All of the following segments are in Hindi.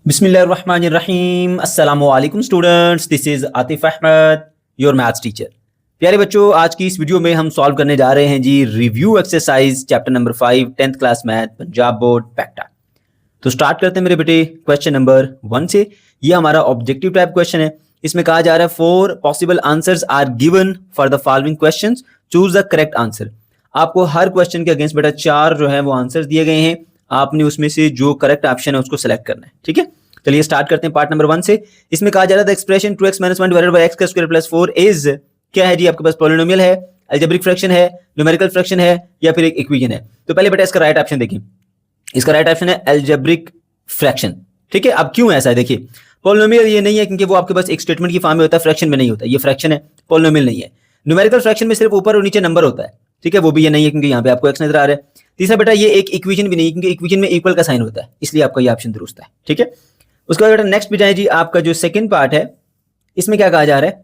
बिस्मिल्लाहिर्रहमानिर्रहीम। अस्सलामु अलैकुम students, this is Atif Ahmed, your maths teacher. प्यारे बच्चों, आज की इस वीडियो में हम सॉल्व करने जा रहे हैं जी review exercise chapter number 5 10th class math Punjab board पैक्टा। तो स्टार्ट करते हैं मेरे बेटे क्वेश्चन नंबर 1 से। ये हमारा ऑब्जेक्टिव टाइप क्वेश्चन है। इसमें कहा जा रहा है 4 possible answers are given for the following questions, choose the correct answer. आपको हर क्वेश्चन के अगेंस्ट बेटा 4 जो है वो आंसर दिए गए हैं, आपने उसमें से जो करेक्ट ऑप्शन है उसको सेलेक्ट करना है। ठीक है, चलिए स्टार्ट करते हैं पार्ट नंबर 1 से। इसमें कहा जा रहा था expression 2x - 1 divided by x का स्क्वायर प्लस 4 इज क्या है जी? आपके पास पॉलिनोमियल है, अलजेब्रिक फ्रैक्शन है, न्यूमेरिकल फ्रैक्शन है या फिर एक इक्वेशन है। तो पहले बेटा इसका राइट ऑप्शन देखिए। इसका राइट ऑप्शन है अलजेब्रिक फ्रैक्शन। ठीक है, अब क्यों ऐसा है देखिए, पॉलिनोमियल ये नहीं है क्योंकि वो आपके पास एक स्टेटमेंट की फॉर्म में होता है, फ्रैक्शन में नहीं होता। ये फ्रैक्शन है, पॉलिनोमियल नहीं है। न्यूमेरिकल फ्रैक्शन में सिर्फ ऊपर और नीचे नंबर होता है। ठीक है, वो भी ये नहीं है क्योंकि यहाँ पे आपको x नजर आ रहा है। तीसरा बेटा ये एक इक्वेशन भी नहीं है क्योंकि इक्वेशन में इक्वल का साइन होता है, इसलिए आपका ये ऑप्शन दुरुस्त है। ठीक है, उसके बाद बेटा नेक्स्ट पे जाए जी। आपका जो सेकंड पार्ट है इसमें क्या कहा जा रहा है,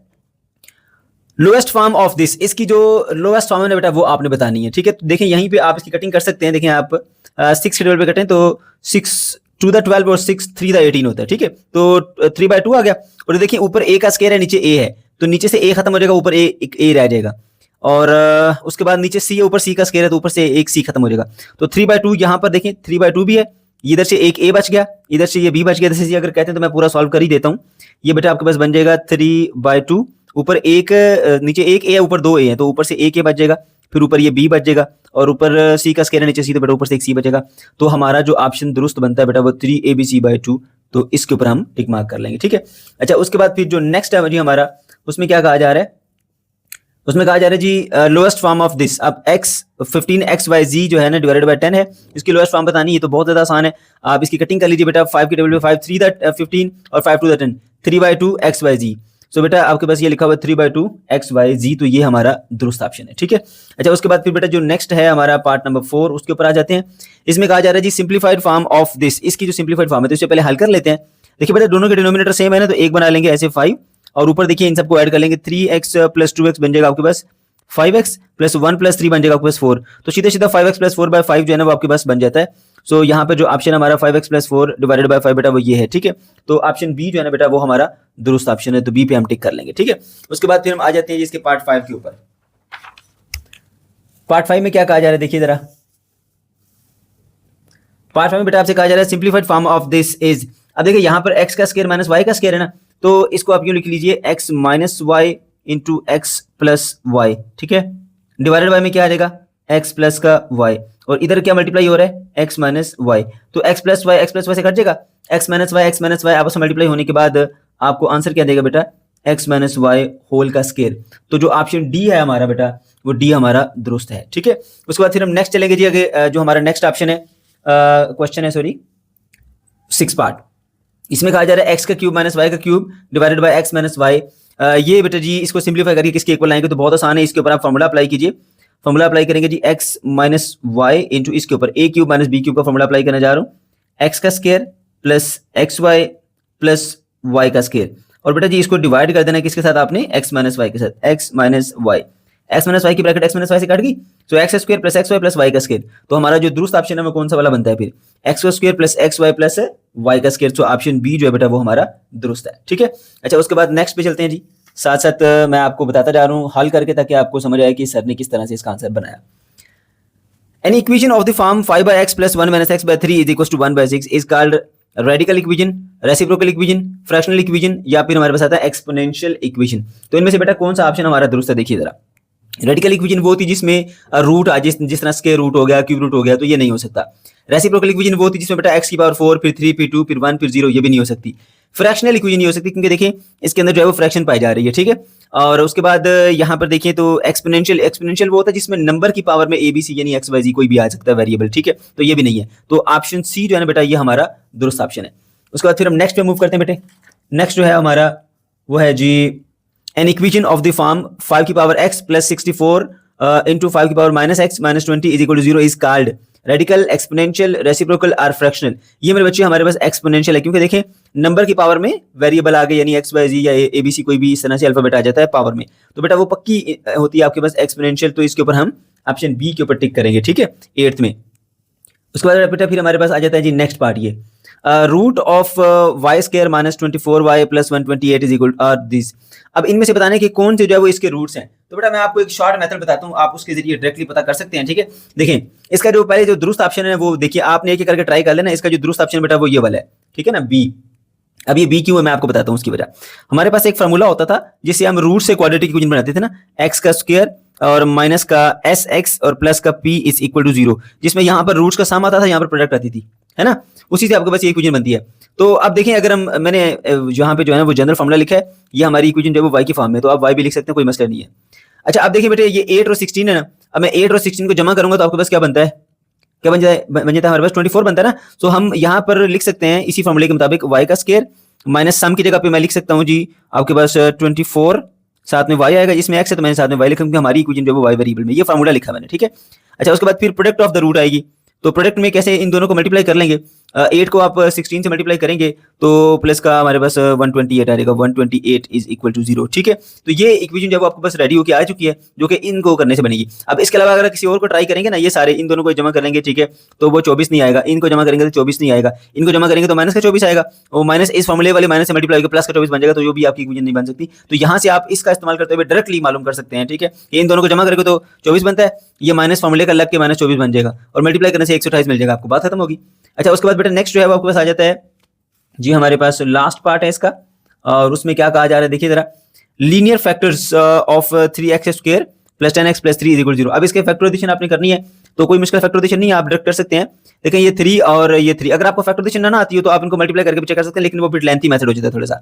लोएस्ट फॉर्म ऑफ दिस। इसकी जो लोएस्ट फॉर्म है बेटा वो आपने बतानी है। ठीक है, तो देखें यहीं पे आप इसकी कटिंग कर सकते हैं। देखें आप 6 के टेबल पे कटें तो 6 to the 12 और 6 3 the 18 होता है। ठीक है, तो 3/2 आ गया। और देखिए ऊपर a का स्क्वायर है, नीचे a है, तो नीचे से a खत्म हो जाएगा, ऊपर a रह जाएगा। और उसके बाद नीचे c है, ऊपर c का स्क्वायर है, तो ऊपर से एक c खत्म हो जाएगा। तो 3/2 यहाँ पर देखें 3/2 भी है, इधर से एक a बच गया, इधर से ये b बच गया। इधर से अगर कहते हैं तो मैं पूरा सॉल्व कर ही देता हूँ। ये बेटा आपके पास बन जाएगा 3/2, ऊपर एक नीचे एक a है, ऊपर 2 a है, तो ऊपर से एक a बच जाएगा, फिर ऊपर ये b बच जाएगा और ऊपर c का स्क्वायर है, नीचे c, तो बेटा ऊपर से एक c बचेगा। तो हमारा जो ऑप्शन दुरुस्त बनता है बेटा वो 3abc/2, तो इसके ऊपर हम टिक मार्क कर लेंगे। ठीक है, अच्छा उसके बाद फिर जो नेक्स्ट है जी हमारा, उसमें क्या कहा जा रहा है, उसमें कहा जा रहा है जी लोएस्ट फॉर्म ऑफ दिस। अब x 15xyz जो है ना डिवाइडेड बाय 10 है, इसकी लोएस्ट फॉर्म बतानी है। तो बहुत ज्यादा आसान है, आप इसकी कटिंग कर लीजिए बेटा। 5 के टेबल पे 5 3 द 15 और 5 2 द 10, 3/2xyz। सो बेटा आपके पास ये लिखा हुआ है 3/2xyz, तो ये हमारा दुरुस्त ऑप्शन है। ठीक है, अच्छा उसके बाद फिर बेटा जो नेक्स्ट है हमारा पार्ट नंबर 4, उसके ऊपर आ जाते हैं। इसमें कहा जा रहा है जी सिंप्लीफाइड फॉर्म ऑफ दिस। इसकी जो सिंप्लीफाइड फॉर्म है तो इससे पहले हल कर लेते हैं। देखिए बेटा दोनों के डिनोमिनेटर सेम है ना, तो एक बना लेंगे ऐसे 5, और ऊपर देखिए इन सबको ऐड कर लेंगे। 3x + 2x बन जाएगा आपके पास 5x + 1 + 3 बन जाएगा आपके पास 4। तो सीधे सीधा 5x + 4/5 जो है ना वो आपके पास बन जाता है। सो यहाँ पे जो ऑप्शन हमारा 5x + 4 डिवाइडेड बाय 5 बेटा वो ये है। ठीक है, तो ऑप्शन बी जो है ना बेटा वो हमारा दुरुस्त ऑप्शन है, तो बी पे हम टिक कर लेंगे। ठीक है, उसके बाद फिर हम आ जाते हैं इसके पार्ट 5 के ऊपर। पार्ट 5 में क्या कहा जा रहा है देखिए जरा। पार्ट 5 में बेटा आपसे कहा जा रहा है simplified form of this is. अब देखिए यहाँ पर x का स्क्वायर माइनस y का स्क्वायर है ना, तो इसको आप यूं लिख लीजिए x - y into x + y। ठीक है, डिवाइडेड बाय में क्या आ जाएगा x प्लस का y, और इधर क्या मल्टीप्लाई हो रहा है x - y, तो x + y से कट जाएगा। x - y आपस में मल्टीप्लाई होने के बाद आपको आंसर क्या देगा बेटा, x - y होल का स्क्वायर। तो जो ऑप्शन डी है हमारा बेटा वो डी हमारा दुरुस्त है। ठीक है, उसके बाद फिर हम नेक्स्ट चलेंगे जी आगे। जो हमारा नेक्स्ट ऑप्शन है क्वेश्चन है, सॉरी 6 पार्ट। इसमें कहा जा रहा है x का क्यूब - y का cube divided by x - y। ये बेटा जी इसको सिंप्लीफाई करके किसके इक्वल लाएंगे, तो बहुत आसान है। इसके ऊपर आप फॉर्मूला अप्लाई कीजिए। फॉर्मूला अप्लाई करेंगे जी x - y इंटू इसके ऊपर a क्यूब - b क्यूब का फॉर्मूला अप्लाई करने जा रहा हूँ। x का square plus xy plus y का स्क्वायर, और बेटा जी इसको डिवाइड कर देना है किसके साथ, आपने x - y के साथ। x - y की ब्रैकेट x - y से कट गई, तो x² + xy + y का स्क्वायर। तो हमारा जो दुरुस्त ऑप्शन है वो कौन सा वाला बनता है फिर, x² + xy + y का स्क्वायर। तो ऑप्शन बी जो है बेटा वो हमारा दुरुस्त है। ठीक है, अच्छा उसके बाद नेक्स्ट पे चलते हैं जी। साथ साथ मैं आपको बताता जा रहा हूँ हल करके, ताकि आपको समझ आए कि सर ने किस तरह से इसका आंसर बनाया। An equation of the form 5/x + 1 - x/3 = 1/6 is called radical equation, reciprocal equation, fractional equation, या फिर हमारे पास आता है एक्सपोनेंशियल इक्वेशन। तो इनमें से बेटा कौन सा ऑप्शन हमारा दुरुस्त है देखिए जरा। रेडिकल इक्वेशन वो होती है जिसमें रूट आ, जिस तरह स्क्वायर रूट हो गया, क्यूब रूट हो गया, तो ये नहीं हो सकता। रेसिप्रोकल इक्वेशन वो होती है जिसमें बेटा x⁴, फिर 3, फिर 2, फिर 1, फिर 0, ये भी नहीं हो सकती। फ्रैक्शनल इक्वेशन नहीं हो सकती क्योंकि देखिए इसके अंदर जो है वो फ्रैक्शन पाई जा रही है। ठीक है, और उसके बाद यहाँ पर देखिए तो एक्सपोनेंशियल वो होता है जिसमें नंबर की पावर में ABC यानी XYZ कोई भी आ सकता है वेरिएबल। ठीक है, तो ये भी नहीं है। तो ऑप्शन सी जो है ना बेटा ये हमारा दुरुस्त ऑप्शन है। उसके बाद फिर हम नेक्स्ट पे मूव करते हैं बेटे। नेक्स्ट जो है हमारा वो है जी an equation of the form 5x + 64 into 5 - x - 20 = 0 is called radical, exponential, reciprocal और फ्रैक्शनल। ये मेरे बच्चे हमारे पास एक्सपोनेंशियल है क्योंकि देखें नंबर की पावर में वेरिएबल आ गए, यानी XYZ या ABC कोई भी इस तरह से अल्फाबेट आ जाता है पावर में, तो बेटा वो पक्की होती है आपके पास एक्सपोनेंशियल। तो इसके ऊपर हम ऑप्शन बी के ऊपर टिक करेंगे। ठीक है, 8th में। उसके बाद बेटा फिर हमारे पास आ जाता है जी नेक्स्ट पार्ट। ये root of Y square minus 24y plus 128 is equal this. अब इनमें से बताने कि कौन से जो है वो इसके रूट्स हैं। तो बेटा मैं आपको एक शॉर्ट मेथड बताता हूँ, आप उसके जरिए डायरेक्टली पता कर सकते हैं। ठीक है, देखें इसका जो पहले जो दुरुस्त ऑप्शन है वो देखिए, आपने एक करके ट्राई कर लेना। इसका जो दुरुस्त ऑप्शन बेटा वो ये वाला है, ठीक है ना, बी। अब ये बी क्यों है मैं आपको बताता हूँ उसकी वजह। हमारे पास एक फार्मूला होता था जिससे हम रूट से क्वाड्रेटिक इक्वेशन बनाते थे ना, एक्स का स्क्वायर और माइनस का एस एक्स और प्लस का पी इज इक्वल टू 0, जिसमें यहाँ पर रूट्स का सम आता था, यहाँ पर प्रोडक्ट आती थी, है ना। उसी से आपके पास ये इक्वेशन बनती है। तो अब देखें, अगर मैंने यहाँ पे जो है ना वो जनरल फार्मूला लिखा है, ये हमारी इक्वेशन जो है वो वाई की फॉर्म में, तो आप वाई भी लिख सकते हैं, कोई मसला नहीं है। अच्छा अब देखिए बेटे, ये 8 और 16 है ना, अब मैं 8 और 16 को जमा करूंगा तो आपके पास क्या बनता है, क्या बन जाता है हमारे पास 24 बनता है ना। तो हम यहाँ पर लिख सकते हैं इसी फॉर्मूले के मुताबिक वाई का स्क्वायर माइनस सम की जगह पे मैं लिख सकता हूँ जी आपके पास 24, साथ में वाई आएगा, इसमें एक्स है तो मैंने साथ में वाई लिखा क्योंकि हमारी इक्वेशन जो है वो वाई वेरिएबल में, ये फार्मूला लिखा मैंने, ठीक है। अच्छा उसके बाद फिर प्रोडक्ट ऑफ द रूट आएगी, तो प्रोडक्ट में कैसे इन दोनों को मल्टीप्लाई कर लेंगे, 8 को आप 16 से मल्टीप्लाई करेंगे तो प्लस का हमारे पास 128 आएगा, 128 इज इक्वल टू 0, ठीक है। तो ये इक्वेशन जब आपके पास रेडी होकर आ चुकी है जो कि इनको करने से बनेगी। अब इसके अलावा अगर किसी और को ट्राई करेंगे ना, ये सारे इन दोनों को जमा कर लेंगे, ठीक है, तो वो 24 नहीं आएगा, इनको जमा करेंगे तो 24 नहीं आएगा, इनको जमा करेंगे तो माइनस का 24 आएगा, और माइनस इस फॉर्मूले वाले माइनस से मल्टीप्लाई होकर प्लस का 24 बन जाएगा, तो जो भी आपकी इक्वेशन नहीं बन सकती। तो यहाँ से आप इसका इस्तेमाल करते हुए डायरेक्टली मालूम कर सकते हैं, ठीक है, इन दोनों को जमा करेंगे तो 24 बनता है, ये माइनस फॉर्मूले का लग के माइनस 24 बन जाएगा, और मल्टीप्लाई करने से 128 मिल जाएगा, आपको बात खत्म होगी। अच्छा उसके बाद बेटा नेक्स्ट जो है वो आपके पास आ जाता है जी, हमारे पास लास्ट पार्ट है इसका, और उसमें क्या कहा जा रहा है देखिए जरा, linear factors of 3x square plus 10x plus 3 is equal to 0। अब इसके फैक्टराइजेशन आपने करनी है तो कोई मुश्किल फैक्टराइजेशन नहीं है, आप डायरेक्ट कर सकते हैं। देखें ये 3 और ये 3, अगर आपको फैक्टराइजेशन ना आती हो तो आप इनको मल्टीप्लाई करके भी चेक कर सकते हैं, लेकिन वो फिर लेंथी मेथड हो जाता है थोड़ा सा।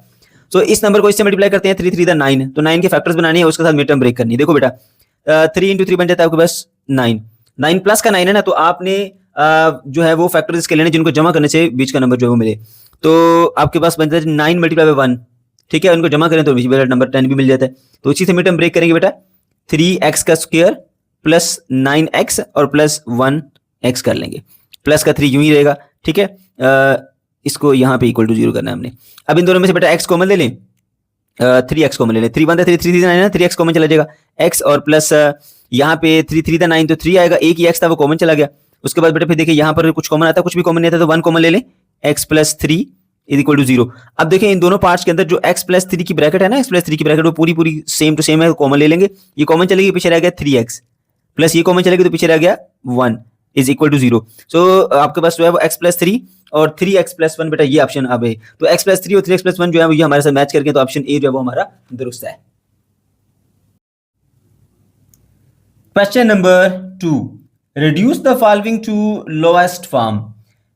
सो इस नंबर को इससे मल्टीप्लाई करते हैं, 3 3 9, तो 9 के फैक्टर्स बनाने हैं, उसके साथ मिड टर्म ब्रेक करनी है। देखो बेटा 3 इंटू 3 बन जाता है आपके पास 9, 9 प्लस का 9 है ना, तो आपने जो है वो फैक्टर्स इसके लेने जिनको जमा करने से बीच का नंबर जो है वो मिले। तो आपके पास बनता है 9 मल्टीप्लाई बाय 1, ठीक है, उनको जमा करें तो बीच में नंबर 10 भी मिल जाता है। तो इसी से मिड टर्म ब्रेक करेंगे बेटा, 3x का स्क्वायर प्लस 9x और प्लस 1x कर लेंगे, प्लस का 3 यूं ही रहेगा, ठीक है। इसको यहाँ पे इक्वल टू 0 करना है हमने। अब इन दोनों में से बेटा x कॉमन ले लें, 3x कॉमन ले लें, 3 बनता है 3 3 9 है, 3x कॉमन चला जाएगा, x और प्लस यहाँ पे 3 3 9 तो 3 आएगा, एक ही x था वो कॉमन चला गया। उसके बाद बेटा फिर देखिए यहाँ पर कुछ कॉमन आता है, कुछ भी कॉमन नहीं आता, तो 1 कॉमन ले लें, x plus 3 is equal to 0। अब देखिए इन दोनों पार्ट्स के अंदर जो x प्लस 3 की ब्रैकेट है ना, x प्लस 3 की ब्रैकेट वो पूरी पूरी सेम टू सेम है, कॉमन ले लेंगे, ये कॉमन चलेगी, पीछे रह गया 3x प्लस ये कॉमन चलेगी तो पीछे रह गया 1 इज इक्वल टू 0। सो आपके पास जो है वो x प्लस 3 और 3x प्लस 1 बेटा ये ऑप्शन अब है, तो x प्लस 3 और 3x प्लस 1 जो है ये हमारे साथ मैच करके, तो ऑप्शन ए जो है वो हमारा दुरुस्त है। Question number 2, reduce the following to lowest form.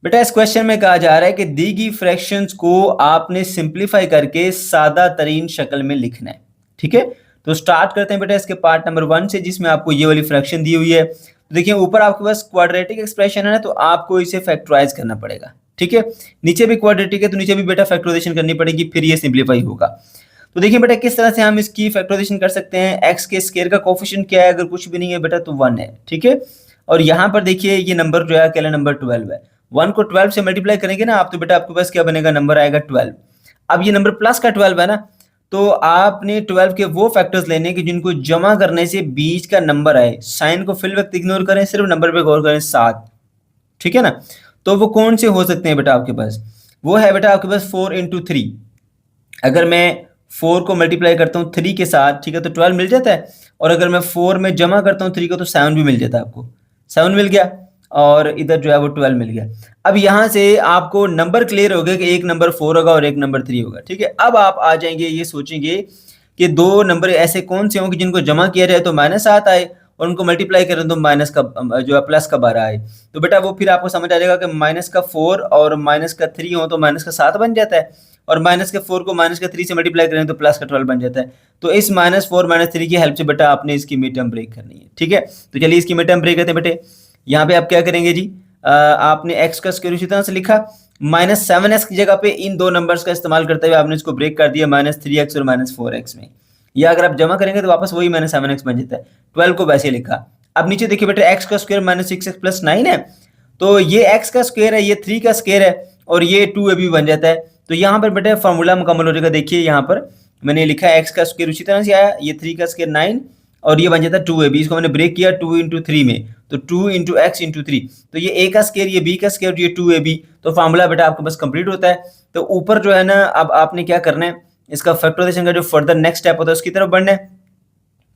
बेटा इस क्वेश्चन में कहा जा रहा है कि दी गई फ्रैक्शंस को आपने सिंप्लीफाई करके सादा तरीन शक्ल में लिखना है, ठीक है। तो स्टार्ट करते हैं बेटा इसके पार्ट नंबर 1 से, जिसमें आपको ये वाली फ्रैक्शन दी हुई है। तो देखिए ऊपर आपके पास क्वाड्रेटिक एक्सप्रेशन है ना, तो आपको इसे फैक्टराइज करना पड़ेगा, ठीक है। नीचे भी क्वाड्रेटिक है तो नीचे भी बेटा फैक्टराइजेशन करनी पड़ेगी, फिर ये सिंप्लीफाई होगा। तो देखिए बेटा किस तरह से हम इसकी फैक्टराइजेशन कर सकते हैं। एक्स के स्क्वायर का कोफिशिएंट क्या है, अगर कुछ भी नहीं है बेटा तो 1 है, ठीक है। और यहाँ पर देखिए ये नंबर जो है अकेला नंबर 12 है, 1 को 12 से मल्टीप्लाई करेंगे ना आप, तो बेटा आपके पास क्या बनेगा, नंबर आएगा 12। अब ये नंबर प्लस का 12 है ना, तो आपने 12 के वो फैक्टर्स लेने कि जिनको जमा करने से बीच का नंबर आए, साइन को फिल वक्त इग्नोर करें, सिर्फ नंबर पे गौर करें, 7, ठीक है ना। तो वो कौन से हो सकते हैं बेटा आपके पास, वो है बेटा आपके पास 4 इंटू 3। अगर मैं 4 को मल्टीप्लाई करता हूँ 3 के साथ, ठीक है, तो 12 मिल जाता है, और अगर मैं 4 में जमा करता हूँ 3 को तो 7 भी मिल जाता है, आपको 7 मिल गया, और इधर जो है वो 12 मिल गया। अब यहाँ से आपको नंबर क्लियर हो गया कि एक नंबर 4 होगा और एक नंबर 3 होगा, ठीक है। अब आप आ जाएंगे, ये सोचेंगे कि दो नंबर ऐसे कौन से होंगे जिनको जमा किया जाए तो -7 आए, और उनको मल्टीप्लाई करें तो माइनस का जो है प्लस का 12 आए। तो बेटा वो फिर आपको समझ आ जाएगा कि -4 और -3 हो तो -7 बन जाता है, और -4 को -3 से मल्टीप्लाई करें तो प्लस का 12 बन जाता है। तो इस -4 -3 की हेल्प से बेटा आपने इसकी मिड टर्म ब्रेक करनी है, ठीक है। तो चलिए इसकी मिड टर्म ब्रेक करते हैं बेटे। यहाँ पे आप क्या करेंगे जी, आपने x का स्क्वायर उसी तरह से लिखा, -7x की जगह पे इन दो नंबर्स का इस्तेमाल करते हुए आपने इसको ब्रेक कर दिया -3x और -4x में, या अगर आप जमा करेंगे तो वापस वही -7x बन जाता है। 12 को वैसे लिखा। अब नीचे देखिए बेटा x का स्क्वायर -6x प्लस 9 है, तो ये x का स्क्वायर है, ये 3 का स्क्वायर है, और ये 2ab बन जाता है। तो यहाँ पर बेटा फॉर्मूला मुकम्मल हो जाएगा। देखिए यहाँ पर मैंने लिखा है x का स्क्वायर उसी तरह से आया, ये 3 का स्क्वायर 9 और ये बन जाता है 2ab। इसको मैंने ब्रेक किया 2 इंटू 3 में, तो 2 इंटू एक्स इंटू 3, तो ये ए का स्केयर, ये बी का स्केयर, ये 2ab, तो फार्मूला बेटा आपके पास कंप्लीट होता है। तो ऊपर जो है ना, अब आपने क्या करना है, इसका फैक्टराइजेशन का जो फर्दर नेक्स्ट स्टेप होता है उसकी तरफ बढ़ना है।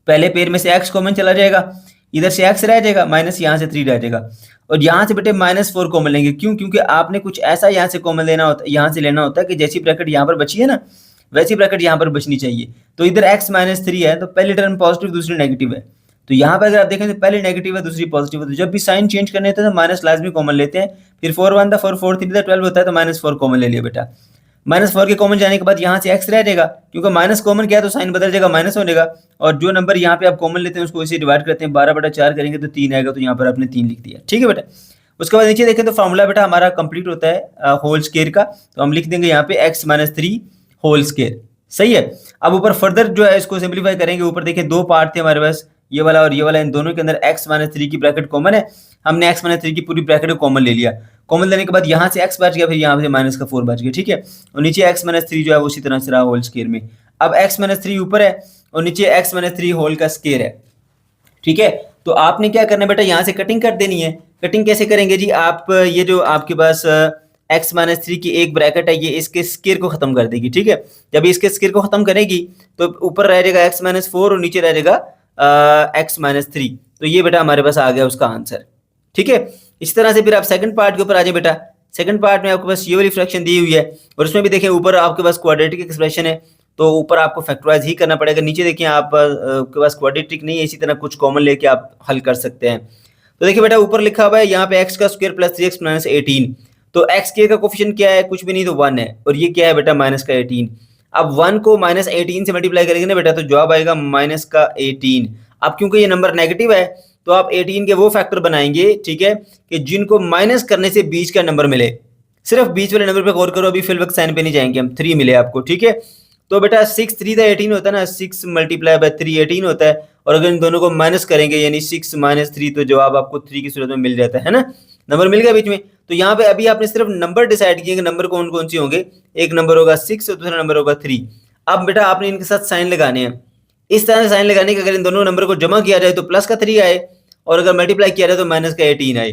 पहले पेयर में से x कॉमन चला जाएगा, इधर से x रह जाएगा, माइनस यहाँ से 3 रह जाएगा, और यहाँ से बेटे -4 कॉमन लेंगे। क्यों? क्योंकि आपने कुछ ऐसा यहाँ से कॉमन लेना होता है, यहाँ से लेना होता है कि जैसी ब्रैकेट यहाँ पर बची है ना, वैसी ब्रैकेट यहाँ पर बचनी चाहिए। तो इधर x -3 है, तो पहली टर्म पॉजिटिव, दूसरी नेगेटिव है। तो यहाँ पर अगर आप देखें तो पहले नेगेटिव है, दूसरी पॉजिटिव है, तो जब भी साइन चेंज करने होते हैं तो माइनस लाजमी कॉमन लेते हैं। फिर 4 1 था, 4 4 3 था, 12 होता है, तो -4 कॉमन ले लिया बेटा। -4 के कॉमन जाने के बाद यहाँ से x रह जाएगा, क्योंकि माइनस कॉमन क्या है तो साइन बदल जाएगा, माइनस हो जाएगा। और जो नंबर यहाँ पे आप कॉमन लेते हैं उसको इसे डिवाइड करते हैं, 12/4 करेंगे तो 3 आएगा, तो यहाँ पर आपने 3 लिख दिया। ठीक है बेटा। उसके बाद नीचे देखें तो फार्मूला बेटा हमारा कंप्लीट होता है होल स्केयर का, तो हम लिख देंगे यहाँ पे x -3 होल स्केयर। सही है। अब ऊपर फर्दर जो है इसको सिंप्लीफाई करेंगे। ऊपर देखिए दो पार्ट थे हमारे पास, ये वाला और ये वाला, इन दोनों के अंदर x -3 की ब्रैकेट कॉमन है, हमने x -3 की पूरी ब्रैकेट को कॉमन ले लिया। कॉमन लेने के बाद यहाँ से x बच गया, फिर यहाँ से -4 बच गया। ठीक है। और नीचे x -3 जो है उसी तरह से रहा होल स्केयर में। अब x -3 ऊपर है और नीचे x -3 होल का स्केयर है। ठीक है। तो आपने क्या करना है बेटा, यहाँ से कटिंग कर देनी है। कटिंग कैसे करेंगे जी, आप ये जो आपके पास x -3 की एक ब्रैकेट है, ये इसके स्केयर को खत्म कर देगी। ठीक है। जब इसके स्केयर को खत्म करेगी तो ऊपर रह जाएगा x -4 और नीचे रह जाएगा x -3। तो ये बेटा हमारे पास आ गया उसका आंसर। ठीक है। इस तरह से फिर आप सेकंड पार्ट के ऊपर आ जाए बेटा। सेकंड पार्ट में आपके पास ये वाली फ्रैक्शन दी हुई है और उसमें भी देखें ऊपर आपके पास क्वाड्रेटिक एक्सप्रेशन है, तो ऊपर आपको फैक्टराइज ही करना पड़ेगा। नीचे देखिए आप के पास क्वाड्रेटिक नहीं है, इसी तरह कुछ कॉमन लेके आप हल कर सकते हैं। तो देखिए बेटा ऊपर लिखा हुआ है यहाँ पे x का स्क्वायर प्लस 3x माइनस 18, तो x के का कोफिशिएंट क्या है, कुछ भी नहीं तो 1 है, और ये क्या है बेटा माइनस का 18। अब 1 को -18 से मल्टीप्लाई करेंगे ना बेटा, तो जवाब आएगा माइनस का 18। अब क्योंकि ये नंबर नेगेटिव है तो आप 18 के वो फैक्टर बनाएंगे, ठीक है, कि जिनको माइनस करने से बीच का नंबर मिले। सिर्फ बीच वाले नंबर पे गौर करो, अभी फिल वक्त साइन पे नहीं जाएंगे हम, 3 मिले आपको। ठीक है। तो बेटा 6 3 था 18 होता है ना, 6 मल्टीप्लाई बाय 3 18 होता है, और अगर इन दोनों को माइनस करेंगे यानी 6 - 3, तो जवाब आपको 3 की सूरत में मिल जाता है ना, नंबर मिल गया बीच में। तो यहाँ पे अभी आपने सिर्फ नंबर डिसाइड किए कि नंबर कौन कौन से होंगे। एक नंबर होगा 6 और दूसरा नंबर होगा 3। अब बेटा आपने इनके साथ साइन लगाने हैं। इस तरह से साइन लगाने के अगर इन दोनों नंबर को जमा किया जाए तो प्लस का 3 आए, और अगर मल्टीप्लाई किया जाए तो माइनस का 18 आए।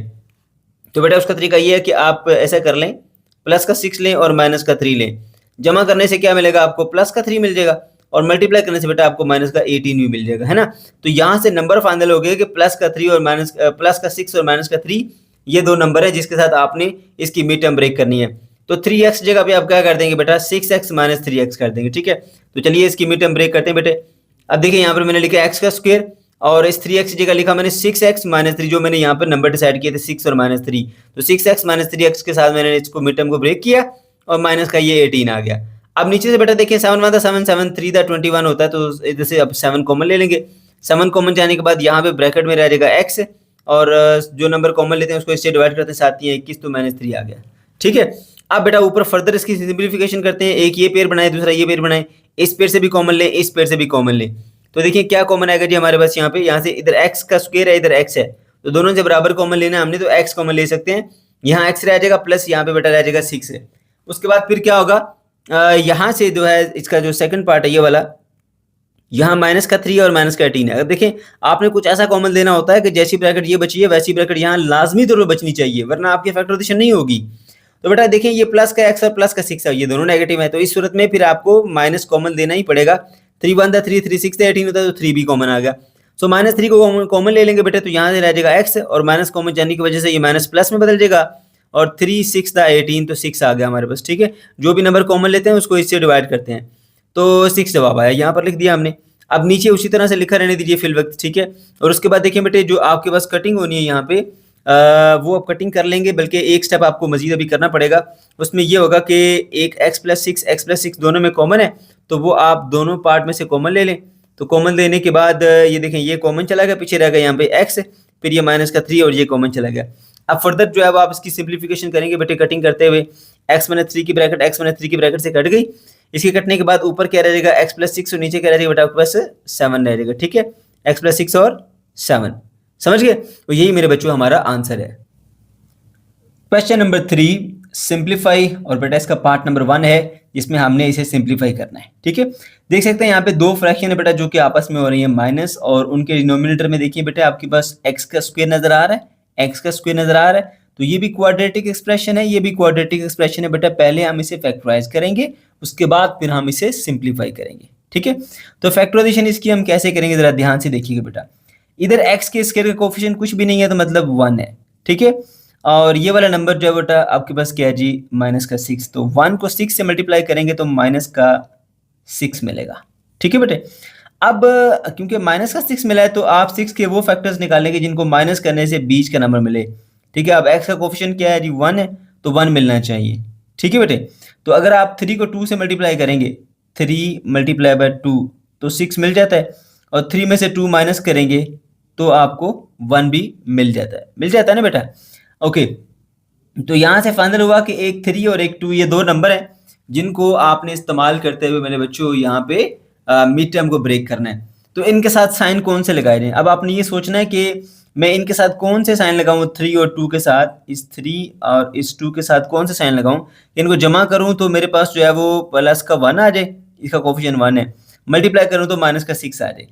तो बेटा उसका तरीका ये है कि आप ऐसा कर लें, प्लस का 6 लें और माइनस का 3 लें। जमा करने से क्या मिलेगा आपको, प्लस का 3 मिल जाएगा, और मल्टीप्लाई करने से बेटा आपको माइनस का 18 भी मिल जाएगा, है ना। तो यहाँ से नंबर फाइनल हो गया कि प्लस का 3 और माइनस प्लस का 6 और माइनस का 3, ये दो नंबर है जिसके साथ आपने इसकी मिड टर्म ब्रेक करनी है। तो 3x जगह पे आप क्या कर देंगे बेटा, 6x - 3x कर देंगे। ठीक है। तो चलिए इसकी मिड टर्म ब्रेक करते हैं बेटे। अब देखिए यहाँ पर मैंने लिखा x का स्क्वायर, और इस 3x जगह लिखा मैंने 6x - 3, जो मैंने यहाँ पर नंबर डिसाइड किए थे 6 और -3। तो 6x - 3x के साथ मैंने इसको मिड टर्म को ब्रेक किया और माइनस का ये 18 आ गया। अब नीचे से बेटा देखिए 7 1 था 7 7 3 था 21 होता है, तो इधर से अब 7 कॉमन ले लेंगे। 7 कॉमन जाने के बाद यहाँ पे ब्रैकेट में रह जाएगा x, और जो नंबर कॉमन लेते हैं उसको इससे डिवाइड करते हैं, 7 या 21, तो -3 आ गया। ठीक है। अब बेटा ऊपर फर्दर इसकी सिंप्लीफिकेशन करते हैं। एक ये पेयर बनाए, दूसरा ये पेयर बनाए, इस पेयर से भी कॉमन ले, इस पेयर से भी कॉमन ले। तो देखिए क्या कॉमन आएगा जी हमारे पास, यहाँ पे यहाँ से इधर x का स्क्वायर है, इधर x है, तो दोनों से बराबर कॉमन लेना है हमने, तो x कॉमन ले सकते हैं। यहाँ x रह जाएगा प्लस यहाँ पे बेटा रह जाएगा 6 है। उसके बाद फिर क्या होगा, यहाँ से जो है इसका जो सेकंड पार्ट है ये वाला, यहाँ माइनस का 3 और माइनस का 18 है। अब देखें आपने कुछ ऐसा कॉमन लेना होता है कि जैसी ब्रैकेट ये बची है वैसी ब्रैकेट यहाँ लाजमी तौर पर बचनी चाहिए, वरना आपकी फैक्टराइजेशन नहीं होगी। तो बेटा देखिए ये प्लस का x और प्लस का 6 है, ये दोनों नेगेटिव है, तो इस सूरत में फिर आपको माइनस कॉमन लेना ही पड़ेगा। 3 1 था 3 3 6 था 18 होता है, तो 3 भी कॉमन आ गया। सो -3 को कॉमन ले लेंगे बेटे, तो यहाँ से रह जाएगा x, और माइनस कॉमन जाने की वजह से ये माइनस प्लस में बदल जाएगा, और 3 6 था 18, तो 6 आ गया हमारे पास। ठीक है। जो भी नंबर कॉमन लेते हैं उसको इससे डिवाइड करते हैं, तो 6 जवाब आया, यहाँ पर लिख दिया हमने। अब नीचे उसी तरह से लिखा रहने दीजिए फिल वक्त। ठीक है। और उसके बाद देखिए बेटे जो आपके पास कटिंग होनी है यहाँ पे, वो आप कटिंग कर लेंगे, बल्कि एक स्टेप आपको मजीद अभी करना पड़ेगा। उसमें ये होगा कि एक x + 6 दोनों में कॉमन है, तो वो आप दोनों पार्ट में से कॉमन ले लें। तो कॉमन लेने के बाद ये देखें ये कॉमन चला गया, पीछे रह गया यहाँ पे x, फिर ये माइनस का 3 और ये कॉमन चला गया। अब फर्दर जो है आप इसकी सिंप्लीफिकेशन करेंगे बेटे, कटिंग करते हुए x - 3 की ब्रैकेट x - 3 की ब्रैकेट से कट गई। इसके कटने के बाद ऊपर क्या रह जाएगा x + 6 और नीचे क्या रह जाएगा बेटा आपके पास 7 रह जाएगा। ठीक है। x + 6 और 7, समझ गए। तो यही मेरे बच्चों हमारा आंसर है। क्वेश्चन नंबर 3, सिंप्लीफाई और बेटा इसका पार्ट नंबर 1 है जिसमें हमने इसे सिंप्लीफाई करना है। ठीक है, देख सकते हैं यहाँ पे दो फ्रैक्शन है बेटा जो कि आपस में हो रही है माइनस, और उनके डिनोमिनेटर में देखिए बेटा आपके पास एक्स का स्क्वायर नजर आ रहा है, एक्स का स्क्वायर नजर आ रहा है, तो ये भी क्वाड्रेटिक एक्सप्रेशन है, ये भी क्वाड्रेटिक एक्सप्रेशन है बेटा। पहले हम इसे फैक्टराइज करेंगे, उसके बाद फिर हम इसे सिंप्लीफाई करेंगे। ठीक है, तो फैक्टराइजेशन इसकी हम कैसे करेंगे जरा ध्यान से देखिएगा बेटा। इधर एक्स के स्क्वायर का कोफिशिएंट कुछ भी नहीं है तो मतलब 1 है। ठीक है, और ये वाला नंबर जो है बेटा आपके पास क्या है जी, माइनस का 6, तो 1 को 6 से मल्टीप्लाई करेंगे तो माइनस का 6 मिलेगा। ठीक है बेटे, अब क्योंकि माइनस का 6 मिला है तो आप 6 के वो फैक्टर्स निकालेंगे जिनको माइनस करने से बीच का नंबर मिले। ठीक है, अब एक्स का कोफिशिएंट क्या है जी, 1 है, तो 1 मिलना चाहिए। ठीक है बेटे, तो अगर आप 3 को 2 से मल्टीप्लाई करेंगे, 3 मल्टीप्लाई बाय 2 तो 6 मिल जाता है, और 3 में से 2 माइनस करेंगे तो आपको 1 भी मिल जाता है, मिल जाता है ना बेटा। ओके, तो यहाँ से फाइनल हुआ कि एक 3 और एक 2 ये दो नंबर हैं जिनको आपने इस्तेमाल करते हुए मेरे बच्चों यहाँ पे मिड टर्म को ब्रेक करना है। तो इनके साथ साइन कौन से लगाए जाएं, अब आपने ये सोचना है कि मैं इनके साथ कौन से साइन लगाऊं, 3 और 2 के साथ, इस 3 और इस 2 के साथ कौन से साइन लगाऊं, इनको जमा करूं तो मेरे पास जो है वो प्लस का 1 आ जाए, इसका कोफिशिएंट 1 है, मल्टीप्लाई करूं तो माइनस का 6 आ जाए।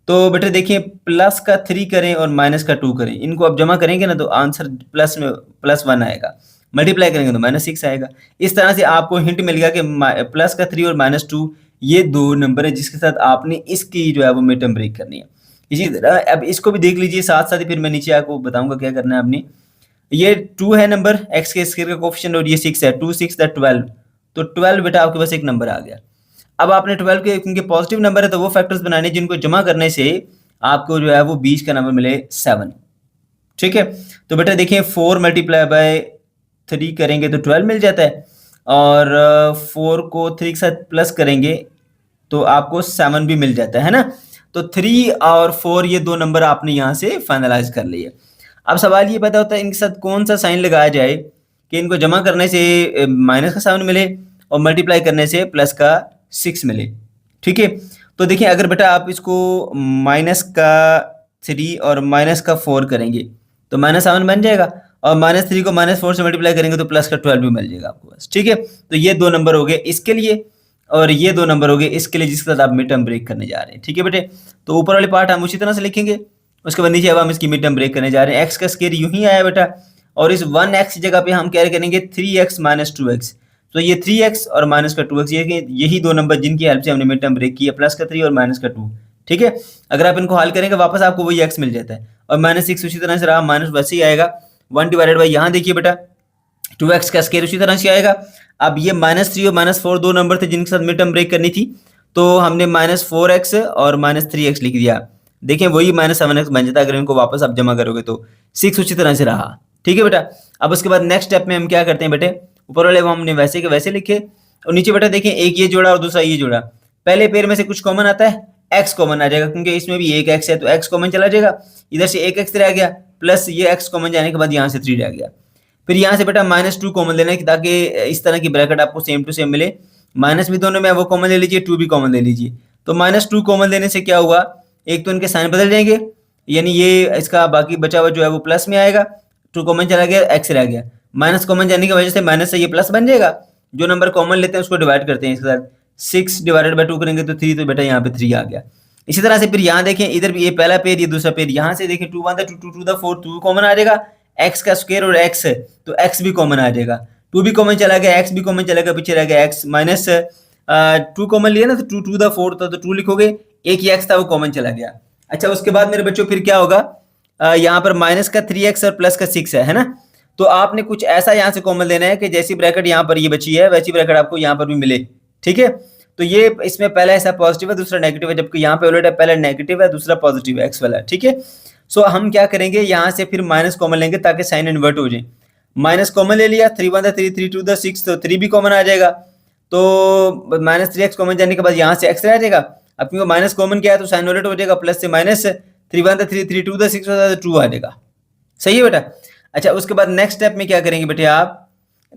तो बेटे देखिए प्लस का 3 करें और माइनस का 2 करें, इनको आप जमा करेंगे ना तो आंसर प्लस में प्लस 1 आएगा, मल्टीप्लाई करेंगे तो माइनस 6 आएगा। इस तरह से आपको हिंट मिल गया कि प्लस का 3 और माइनस 2 ये दो नंबर है जिसके साथ आपने इसकी जो है वो मिड टर्म ब्रेक करनी है। इसी तरह अब इसको भी देख लीजिए साथ साथ ही, फिर मैं नीचे आपको बताऊंगा क्या करना है आपने। ये 2 है नंबर एक्स के स्क्वायर का कोफिशिएंट, और ये 6 है, 2 6 दैट 12, तो 12 बेटा आपके पास एक नंबर आ गया। अब आपने 12 के क्योंकि पॉजिटिव नंबर है तो वो फैक्टर्स बनाने जिनको जमा करने से आपको जो है वो बीच का नंबर मिले 7। ठीक है, तो बेटा देखिए 4 मल्टीप्लाई बाय 3 करेंगे तो 12 मिल जाता है, और 4 को 3 के साथ प्लस करेंगे तो आपको 7 भी मिल जाता है ना। तो 3 और 4 ये दो नंबर आपने यहाँ से फाइनलाइज कर लिए। अब सवाल ये पता होता है इनके साथ कौन सा साइन लगाया जाए कि इनको जमा करने से माइनस का 7 मिले और मल्टीप्लाई करने से प्लस का 6 मिले। ठीक है, तो देखिए अगर बेटा आप इसको माइनस का 3 और माइनस का 4 करेंगे तो माइनस 7 बन जाएगा, और माइनस 3 को माइनस 4 से मल्टीप्लाई करेंगे तो प्लस का 12 भी मिल जाएगा आपको बस। ठीक है, तो ये दो नंबर हो गए इसके लिए, और ये दो नंबर हो गए इसके लिए जिसके साथ आप मिड टर्म ब्रेक करने जा रहे हैं। ठीक है बेटे, तो ऊपर वाले पार्ट हम उसी तरह से लिखेंगे, उसके बाद नीचे अब हम इसकी मिड टर्म ब्रेक करने जा रहे हैं। एक्स का स्क्वायर यूं ही आया बेटा, और इस 1x की जगह पे हम क्या करेंगे 3x माइनस 2x, तो ये 3x और माइनस का 2x यही दो नंबर जिनकी हेल्प से हमने मिड टर्म ब्रेक किया, प्लस का 3 और माइनस का 2। ठीक है, अगर आप इनको हल करेंगे वापस आपको वही x मिल जाता है, और माइनस 6 उसी तरह से रहा, माइनस वैसे ही आएगा 1 डिवाइडेड बाई यहाँ देखिए बेटा 2x का स्क्वायर उसी तरह से आएगा। अब ये -3 और -4 दो नंबर थे जिनके साथ मिड टर्म ब्रेक करनी थी, तो हमने -4x और -3x लिख दिया। देखें वही -7x बन जाता अगर इनको वापस आप जमा करोगे तो 6 उसी तरह से रहा। ठीक है बेटा, अब उसके बाद नेक्स्ट स्टेप में हम क्या करते हैं बेटे, ऊपर वाले वो हमने वैसे के वैसे लिखे, और नीचे बेटा देखें एक ये जोड़ा और दूसरा ये जोड़ा, पहले पेयर में से कुछ कॉमन आता है, x कॉमन आ जाएगा क्योंकि इसमें भी एक x है तो x कॉमन चला जाएगा, इधर से एक x रह गया, प्लस ये x कॉमन जाने के बाद यहाँ से 3 रह गया। फिर यहाँ से बेटा -2 कॉमन लेना है ताकि इस तरह की ब्रैकेट आपको सेम टू सेम मिले, माइनस भी दोनों में वो कॉमन ले लीजिए, 2 भी कॉमन ले लीजिए। तो -2 कॉमन लेने से क्या हुआ, एक तो इनके साइन बदल जाएंगे, यानी ये इसका बाकी बचा हुआ जो है वो प्लस में आएगा, 2 कॉमन चला गया, x रह गया, माइनस कॉमन जाने की वजह से माइनस से ये प्लस बन जाएगा। जो नंबर कॉमन लेते हैं उसको डिवाइड करते हैं इसके साथ, 6 डिवाइडेड बाय 2 करेंगे तो 3, तो बेटा यहाँ पे 3 आ गया। इसी तरह से फिर यहाँ देखें इधर भी ये पहला पेयर ये दूसरा पेयर, यहाँ से देखें 2 1 2 2 4 2 कॉमन आ जाएगा, x का स्क्वायर और x है तो x भी कॉमन आ जाएगा, 2 भी कॉमन चला गया, x भी कॉमन चला गया, पीछे रह गया x माइनस 2 कॉमन लिया ना तो 2 2 4 था तो 2 लिखोगे, एक ही x था वो कॉमन चला गया। अच्छा उसके बाद मेरे बच्चों फिर क्या होगा, यहाँ पर माइनस का 3x और प्लस का 6 है ना, तो आपने कुछ ऐसा यहाँ से कॉमन लेना है कि जैसी ब्रैकेट यहाँ पर ये बची है वैसी ब्रैकेट आपको यहाँ पर भी मिले। ठीक है, तो ये इसमें पहला ऐसा पॉजिटिव है दूसरा नेगेटिव है, जबकि यहाँ पे उलट है, पहला नेगेटिव है दूसरा पॉजिटिव है x वाला। ठीक है, सो हम क्या करेंगे यहाँ से फिर माइनस कॉमन लेंगे ताकि साइन इन्वर्ट हो जाए, माइनस कॉमन ले लिया, 3 1 3 3 2 6 तो 3 भी कॉमन आ जाएगा, तो -3x कॉमन जाने के बाद यहाँ से x रह जाएगा। अब क्योंकि माइनस कॉमन क्या है तो साइन उलट हो जाएगा, प्लस से माइनस, 3 1 3 3 2 6 तो 2 आ जाएगा। सही है बेटा। अच्छा उसके बाद नेक्स्ट स्टेप में क्या करेंगे बेटे, आप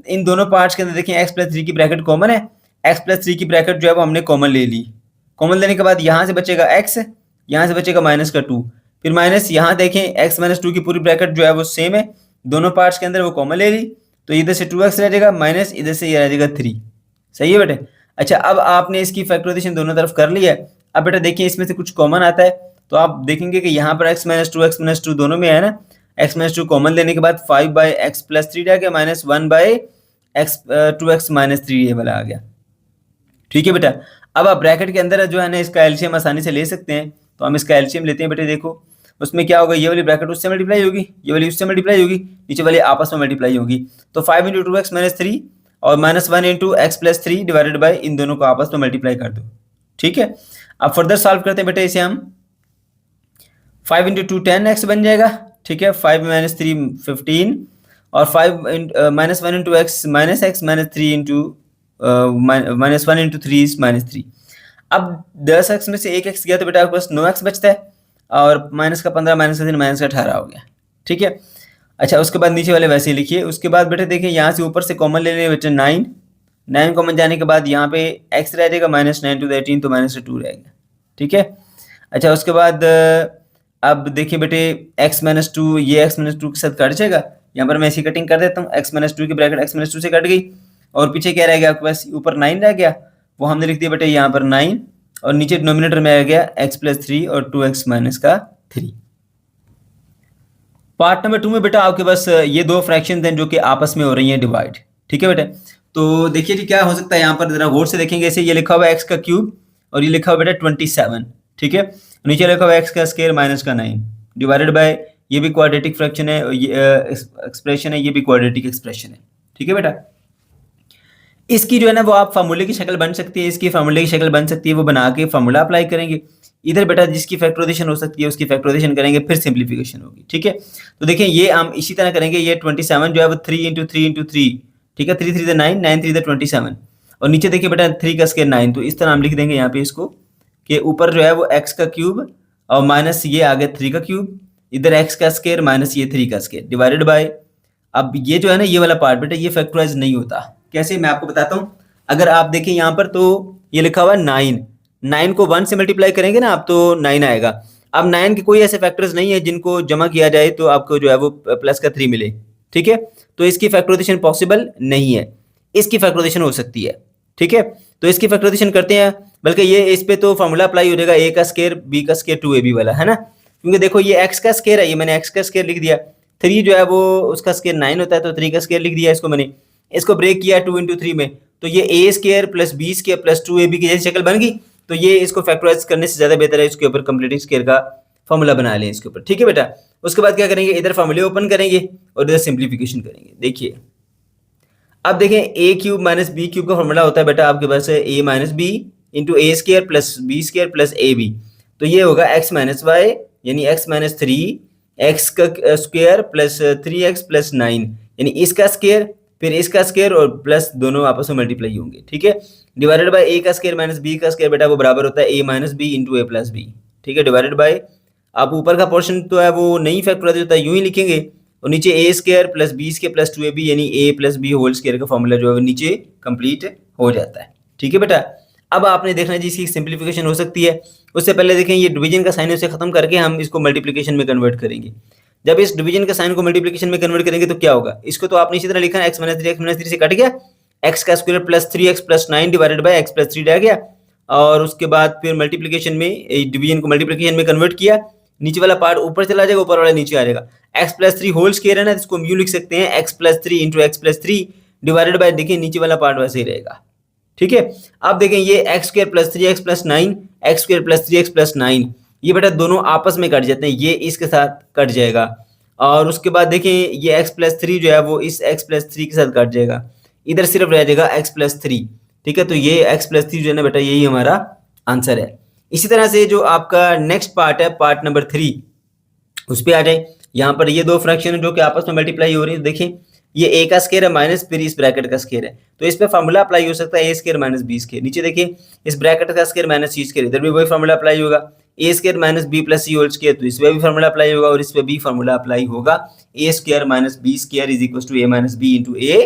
इन दोनों पार्ट्स के अंदर देखें x + 3 की ब्रैकेट कॉमन है, x + 3 की ब्रैकेट जो है वो हमने कॉमन ले ली, कॉमन लेने के बाद यहाँ से बचेगा x, यहाँ से बचेगा -2, फिर माइनस यहाँ देखें x - 2 की पूरी ब्रैकेट जो है वो सेम है, दोनों पार्ट्स के अंदर वो कॉमन ले ली, तो इधर से 2x रह जाएगा माइनस इधर से ये रह जाएगा 3। सही है बेटे। अच्छा, अब आपने इसकी फैक्टराइजेशन दोनों तरफ कर लिया। अब बेटा देखिए इसमें से कुछ कॉमन आता है, तो आप देखेंगे कि यहाँ पर x माइनस टू दोनों में है ना, x माइनस टू कॉमन लेने के बाद 5/x प्लस 3 आ गया माइनस 1/x 2x माइनस 3 ये वाला आ गया। ठीक है बेटा। अब आप ब्रैकेट के अंदर जो है ना इसका एलसीएम आसानी से ले सकते हैं, तो हम इसका एलसीएम लेते हैं बेटे। देखो उसमें क्या होगा, ये वाली ब्रैकेट उससे मल्टीप्लाई होगी, ये वाली उससे मल्टीप्लाई होगी, नीचे वाली आपस में मल्टीप्लाई होगी। तो 5 × 2x माइनस 3 और minus 1 × x plus 3 divided by इन दोनों को आपस में मल्टीप्लाई कर दो। ठीक है। अब फर्दर सॉल्व करते हैं बेटे इसे हम। 5 × 2 10x बन जाएगा। ठीक है। 5 - 3 15 और 5 minus 1 × x minus x minus 3 into minus 1 × 3 is minus 3। अब 10x में से 1x गया तो बेटा आपके पास 9x बचता है और माइनस का 15 माइनस का 3 माइनस का 18 हो गया। ठीक है। अच्छा, उसके बाद नीचे वाले वैसे ही लिखिए। उसके बाद बेटे देखिए यहाँ से ऊपर से कॉमन ले लें बेटे 9 कॉमन जाने के बाद यहाँ पे x रह जाएगा माइनस 9 × 18 तो माइनस 2 रहेगा। ठीक है। अच्छा, उसके बाद अब देखिए बेटे x माइनस 2 ये x माइनस 2 के साथ कट जाएगा। यहाँ पर मैं ऐसी कटिंग कर देता हूँ, x माइनस 2 की ब्रैकेट x माइनस 2 से कट गई और पीछे क्या रह गया आपके पास, ऊपर 9 रह गया, वो हमने लिख दिया बेटे यहाँ पर 9 और नीचे डिनोमिनेटर में आ गया x प्लस 3 और 2x माइनस का 3। पार्ट नंबर 2 में बेटा आपके पास ये दो फ्रैक्शन हैं जो कि आपस में हो रही हैं डिवाइड। ठीक है बेटा। तो देखिए जी क्या हो सकता है, यहाँ पर जरा गौर से देखेंगे। ऐसे ये लिखा हुआ है x का क्यूब और ये लिखा हुआ बेटा 27। ठीक है। नीचे लिखा हुआ है x का स्क्वायर माइनस का 9 डिवाइडेड बाय, ये भी क्वाड्रेटिक फ्रैक्शन है, ये एक्सप्रेशन है, ये भी क्वाड्रेटिक एक्सप्रेशन है। ठीक है बेटा। इसकी जो है ना वो आप फार्मूले की शक्ल बन सकती है, इसकी फार्मूले की शक्ल बन सकती है, वो बना के फार्मूला अप्लाई करेंगे। इधर बेटा जिसकी फैक्टराइजेशन हो सकती है उसकी फैक्टराइजेशन करेंगे, फिर सिंप्लीफिकेशन होगी। ठीक है। तो देखें ये हम इसी तरह करेंगे। ये 27 जो है वो 3 × 3 × 3। ठीक है। 3 3 9 9 3 27 और नीचे देखिए बेटा 3 का स्क्वायर 9। तो इस तरह हम लिख देंगे यहाँ पे इसको कि ऊपर जो है वो x का क्यूब और माइनस ये आ गया 3 का क्यूब, इधर x का स्क्वायर माइनस ये 3 का स्क्वायर डिवाइडेड बाय। अब ये जो है ना ये वाला पार्ट बेटा ये फैक्टराइज नहीं होता। कैसे, मैं आपको बताता हूँ। अगर आप देखें यहाँ पर तो ये लिखा हुआ है 9 को 1 से मल्टीप्लाई करेंगे ना आप तो 9 आएगा। अब 9 के कोई ऐसे फैक्टर्स नहीं है जिनको जमा किया जाए तो आपको जो है वो प्लस का 3 मिले। ठीक है। तो इसकी फैक्टराइजेशन पॉसिबल नहीं है, इसकी फैक्टराइजेशन हो सकती है। ठीक है। तो इसकी फैक्टराइजेशन करते हैं, बल्कि ये इस पे तो फॉर्मूला अप्लाई हो जाएगा, a का स्क्वायर b का स्क्वायर 2ab वाला, है ना। क्योंकि देखो ये x का स्क्वायर है, ये मैंने x का स्क्वायर लिख दिया। 3 जो है वो उसका स्क्वायर 9 होता है तो 3 का स्क्वायर लिख दिया इसको मैंने। इसको ब्रेक किया 2 × 3 में, तो ये a square plus b square plus 2ab की जैसी शक्ल बन गई। तो ये इसको फैक्टराइज करने से ज्यादा बेहतर है इसके ऊपर कंप्लीट स्क्वायर का फॉर्मूला बना लें इसके ऊपर। ठीक है बेटा। उसके बाद क्या करेंगे, इधर फॉर्मूले ओपन करेंगे और इधर सिंप्लीफिकेशन करेंगे। देखिए अब देखें a cube minus b cube का फॉर्मूला होता है बेटा आपके पास है a minus b into a square plus b square plus a b. तो ये होगा x माइनस वाई यानी x माइनस 3 x का स्क्वायर प्लस 3x प्लस 9 यानी इसका स्क्वायर फिर इसका स्क्वायर और प्लस दोनों आपस में मल्टीप्लाई होंगे। ठीक है। डिवाइडेड बाय a का स्क्वायर माइनस b का स्क्वायर बेटा वो बराबर होता है a minus b into a plus b. ठीक है। डिवाइडेड बाय, आप ऊपर का पोर्शन तो है वो नहीं फैक्टराइज होता है, यूं ही लिखेंगे और नीचे a square plus b square plus 2ab यानी a plus b whole square का फॉर्मूला जो है वो नीचे कंप्लीट हो जाता है। ठीक है बेटा। अब आपने देखना जी इसकी सिंप्लीफिकेशन हो सकती है। उससे पहले देखें ये डिवीजन का साइन उसे खत्म करके हम इसको मल्टीप्लिकेशन में कन्वर्ट करेंगे। जब इस डिवीजन का साइन को मल्टीप्लिकेशन में कन्वर्ट करेंगे तो क्या होगा, इसको तो आपने इसी तरह लिखा है x माइनस 3 से कट गया, x का square plus 3x plus 9 divided by x plus 3 रह गया और उसके बाद फिर मल्टीप्लिकेशन में डिवीजन को मल्टीप्लिकेशन में कन्वर्ट किया, नीचे वाला पार्ट ऊपर चला जाएगा, ऊपर वाला नीचे आ जाएगा। x प्लस 3 होल स्क्वायर है ना, इसको हम यूं लिख सकते हैं x plus 3 into x plus 3 divided bye, देखिए नीचे वाला पार्ट वैसे ही रहेगा। ठीक है। अब देखें ये x square plus 3x plus 9 x square plus 3x plus 9 ये बेटा दोनों आपस में कट जाते हैं, ये इसके साथ कट जाएगा और उसके बाद देखें ये x प्लस 3 जो है वो इस x प्लस 3 के साथ कट जाएगा, इधर सिर्फ रह जाएगा x प्लस 3। ठीक है। तो ये x प्लस 3 जो है ना बेटा यही हमारा आंसर है। इसी तरह से जो आपका नेक्स्ट पार्ट है पार्ट नंबर 3 उस पर आ जाए। यहाँ पर ये दो फ्रैक्शन है जो कि आपस में मल्टीप्लाई हो रही है। देखिए ये a का स्क्वायर है माइनस फिर इस ब्रैकेट का स्क्वायर है, तो इस पे फार्मूला अप्लाई हो सकता है a square minus b square. नीचे देखिए इस ब्रैकेट का स्क्वायर माइनस सी स्क्वायर, इधर भी वही फार्मूला अप्लाई होगा a square minus b plus c whole square, तो इस पे भी फार्मूला अप्लाई होगा और इस पे भी फार्मूला अप्लाई होगा a square minus b square is equal to a minus b into a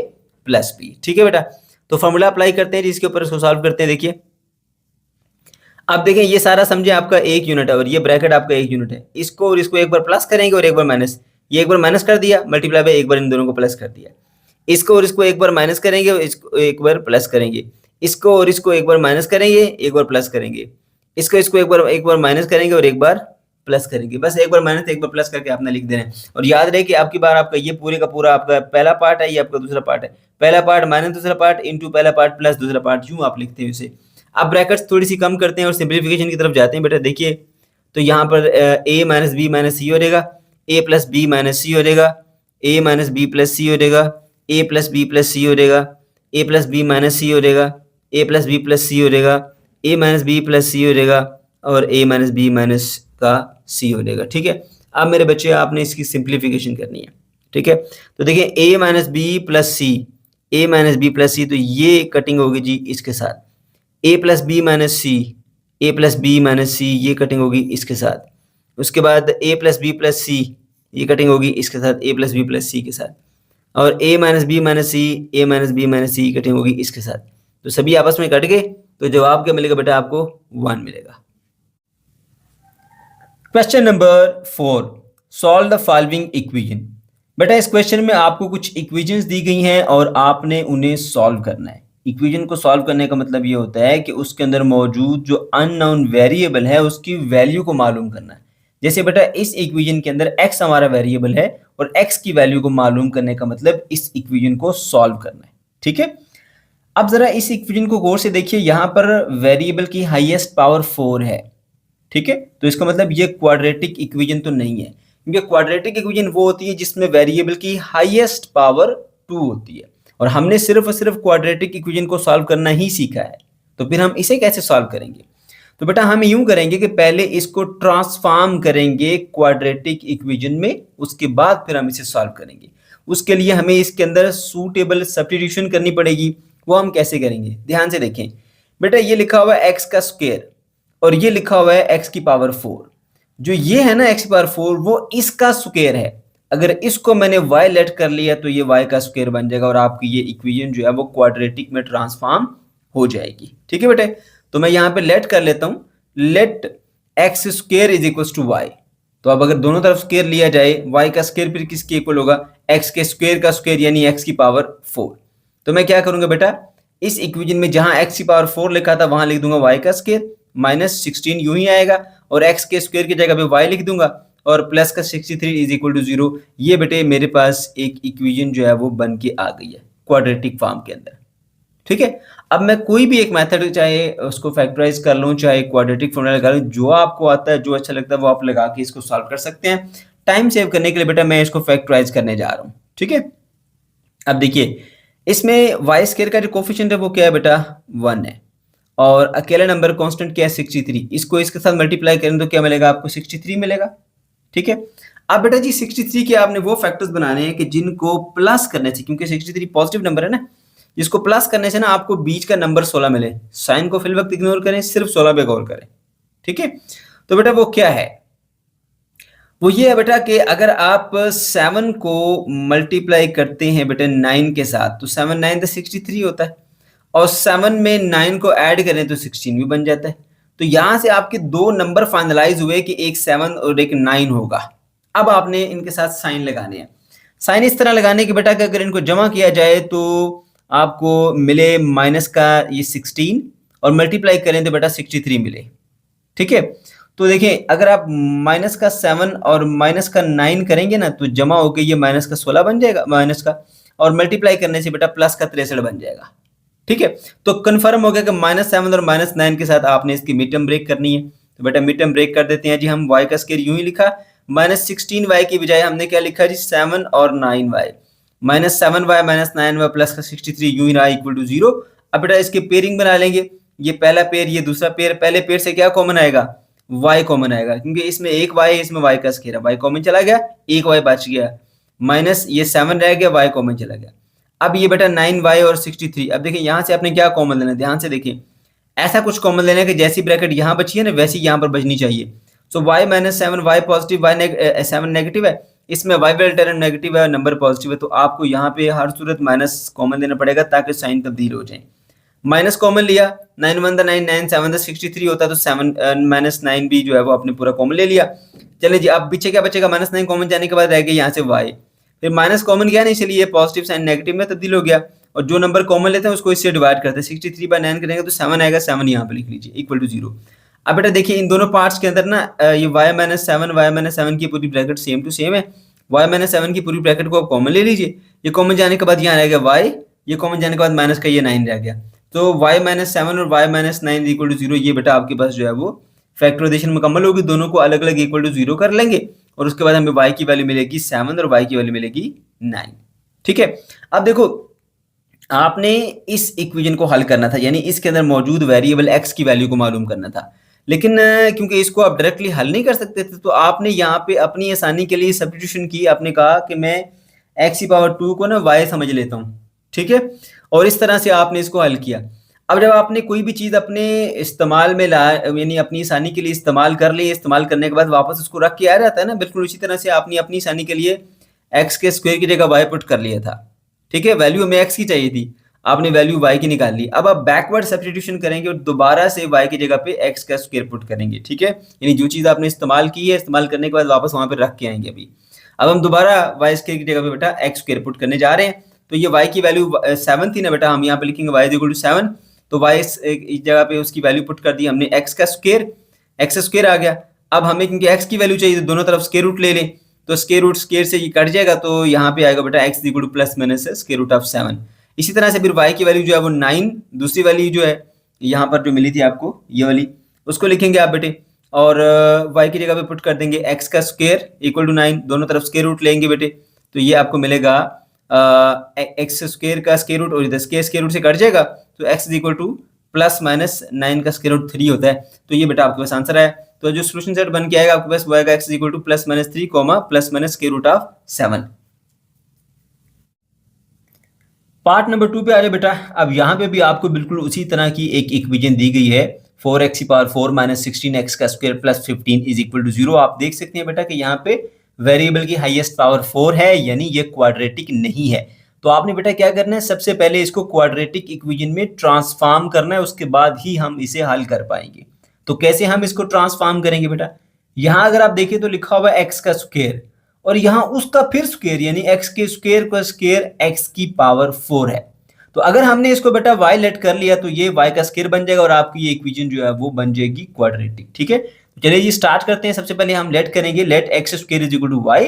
plus b. ठीक है बेटा। तो फार्मूला अप्लाई करते हैं जिसके ऊपर इसको सॉल्व करते हैं। देखिए अब देखें ये सारा समझे आपका 1 यूनिट है और ये ब्रैकेट आपका 1 यूनिट है, इसको और इसको एक बार प्लस करेंगे और एक बार माइनस, ये एक बार माइनस कर दिया मल्टीप्लाई बाय एक बार इन दोनों को प्लस कर दिया। इसको और इसको एक बार माइनस करेंगे और इसको एक बार प्लस करेंगे, इसको और इसको एक बार माइनस करेंगे, एक बार प्लस करेंगे, इसको इसको एक बार माइनस करेंगे और एक बार प्लस करेंगे। बस एक बार माइनस एक बार प्लस करके आपने लिख देना है। और याद रहे कि आपकी बार आपका ये पूरे का पूरा आपका पहला पार्ट है, ये आपका दूसरा पार्ट है। पहला पार्ट माइनस दूसरा पार्ट इंटू पहला पार्ट प्लस दूसरा पार्ट, यूं आप लिखते हैं इसे। अब ब्रैकेट्स थोड़ी सी कम करते हैं और सिंप्लीफिकेशन की तरफ जाते हैं। बेटा देखिए, तो यहाँ पर ए माइनस बी माइनस सी हो जाएगा, ए प्लस बी माइनस सी हो जाएगा, ए माइनस बी प्लस सी हो जाएगा, ए प्लस बी प्लस सी हो जाएगा, ए प्लस बी माइनस सी हो जाएगा, ए प्लस बी प्लस सी हो जाएगा, ए माइनस बी प्लस सी हो जाएगा और ए माइनस बी माइनस का सी हो जाएगा। ठीक है, अब मेरे बच्चे आपने इसकी सिंप्लीफिकेशन करनी है। ठीक है, तो देखिए ए माइनस बी प्लस सी, ए माइनस बी प्लस सी, तो ये कटिंग होगी जी इसके साथ। ए प्लस बी माइनस सी, ए प्लस बी माइनस सी, ये कटिंग होगी इसके साथ। उसके बाद ए प्लस बी प्लस सी, ये कटिंग होगी इसके साथ, ए प्लस बी प्लस सी के साथ। और ए माइनस बी माइनस सी, ए माइनस बी माइनस सी कटिंग होगी इसके साथ। तो सभी आपस में कट गए, तो जवाब क्या मिलेगा बेटा? आपको 1 मिलेगा। Question number 4, solve the following equation. बेटा इस क्वेश्चन में आपको कुछ इक्वेशंस दी गई हैं और आपने उन्हें सॉल्व करना है। इक्वेशन को सॉल्व करने का मतलब ये होता है कि उसके अंदर मौजूद जो अननोन वेरिएबल है उसकी वैल्यू को मालूम करना है। जैसे बेटा इस इक्वेशन के अंदर x हमारा वेरिएबल है और x की वैल्यू को मालूम करने का मतलब इस इक्वेशन को सॉल्व करना है। ठीक है, अब जरा इस इक्वेशन को गौर से देखिए, यहाँ पर वेरिएबल की हाईएस्ट पावर 4 है। ठीक है, तो इसका मतलब ये क्वाड्रेटिक इक्वेशन तो नहीं है, क्योंकि क्वाड्रेटिक इक्वेशन वो होती है जिसमें वेरिएबल की हाईएस्ट पावर 2 होती है, और हमने सिर्फ और सिर्फ क्वाड्रेटिक इक्वेशन को सॉल्व करना ही सीखा है। तो फिर हम इसे कैसे सॉल्व करेंगे? तो बेटा हम यूं करेंगे कि पहले इसको ट्रांसफॉर्म करेंगे क्वाड्रेटिक इक्वेशन में, उसके बाद फिर हम इसे सॉल्व करेंगे। उसके लिए हमें इसके अंदर सूटेबल सब्स्टिट्यूशन करनी पड़ेगी। वो हम कैसे करेंगे? ध्यान से देखें बेटा, ये लिखा हुआ है एक्स का स्क्वायर और ये लिखा हुआ है एक्स की पावर 4। जो ये है ना एक्स की पावर 4, वो इसका स्क्वायर है। अगर इसको मैंने y लेट कर लिया तो ये y का स्क्वायर बन जाएगा और आपकी ये इक्वेशन जो है वो क्वाड्रेटिक में ट्रांसफॉर्म हो जाएगी। ठीक है बेटे, तो मैं यहाँ पे लेट कर लेता हूँ, let x square is equal to y. तो अब अगर दोनों तरफ स्क्वायर लिया जाए, y का स्क्वायर फिर किसके इक्वल होगा? x के स्क्वायर का स्क्वायर यानी x की पावर 4। तो मैं क्या करूंगा बेटा, इस इक्वेशन में जहां x की पावर 4 लिखा था वहां लिख दूंगा y का स्क्वायर, माइनस 16 यूं ही आएगा और x के स्क्वायर की जगह पे y लिख दूंगा और प्लस का 63 इज इक्वल टू 0। ये बेटे मेरे पास एक इक्वेशन जो है वो बन के आ गई है क्वाड्रेटिक फॉर्म के अंदर। ठीक है, अब मैं कोई भी एक मेथड, चाहे उसको फैक्टराइज कर लूं चाहे क्वाड्रेटिक फॉर्मूला लगा लूं, जो आपको आता है जो अच्छा लगता है वो आप लगा के इसको सॉल्व कर सकते हैं। टाइम सेव करने के लिए बेटा मैं इसको फैक्टराइज करने जा रहा हूं। ठीक है, अब देखिए इसमें वाई स्क्वायर का जो कोफिशिएंट है वो क्या है बेटा? 1 है और अकेला नंबर कांस्टेंट क्या है? 63। इसको इसके साथ मल्टीप्लाई करें तो क्या मिलेगा आपको? 63 मिलेगा। ठीक है, अब बेटा जी 63 के आपने वो फैक्टर्स बनाने हैं कि जिनको प्लस करने से, क्योंकि 63 पॉजिटिव नंबर है ना, जिसको प्लस करने से ना आपको बीच का नंबर 16 मिले। साइन को फिल वक्त इग्नोर करें, सिर्फ 16 पे गौर करें। ठीक है, तो बेटा वो क्या है? वो ये है बेटा कि अगर आप 7 को मल्टीप्लाई करते हैं बेटा 9 के साथ, तो 7 9 तो 63 होता है और 7 में 9 को ऐड करें तो 16 भी बन जाता है। तो यहां से आपके दो नंबर फाइनलाइज हुए कि एक 7 और एक 9 होगा। अब आपने इनके साथ साइन लगाने हैं। साइन इस तरह लगाने के बेटा कि अगर इनको जमा किया जाए तो आपको मिले माइनस का ये 16 और मल्टीप्लाई करें तो बेटा 63 मिले। ठीक है, तो देखें अगर आप माइनस का 7 और माइनस का 9 करेंगे ना तो जमा होकर ये माइनस का 16 बन जाएगा माइनस का, और मल्टीप्लाई करने से बेटा प्लस का 63 बन जाएगा। ठीक है, तो कंफर्म हो गया कि -7 और -9 के साथ आपने इसकी मिड टर्म ब्रेक करनी है। तो बेटा मिड टर्म ब्रेक कर देते हैं जी। हम y का स्क्वायर यूं ही लिखा, -16y की बजाय हमने क्या लिखा जी? 7 और 9y, -7y -9y प्लस का 63 यूं ही रहा इक्वल टू 0। अब बेटा इसके पेयरिंग बना लेंगे, ये पहला पेयर ये दूसरा पेयर। पहले पेयर से क्या कॉमन आएगा? y कॉमन आएगा, क्योंकि इसमें एक y है, इसमें y का स्क्वायर है, y कॉमन चला गया, एक y बच गया, माइनस ये 7 रह गया, y कॉमन चला गया। अब ये बेटा 9y और 63। अब देखिए यहाँ से आपने क्या कॉमन लेना है, ध्यान से देखिए, ऐसा कुछ कॉमन लेना है कि जैसी ब्रैकेट यहाँ बची है ना वैसी यहाँ पर बचनी चाहिए। सो y -7 y positive, y 7 negative है, इसमें y टर्म नेगेटिव है, नंबर पॉजिटिव है, तो आपको यहाँ पे हर सूरत माइनस कॉमन देना पड़ेगा ताकि साइन तब्दील हो जाए। माइनस कॉमन लिया, 9 1 9 9 7 63 होता है, तो 7 -9 भी जो है वो आपने पूरा कॉमन ले लिया। चलिए जी, अब पीछे क्या बचेगा? -9 कॉमन जाने के बाद रह गया यहाँ से y। फिर माइनस कॉमन गया नहीं, चलिए पॉजिटिव साइन नेगेटिव में तब्दील हो गया, और जो नंबर कॉमन लेते हैं उसको इससे डिवाइड करते हैं। 63/9 करेंगे तो 7 आएगा, 7 यहाँ पे लिख लीजिए इक्वल टू 0। अब बेटा देखिए इन दोनों पार्ट्स के अंदर ना ये y-7 की पूरी ब्रैकेट सेम टू सेम है। y-7 की पूरी ब्रैकेट को आप कॉमन ले लीजिए, ये कॉमन जाने के बाद यहाँ रह गया y, ये कॉमन जाने के बाद माइनस का ये 9 रह गया, तो y-7 और y-9 इक्वल टू 0। ये बेटा आपके पास जो है वो फैक्टराइजेशन मुकम्मल होगी, दोनों को अलग अलग इक्वल टू 0 कर लेंगे, और उसके बाद हमें y की वैल्यू मिलेगी 7 और y की वैल्यू मिलेगी 9। ठीक है, अब देखो आपने इस इक्वेशन को हल करना था, यानी इसके अंदर मौजूद वेरिएबल x की वैल्यू को मालूम करना था, लेकिन क्योंकि इसको आप डायरेक्टली हल नहीं कर सकते थे, तो आपने यहाँ पे अपनी आसानी के लिए सब्स्टिट्यूशन की। आपने कहा कि मैं x⁻² को ना y समझ लेता हूँ, ठीक है, और इस तरह से आपने इसको हल किया। अब जब आपने कोई भी चीज़ अपने इस्तेमाल में ला, यानी अपनी आसानी के लिए इस्तेमाल कर ली, इस्तेमाल करने के बाद वापस उसको रख के आ जाता है ना, बिल्कुल उसी तरह से आपने अपनी आसानी के लिए x के स्क्वायर की जगह y पुट कर लिया था। ठीक है, वैल्यू हमें x की चाहिए थी, आपने वैल्यू y की निकाल ली। अब आप बैकवर्ड सब्स्टिट्यूशन करेंगे और दोबारा से y की जगह पे x का स्क्वायर पुट करेंगे। ठीक है, यानी जो चीज़ आपने इस्तेमाल की है, इस्तेमाल करने के बाद वापस वहाँ पे रख के आएंगे। अभी अब हम दोबारा y स्क्वायर की जगह पे बेटा x स्क्वायर पुट करने जा रहे हैं, तो ये y की वैल्यू 7 थी ना बेटा, हम यहाँ पे लिखेंगे y इक्वल टू 7, तो y इस जगह पे उसकी वैल्यू पुट कर दी हमने, x का स्क्वायर, x स्क्वायर आ गया। अब हमें क्योंकि x की वैल्यू चाहिए तो दोनों तरफ स्क्वायर रूट ले लें, तो स्क्वायर रूट स्क्वायर से ये कट जाएगा, तो यहाँ पे आएगा बेटा x equal to plus minus square root of 7। इसी तरह से फिर y की वैल्यू जो है वो 9, दूसरी वैल्यू जो है यहाँ पर जो मिली थी आपको ये वाली, उसको लिखेंगे आप बेटे, और y की जगह पे पुट कर देंगे x का स्क्वायर इक्वल टू 9, दोनों तरफ स्क्वायर रूट लेंगे बेटे, तो ये आपको मिलेगा एक्स स्क्वायर का स्क्वायर रूट, और इधर स्क्वायर रूट से कट जाएगा, तो x equal to plus minus 9 का स्क्वायर रूट 3 होता है। तो ये बेटा आपके पास आंसर है। तो जो सोल्यूशन सेट बन के आएगा आपके पास वो आएगा x equal to plus minus 3 plus minus square root of 7। Part number 2 पे आ जाए बेटा। अब यहाँ पे भी आपको बिल्कुल उसी तरह की एक इक्वेशन दी गई है, 4x⁴ माइनस 16x का square plus 15 is equal to 0। आप देख सकते हैं बेटा कि यहाँ पे वेरिएबल की हाईएस्ट पावर 4 है, यानी ये क्वाड्रेटिक नहीं है। तो आपने बेटा क्या करना है, सबसे पहले इसको क्वाड्रेटिक इक्वेशन में ट्रांसफॉर्म करना है, उसके बाद ही हम इसे हल कर पाएंगे। तो कैसे हम इसको ट्रांसफॉर्म करेंगे बेटा, यहाँ अगर आप देखें तो लिखा हुआ है x का स्क्वायर, और यहाँ उसका फिर स्क्वायर, यानी x के स्क्वायर का स्क्वायर x की पावर 4 है। तो अगर हमने इसको बेटा y लेट कर लिया तो ये y का स्क्वायर बन जाएगा, और आपकी ये इक्वेशन जो है वो बन जाएगी क्वाड्रेटिक। ठीक है, तो चलिए जी स्टार्ट करते हैं। सबसे पहले हम लेट करेंगे, let x square is equal to y,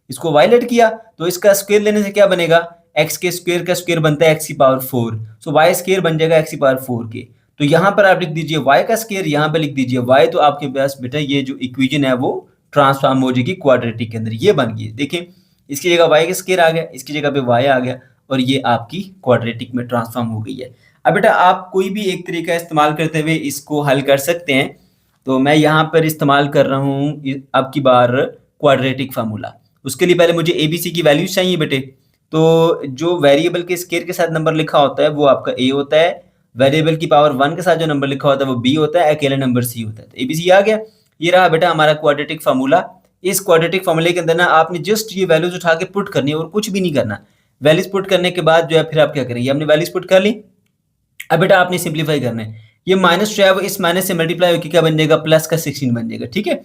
इसको y लेट किया तो इसका स्क्वायर लेने से क्या बनेगा, x के स्क्वायर का स्क्वायर बनता है x की पावर 4, सो y स्क्वायर बन जाएगा x की पावर 4 के। तो यहाँ पर आप लिख दीजिए y का स्क्वायर, यहाँ पे लिख दीजिए y, तो आपके पास बेटा ये जो इक्वेशन है वो ट्रांसफॉर्म हो जाएगी क्वाड्रेटिक के अंदर। ये बन गई, देखें इसकी जगह y का स्क्वायर आ गया, इसकी जगह पे y आ गया, और ये आपकी क्वाड्रेटिक में ट्रांसफॉर्म हो गई है। अब बेटा आप कोई भी एक तरीका इस्तेमाल करते हुए इसको हल कर सकते हैं, तो मैं यहाँ पर इस्तेमाल कर रहा हूँ अब की बार क्वाड्रेटिक फार्मूला। उसके लिए पहले मुझे ABC की वैल्यूज चाहिए बेटे, तो जो वेरिएबल के स्क्वायर के साथ नंबर लिखा होता है वो आपका A होता है, वेरिएबल की पावर 1 के साथ जो नंबर लिखा होता है वो B होता है, अकेला नंबर C होता है। तो ABC आ गया, ये रहा बेटा हमारा क्वाड्रेटिक फार्मूला। इस क्वाड्रेटिक फार्मूले के अंदर ना आपने जस्ट ये वैल्यूज उठा के पुट करनी है और कुछ भी नहीं करना। वैल्यूज पुट करने के बाद जो है फिर आप क्या करेंगे, हमने वैल्यूज पुट कर ली, अब बेटा आपने सिंप्लीफाई करना है। ये माइनस जो है वो इस माइनस से मल्टीप्लाई होकर क्या बन जाएगा, प्लस का 16 बन जाएगा। ठीक है,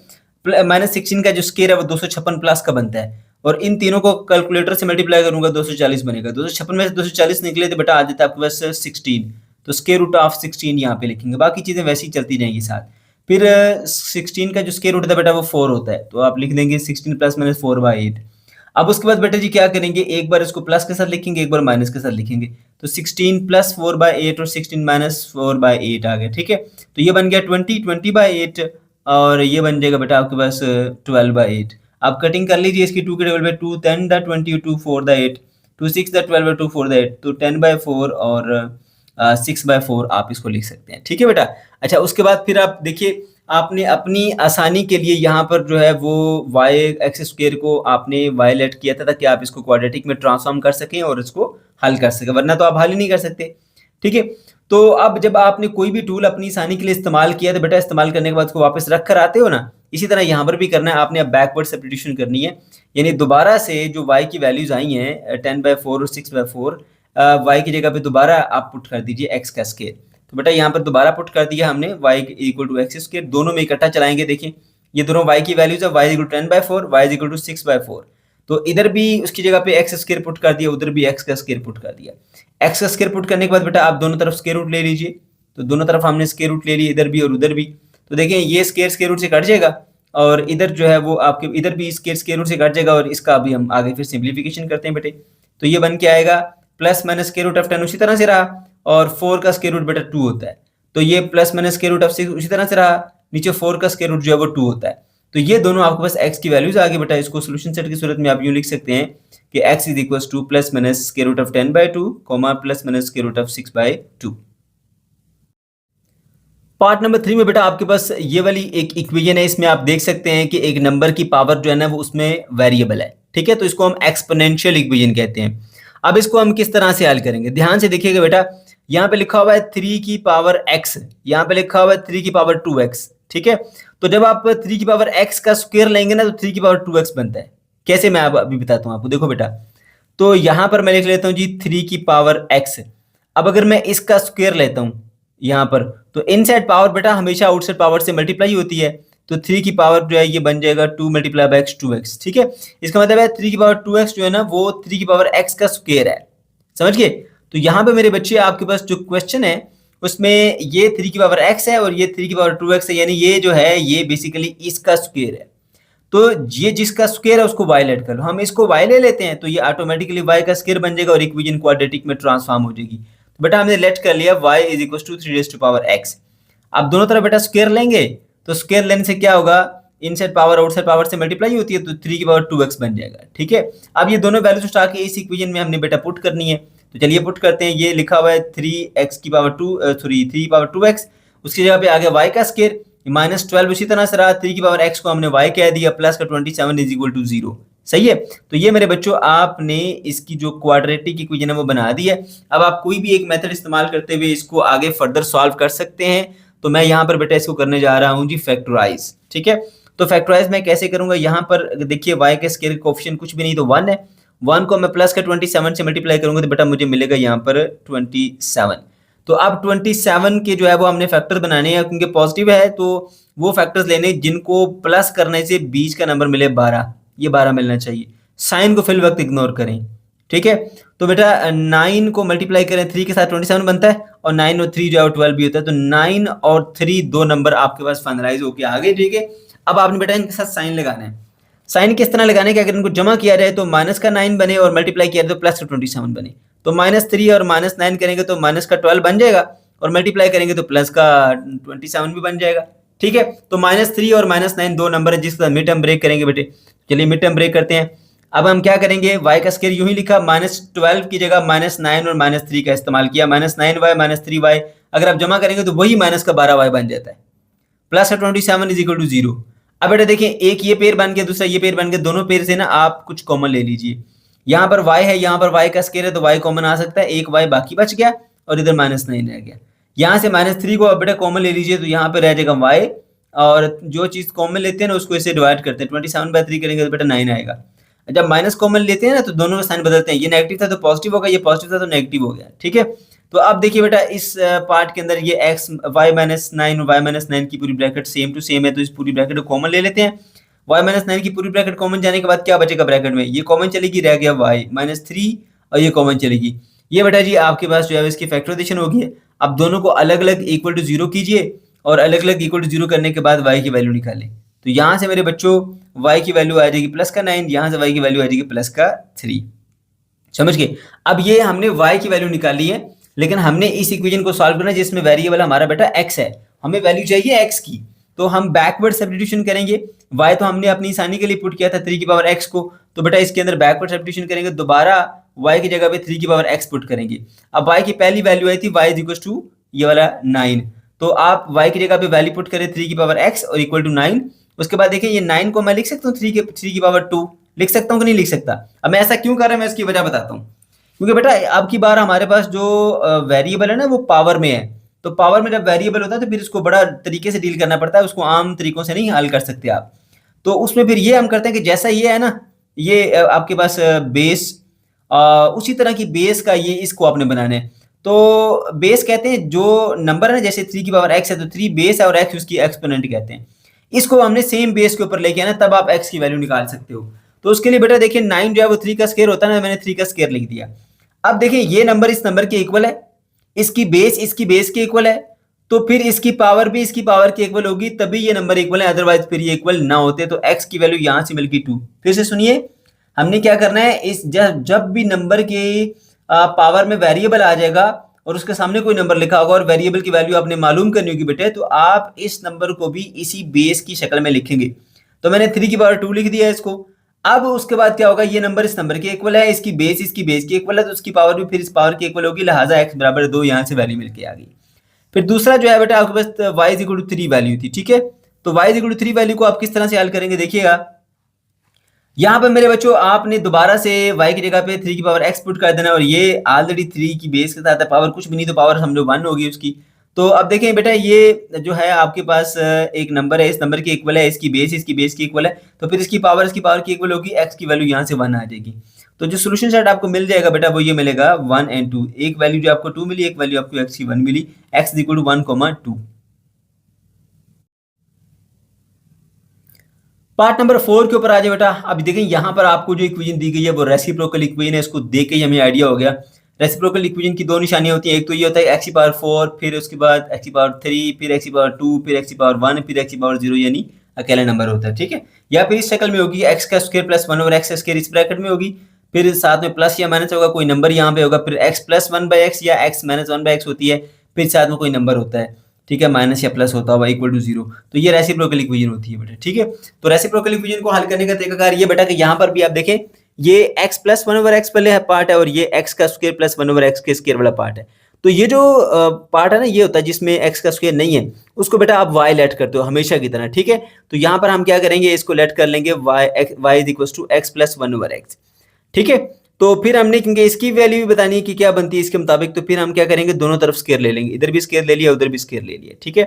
माइनस 16 का जो स्क्वायर है वो 256 प्लस का बनता है, और इन तीनों को कैलकुलेटर से मल्टीप्लाई करूंगा 240 बनेगा। 256 में से 240 निकले तो बेटा आ जाता है आपके पास 16, तो स्क्वायर रूट ऑफ 16 यहाँ पे लिखेंगे, बाकी चीजें वैसी चलती रहेंगी साथ। फिर 16 का जो स्क्वायर रूट होता है बेटा वो 4 होता है, तो आप लिख देंगे 16 प्लस माइनस 4/8। अब उसके बाद बेटा जी क्या करेंगे, एक बार इसको प्लस के साथ लिखेंगे, एक बार माइनस के साथ लिखेंगे, तो 16 प्लस 4/8 और 16 माइनस 4/8 आ गया। ठीक है, तो ये बन गया 20/8, और ये बन जाएगा बेटा आपके पास 12/8। आप कटिंग कर लीजिए इसकी, 2 के टेबल पे 2 10/20 2 4/8 2 6/12 2 4/8, तो 10/4 और 6/4 आप इसको लिख सकते हैं। ठीक है बेटा, अच्छा उसके बाद फिर आप देखिए आपने अपनी आसानी के लिए यहाँ पर जो है वो y एक्स स्क्वायर को आपने y लेट किया था ताकि आप इसको क्वाड्रेटिक में ट्रांसफॉर्म कर सकें और इसको हल कर सकें, वरना तो आप हल ही नहीं कर सकते। ठीक है, तो अब जब आपने कोई भी टूल अपनी आसानी के लिए इस्तेमाल किया तो बेटा इस्तेमाल करने के बाद उसको वापस रख कर आते हो ना, इसी तरह यहाँ पर भी करना है आपने। अब बैकवर्ड सब्स्टिट्यूशन करनी है, यानी दोबारा से जो y की वैल्यूज आई हैं 10/4 और 6/4, y की जगह पे दोबारा आप पुट कर दीजिए x का स्क्वायर। तो बेटा यहाँ पर दोबारा पुट कर दिया हमने y equal to x square, दोनों में इकट्ठा चलाएंगे। देखिए ये दोनों y की वैल्यूज है, y equal to 10/4, y equal to 6/4, तो इधर भी उसकी जगह पे एक्स स्क्वायर पुट कर दिया, उधर भी एक्स का स्क्वायर पुट कर दिया। एक्स का स्क्वायर पुट करने के बाद बेटा आप दोनों तरफ स्क्वायर रूट ले लीजिए, तो दोनों तरफ हमने स्क्वायर रूट ले लिया, इधर भी और उधर भी। तो देखें ये स्क्वायर रूट से कट जाएगा और इधर जो है वो आपके इधर भी स्क्वायर रूट से कट जाएगा और इसका अभी हम आगे फिर सिंप्लीफिकेशन करते हैं बेटे। तो ये बन के आएगा plus minus square root of 10 उसी तरह से रहा, और 4 का स्क्वायर रूट बेटा 2 होता है, तो ये plus minus square root of 6 उसी तरह से रहा, नीचे 4 का स्क्वायर रूट जो है वो 2 होता है। तो ये दोनों आपके पास x की वैल्यूज आ गई बेटा। इसको सोल्यूशन सेट की सूरत में आप यूं लिख सकते हैं कि x is equal to plus minus square root of 10/2 comma plus minus square root of 6/2। Part number 3 में बेटा आपके पास ये वाली एक इक्वेशन है, इसमें आप देख सकते हैं कि एक नंबर की पावर जो है ना वो उसमें वेरिएबल है, ठीक है, तो इसको हम एक्सपोनेंशियल इक्वेशन कहते हैं। अब इसको हम किस तरह से हल करेंगे, ध्यान से देखिएगा बेटा। यहाँ पे लिखा हुआ है 3 की पावर x, यहाँ पे लिखा हुआ है 3 की पावर 2x, ठीक है। तो जब आप 3 की पावर x का स्क्वायर लेंगे ना तो 3 की पावर 2x बनता है। कैसे, मैं अभी बताता हूँ आपको। देखो बेटा, तो यहाँ पर मैं लिख लेता हूँ जी 3 की पावर x। अब अगर मैं इसका स्क्वायर लेता हूँ यहाँ पर, तो इनसाइड पावर बेटा हमेशा आउटसाइड पावर से मल्टीप्लाई होती है, तो 3 की पावर जो है ये बन जाएगा 2 मल्टीप्लाई बाय x 2x, ठीक है। इसका मतलब है 3 की पावर 2x जो है ना वो 3 की पावर x का स्क्वायर है, समझ गए। तो यहाँ पे मेरे बच्चे आपके पास जो क्वेश्चन है उसमें ये 3 की पावर x है और ये 3 की पावर 2x है, यानी ये जो है ये बेसिकली इसका स्क्वायर है। तो ये जिसका स्क्वायर है उसको y लेट कर लो, हम इसको y ले लेते हैं तो ये ऑटोमेटिकली y का स्क्वायर बन जाएगा और इक्वेशन क्वाड्रेटिक में ट्रांसफॉर्म हो जाएगी। तो बेटा हमने लेट कर लिया y is equal to 3 raise to power x। अब दोनों तरफ बेटा स्क्वायर लेंगे तो स्क्वायर लेने से क्या होगा, इनसाइड पावर आउटसाइड पावर से मल्टीप्लाई होती है, तो 3 की पावर 2x बन जाएगा, ठीक है। अब ये दोनों वैल्यूज उठा के इस इक्वेशन में हमने बेटा पुट करनी है, तो चलिए पुट करते हैं। ये लिखा हुआ है 3x की पावर 3 की पावर 2x, उसकी जगह पे आ गया y का स्क्वायर माइनस 12 उसी तरह से रहा, 3 की पावर x को हमने y कह दिया, प्लस का 27 इज इक्वल टू 0, सही है। तो ये मेरे बच्चों आपने इसकी जो क्वाड्रेटिक इक्वेशन है वो बना दी है। अब आप कोई भी एक मेथड इस्तेमाल करते हुए इसको आगे फर्दर सॉल्व कर सकते हैं। तो मैं यहाँ पर बेटा इसको करने जा रहा हूँ जी फैक्टराइज, ठीक है। तो फैक्टराइज मैं कैसे करूंगा, यहाँ पर देखिए y के स्क्वायर कोएफिशिएंट कुछ भी नहीं तो 1 है, 1 को मैं प्लस का 27 से मल्टीप्लाई करूंगा तो बेटा मुझे मिलेगा यहाँ पर 27। तो अब 27 के जो है वो हमने फैक्टर बनाने हैं, क्योंकि पॉजिटिव है तो वो फैक्टर्स लेने जिनको प्लस करने से बीच का नंबर मिले 12, ये 12 मिलना चाहिए। साइन को फिल वक्त इग्नोर करें, ठीक है। तो बेटा 9 को मल्टीप्लाई करें 3 के साथ 27 बनता है, और 9 और 3 जो है 12 भी होता है, तो 9 और 3 दो नंबर आपके पास फाइनलाइज होके आ गए, ठीक है। अब आपने बेटा इनके साथ साइन लगाना है। साइन किस तरह लगाने के, अगर इनको जमा किया जाए तो माइनस का 9 बने और मल्टीप्लाई किया जाए तो प्लस का 27 बने। तो -3 और -9 करेंगे तो माइनस का 12 बन जाएगा और मल्टीप्लाई करेंगे तो प्लस का 27 भी बन जाएगा, ठीक है। तो -3 और -9 दो नंबर है जिसका मिड टर्म ब्रेक करेंगे बेटे। चलिए मिड टर्म ब्रेक करते हैं। अब हम क्या करेंगे, y का स्क्वायर यूं ही लिखा, -12 की जगह -9 और -3 का इस्तेमाल किया, -9y -3y। अगर आप जमा करेंगे तो वही माइनस का 12y बन जाता है, प्लस का 27 इज इक्वल टू 0। अब बेटा देखिए एक ये पेयर बन गया, दूसरा ये पेयर बन गया, दोनों पेयर से ना आप कुछ कॉमन ले लीजिए। यहाँ पर y है, यहाँ पर y का स्क्वायर है तो y कॉमन आ सकता है, एक y बाकी बच गया और इधर -9 रह गया। यहाँ से -3 को बेटा कॉमन ले लीजिए तो यहाँ पे रह जाएगा y, और जो चीज कॉमन लेते हैं ना उसको इसे डिवाइड करते हैं, 27/3 करेंगे तो बेटा 9 आएगा। जब माइनस कॉमन लेते हैं ना तो दोनों का साइन बदलते हैं, ये नेगेटिव था तो पॉजिटिव हो गया, ये पॉजिटिव था तो नेगेटिव हो गया, ठीक है। तो अब देखिए बेटा इस पार्ट के अंदर ये x y -9 और y -9 की पूरी ब्रैकेट सेम टू सेम है, तो इस पूरी ब्रैकेट को कॉमन ले लेते हैं। y -9 की पूरी ब्रैकेट कॉमन जाने के बाद क्या बचेगा ब्रैकेट में, ये कॉमन चलेगी, रह गया y -3 और ये कॉमन चलेगी। ये बेटा जी आपके पास जो है इसकी फैक्टराइजेशन होगी है। अब दोनों को अलग अलग इक्वल टू 0 कीजिए और अलग अलग इक्वल टू 0 करने के बाद y की वैल्यू निकालें। तो यहाँ से मेरे बच्चों y की वैल्यू आ जाएगी प्लस का 9, यहाँ से y की वैल्यू आ जाएगी प्लस का 3, समझ गए। अब ये हमने y की वैल्यू निकाली है, लेकिन हमने इस इक्वेशन को सॉल्व करना है जिसमें वेरिएबल हमारा बेटा x है, हमें वैल्यू चाहिए x की। तो हम बैकवर्ड सब्स्टिट्यूशन करेंगे, y तो हमने अपनी आसानी के लिए पुट किया था 3 की पावर x को, तो बेटा इसके अंदर बैकवर्ड सब्स्टिट्यूशन करेंगे, दोबारा y की जगह पे 3 की पावर x पुट करेंगे। अब y की पहली वैल्यू आई थी y इज इक्वल टू ये वाला 9, तो आप y की जगह पे वैल्यू पुट करें 3 की पावर x और इक्वल टू 9। उसके बाद देखिए ये 9 को मैं लिख सकता हूँ 3 की पावर 2, लिख सकता हूँ कि नहीं लिख सकता। अब मैं ऐसा क्यों कर रहा हूँ मैं इसकी वजह बताता हूँ, क्योंकि बेटा अब की बार हमारे पास जो वेरिएबल है ना वो पावर में है, तो पावर में जब वेरिएबल होता है तो फिर इसको बड़ा तरीके से डील करना पड़ता है, उसको आम तरीकों से नहीं हल कर सकते आप। तो उसमें फिर ये हम करते हैं कि जैसा ये है ना, ये आपके पास बेस, उसी तरह की बेस का ये इसको आपने बनाना है। तो बेस कहते हैं जो नंबर है ना, जैसे 3 की पावर x है तो 3 बेस है और x उसकी एक्सपोनेंट कहते हैं। इसको हमने सेम बेस के ऊपर लेके आना, तब आप x की वैल्यू निकाल सकते हो। तो उसके लिए बेटा देखिए 9 जो है वो 3 का स्क्वायर होता है ना, मैंने 3 का स्क्वायर लिख दिया। अब देखिए ये नंबर इस नंबर के इक्वल है, इसकी बेस के इक्वल है, तो फिर इसकी पावर भी इसकी पावर के इक्वल होगी, तभी ये नंबर इक्वल है, अदरवाइज फिर ये इक्वल ना होते। तो x की वैल्यू यहां से मिल गई 2। फिर से सुनिए, हमने क्या करना है, इस जब भी नंबर के पावर में वेरिएबल आ जाएगा और उसके सामने कोई नंबर लिखा होगा और वेरिएबल की वैल्यू आपने मालूम करनी होगी बेटे, तो आप इस नंबर को भी इसी बेस की शक्ल में लिखेंगे। तो मैंने 3 की पावर 2 लिख दिया है इसको। अब उसके बाद क्या होगा, ये नंबर इस नंबर के इक्वल है, इसकी बेस के इक्वल है, तो उसकी पावर भी फिर इस पावर के इक्वल होगी, लिहाजा x बराबर 2 यहां से वैल्यू मिलके आ गई। फिर दूसरा जो है बेटा आपके पास y इक्वल टू 3 वैल्यू थी, ठीक है। तो y इक्वल टू 3 वैल्यू को आप किस तरह से हल करेंगे, देखिएगा यहाँ पर मेरे बच्चों आपने दोबारा से y की जगह पे 3 की पावर x पुट कर देना, और ये ऑलरेडी 3 की बेस के साथ है, पावर कुछ भी नहीं, तो पावर समझो 1 होगी उसकी। तो अब देखें बेटा, ये जो है आपके पास एक नंबर है, इस नंबर के इक्वल है, इसकी बेस की इक्वल है, तो फिर इसकी पावर की इक्वल होगी, x की वैल्यू यहाँ से 1 आ जाएगी। तो जो सोल्यूशन सेट आपको मिल जाएगा बेटा वो ये मिलेगा 1 और 2। एक वैल्यू जो आपको 2 मिली, एक वैल्यू आपको x की 1 मिली, x equal to 1, 2। Part number 4 के ऊपर आ जाए बेटा। अभी देखें यहाँ पर आपको जो इक्वेशन दी गई है वो रेसिप्रोकल इक्वेशन है, इसको देख के ही हमें आइडिया हो गया। रेसिप्रोकल इक्वेशन की दो निशानियां होती हैं, एक तो ये होता है x की पावर 4, फिर उसके बाद x की पावर 3, फिर x की पावर 2, फिर x की पावर 1, फिर x की पावर 0, यानी अकेला नंबर होता है, ठीक है। या फिर इस शक्ल में होगी x का स्क्वायर प्लस 1 ओवर x का स्क्वायर, इस ब्रैकेट में होगी, फिर साथ में प्लस या माइनस होगा, कोई नंबर यहाँ पे होगा, फिर x प्लस 1/x या x माइनस 1/x होती है, फिर साथ में कोई नंबर होता है, ठीक है, माइनस या प्लस होता हुआ इक्वल टू 0। तो ये रेसिप्रोकल इक्वेशन होती है बेटा, ठीक है। तो रेसिप्रोकल इक्वेशन को हल करने का तरीकाकार ये बेटा कि यहाँ पर भी आप देखें, ये x प्लस 1 ओवर x पहले पार्ट है और ये x का स्क्वायर प्लस 1 ओवर x के स्क्वायर वाला पार्ट है। तो ये जो पार्ट है ना, ये होता है जिसमें x का स्क्वायर नहीं है, उसको बेटा आप y लेट करते हो हमेशा की तरह, ठीक है। तो यहाँ पर हम क्या करेंगे, इसको लेट कर लेंगे y is equal to x plus 1 over x, ठीक है। तो फिर हमने, क्योंकि इसकी वैल्यू भी बतानी है कि क्या बनती है इसके मुताबिक, तो फिर हम क्या करेंगे, दोनों तरफ स्क्वायर ले लेंगे, इधर भी स्क्वायर ले लिया, उधर भी स्क्वायर ले लिया, ठीक है।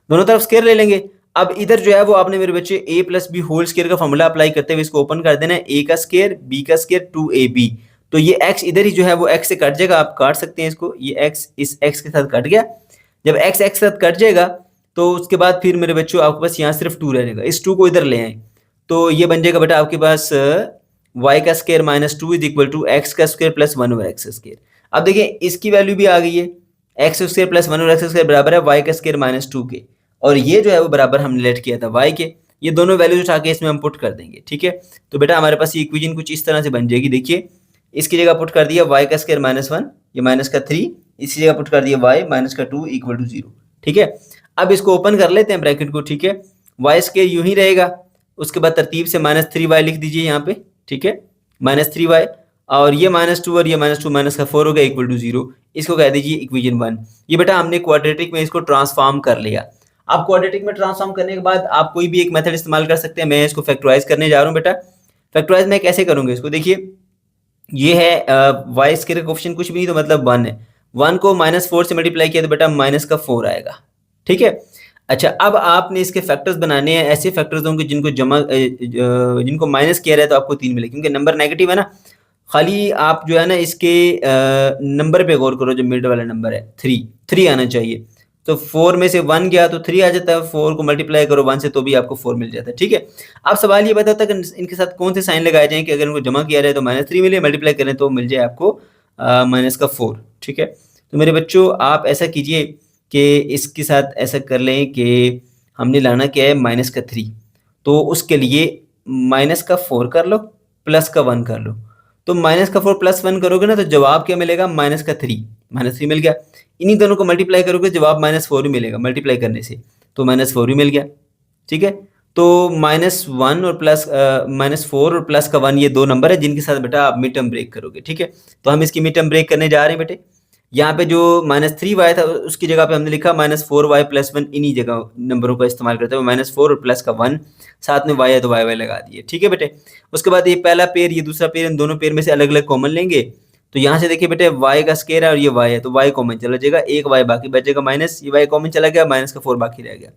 दोनों तरफ स्क्वायर ले लेंगे। अब इधर जो है वो आपने मेरे बच्चे a plus b whole square का फॉर्मूला अप्लाई करते हुए इसको ओपन कर देना है, a का स्क्वायर b का स्क्वायर 2ab। तो ये x इधर ही जो है वो x से कट जाएगा, आप काट सकते हैं इसको, ये x इस x के साथ कट गया। जब x के साथ कट जाएगा तो उसके बाद फिर मेरे बच्चों आपके पास यहाँ सिर्फ 2 रहेगा, इस 2 को इधर ले आए, तो ये बन जाएगा बेटा आपके पास y का square minus 2 is equal to x का square plus 1 over x square. अब देखिए इसकी वैल्यू भी आ गई है, x square plus 1 over x square बराबर है y का स्क्वायर माइनस 2 के, और ये जो है वो बराबर हमने लेट किया था y के। ये दोनों वैल्यूज उठा के इसमें हम पुट कर देंगे, ठीक है। तो बेटा हमारे पास ये इक्वेशन कुछ इस तरह से बन जाएगी, देखिए इसकी जगह पुट कर दिया y का स्क्वायर माइनस 1, ये माइनस का 3, इसी जगह पुट कर दिया y माइनस का 2 इक्वल टू 0, ठीक है। अब इसको ओपन कर लेते हैं ब्रैकेट को, ठीक है। y स्क्वायर यूं ही रहेगा, उसके बाद तरतीब से माइनस 3y लिख दीजिए यहाँ पे, ठीक है, माइनस 3y, और ये माइनस 2 और ये माइनस 2 माइनस का 4 हो गया इक्वल टू 0। इसको कह दीजिए इक्वेशन 1। ये बेटा हमने क्वाड्रेटिक में इसको ट्रांसफॉर्म कर लिया। अब क्वाड्रेटिक में ट्रांसफॉर्म करने के बाद आप कोई भी एक मेथड इस्तेमाल कर सकते हैं। मैं इसको फैक्टराइज करने जा रहा हूँ बेटा। फैक्टराइज मैं कैसे करूँगा इसको, देखिए ये है वाई स्क्वायर का कोएफिशिएंट कुछ भी नहीं, तो मतलब 1 है, 1 को -4 से मल्टीप्लाई किया तो बेटा माइनस का 4 आएगा, ठीक है। अच्छा, अब आपने इसके फैक्टर्स बनाने हैं, ऐसे फैक्टर्स होंगे जिनको जिनको माइनस किया जाए तो आपको 3 मिले, क्योंकि नंबर नेगेटिव है ना। खाली आप जो है ना इसके नंबर पे गौर करो, जो मिड वाला नंबर है 3 आना चाहिए। तो 4 में से 1 गया तो 3 आ जाता है, 4 को मल्टीप्लाई करो 1 से तो भी आपको 4 मिल जाता है, ठीक है। अब सवाल ये बताता है कि इनके साथ कौन से साइन लगाए जाएं कि अगर इनको जमा किया जाए तो -3 मिले, मल्टीप्लाई करें तो मिल जाए आपको -4, ठीक है। तो मेरे बच्चों आप ऐसा कीजिए कि इसके साथ ऐसा कर लें कि हमने लाना क्या है -3, तो उसके लिए -4 कर लो प्लस का 1 कर लो। तो -4 प्लस 1 करोगे ना तो जवाब क्या मिलेगा, -3 मिल गया। इन्हीं दोनों को मल्टीप्लाई करोगे जवाब -4 ही मिलेगा मल्टीप्लाई करने से, तो -4 ही मिल गया, ठीक है। तो -1 और प्लस -4 और प्लस का 1 ये दो नंबर है जिनके साथ बेटा आप मिड टर्म ब्रेक करोगे, ठीक है। तो हम इसकी मिड टर्म ब्रेक करने जा रहे हैं बेटे। यहाँ पे जो -3y था उसकी जगह पे हमने लिखा -4y प्लस 1, इन्हीं जगह नंबरों का इस्तेमाल करते हुए -4 और प्लस का 1, साथ में y है तो y लगा दिए, ठीक है बेटे। उसके बाद ये पहला पेयर ये दूसरा पेयर, इन दोनों पेयर में से अलग अलग कॉमन लेंगे। तो यहाँ से देखिए बेटे y का स्क्वायर है और ये y है, तो y कॉमन चला जाएगा, एक y बाकी बचेगा माइनस, ये y कॉमन चला गया, माइनस का 4 बाकी रह गया।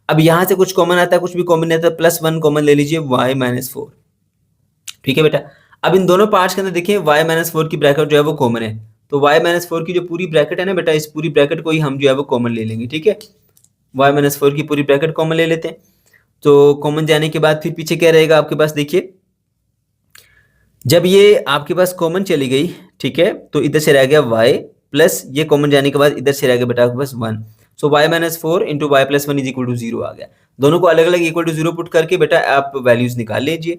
अब यहाँ से कुछ कॉमन आता है, कुछ भी कॉमन नहीं आता, +1 कॉमन ले लीजिए, y -4, ठीक है बेटा। अब इन दोनों पार्ट्स के अंदर देखिए y -4 की ब्रैकेट जो है वो कॉमन है, तो y -4 की जो पूरी ब्रैकेट है ना बेटा, इस पूरी ब्रैकेट को ही हम जो है वो कॉमन ले लेंगे, ठीक है। y -4 की पूरी ब्रैकेट कॉमन ले लेते हैं। तो कॉमन जाने के बाद फिर पीछे क्या रहेगा आपके पास, देखिए जब ये आपके पास कॉमन चली गई, ठीक है, तो इधर से रह गया y प्लस ये कॉमन जाने के बाद इधर से रह गया बेटा आपके पास 1। So y minus 4 into y plus 1 is equal to 0 आ गया। दोनों को अलग अलग इक्वल टू 0 पुट करके बेटा आप वैल्यूज निकाल लीजिए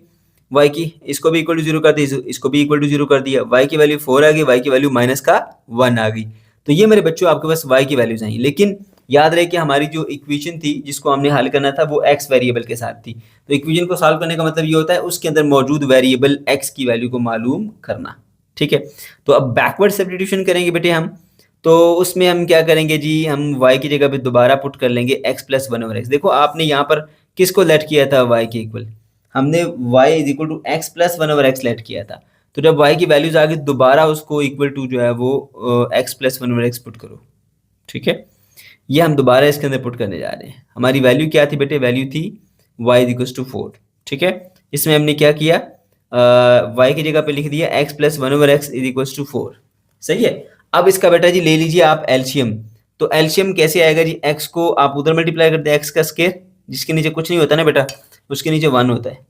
y की। इसको भी इक्वल टू 0 कर दी, इसको भी इक्वल टू 0 कर दिया। y की वैल्यू 4 आ गई, y की वैल्यू माइनस का 1 आ गई। तो ये मेरे बच्चों आपके पास y की वैल्यूज आई। लेकिन याद रहे कि हमारी जो इक्वेशन थी जिसको हमने हल करना था वो x वेरिएबल के साथ थी। तो इक्वेशन को सॉल्व करने का मतलब ये होता है उसके अंदर मौजूद वेरिएबल x की वैल्यू को मालूम करना, ठीक है। तो अब बैकवर्ड सब्स्टिट्यूशन करेंगे बेटे हम, तो उसमें हम क्या करेंगे जी, हम y की जगह पे दोबारा पुट कर लेंगे x प्लस 1 ओवर एक्स। देखो आपने यहाँ पर किसको लेट किया था y के इक्वल, हमने y is equal to x plus 1 over x let किया था। तो जब y की वैल्यूज आ गई दोबारा उसको इक्वल टू जो है वो x plus 1 over x put करो, ठीक है। ये हम दोबारा इसके अंदर पुट करने जा रहे हैं। हमारी वैल्यू क्या थी बेटे, वैल्यू थी y इज इक्वल टू 4, ठीक है। इसमें हमने क्या किया, y की जगह पे लिख दिया x plus 1 over x is equal to 4, सही है। अब इसका बेटा जी ले लीजिए आप एलसीएम। तो एलसीएम कैसे आएगा जी, x को आप उधर मल्टीप्लाई कर दे, x का स्क्वायर जिसके नीचे कुछ नहीं होता ना बेटा, उसके नीचे 1 होता है,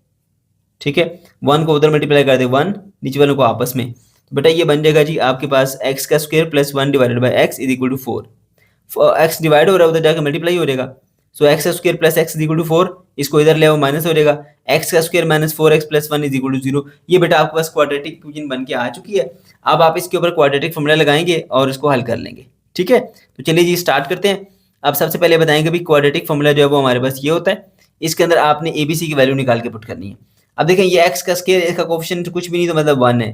ठीक है। 1 को उधर मल्टीप्लाई कर दे 1, नीचे वालों को आपस में, तो बेटा ये बन जाएगा जी आपके पास x का square plus 1 divided by x is equal to 4। x divide हो रहा है उधर जाकर मल्टीप्लाई हो जाएगा। So x square plus x is equal to 4, इसको इधर ले आओ माइनस हो जाएगा। एक्स का square minus 4x plus 1 is equal to 0। ये बेटा आपके पास क्वाड्रेटिक इक्वेशन बन के आ चुकी है। अब आप इसके ऊपर क्वाड्रेटिक फॉर्मूला लगाएंगे और इसको हल कर लेंगे, ठीक है। तो चलिए जी स्टार्ट करते हैं। अब सबसे पहले बताएंगे भी क्वाड्रेटिक फॉर्मूला जो है वो हमारे पास ये होता है। इसके अंदर आपने एबीसी की वैल्यू निकाल के पुट करनी है। अब देखें ये एक्स का स्क्वायर, इसका कोफिशिएंट कुछ भी नहीं तो मतलब 1 है,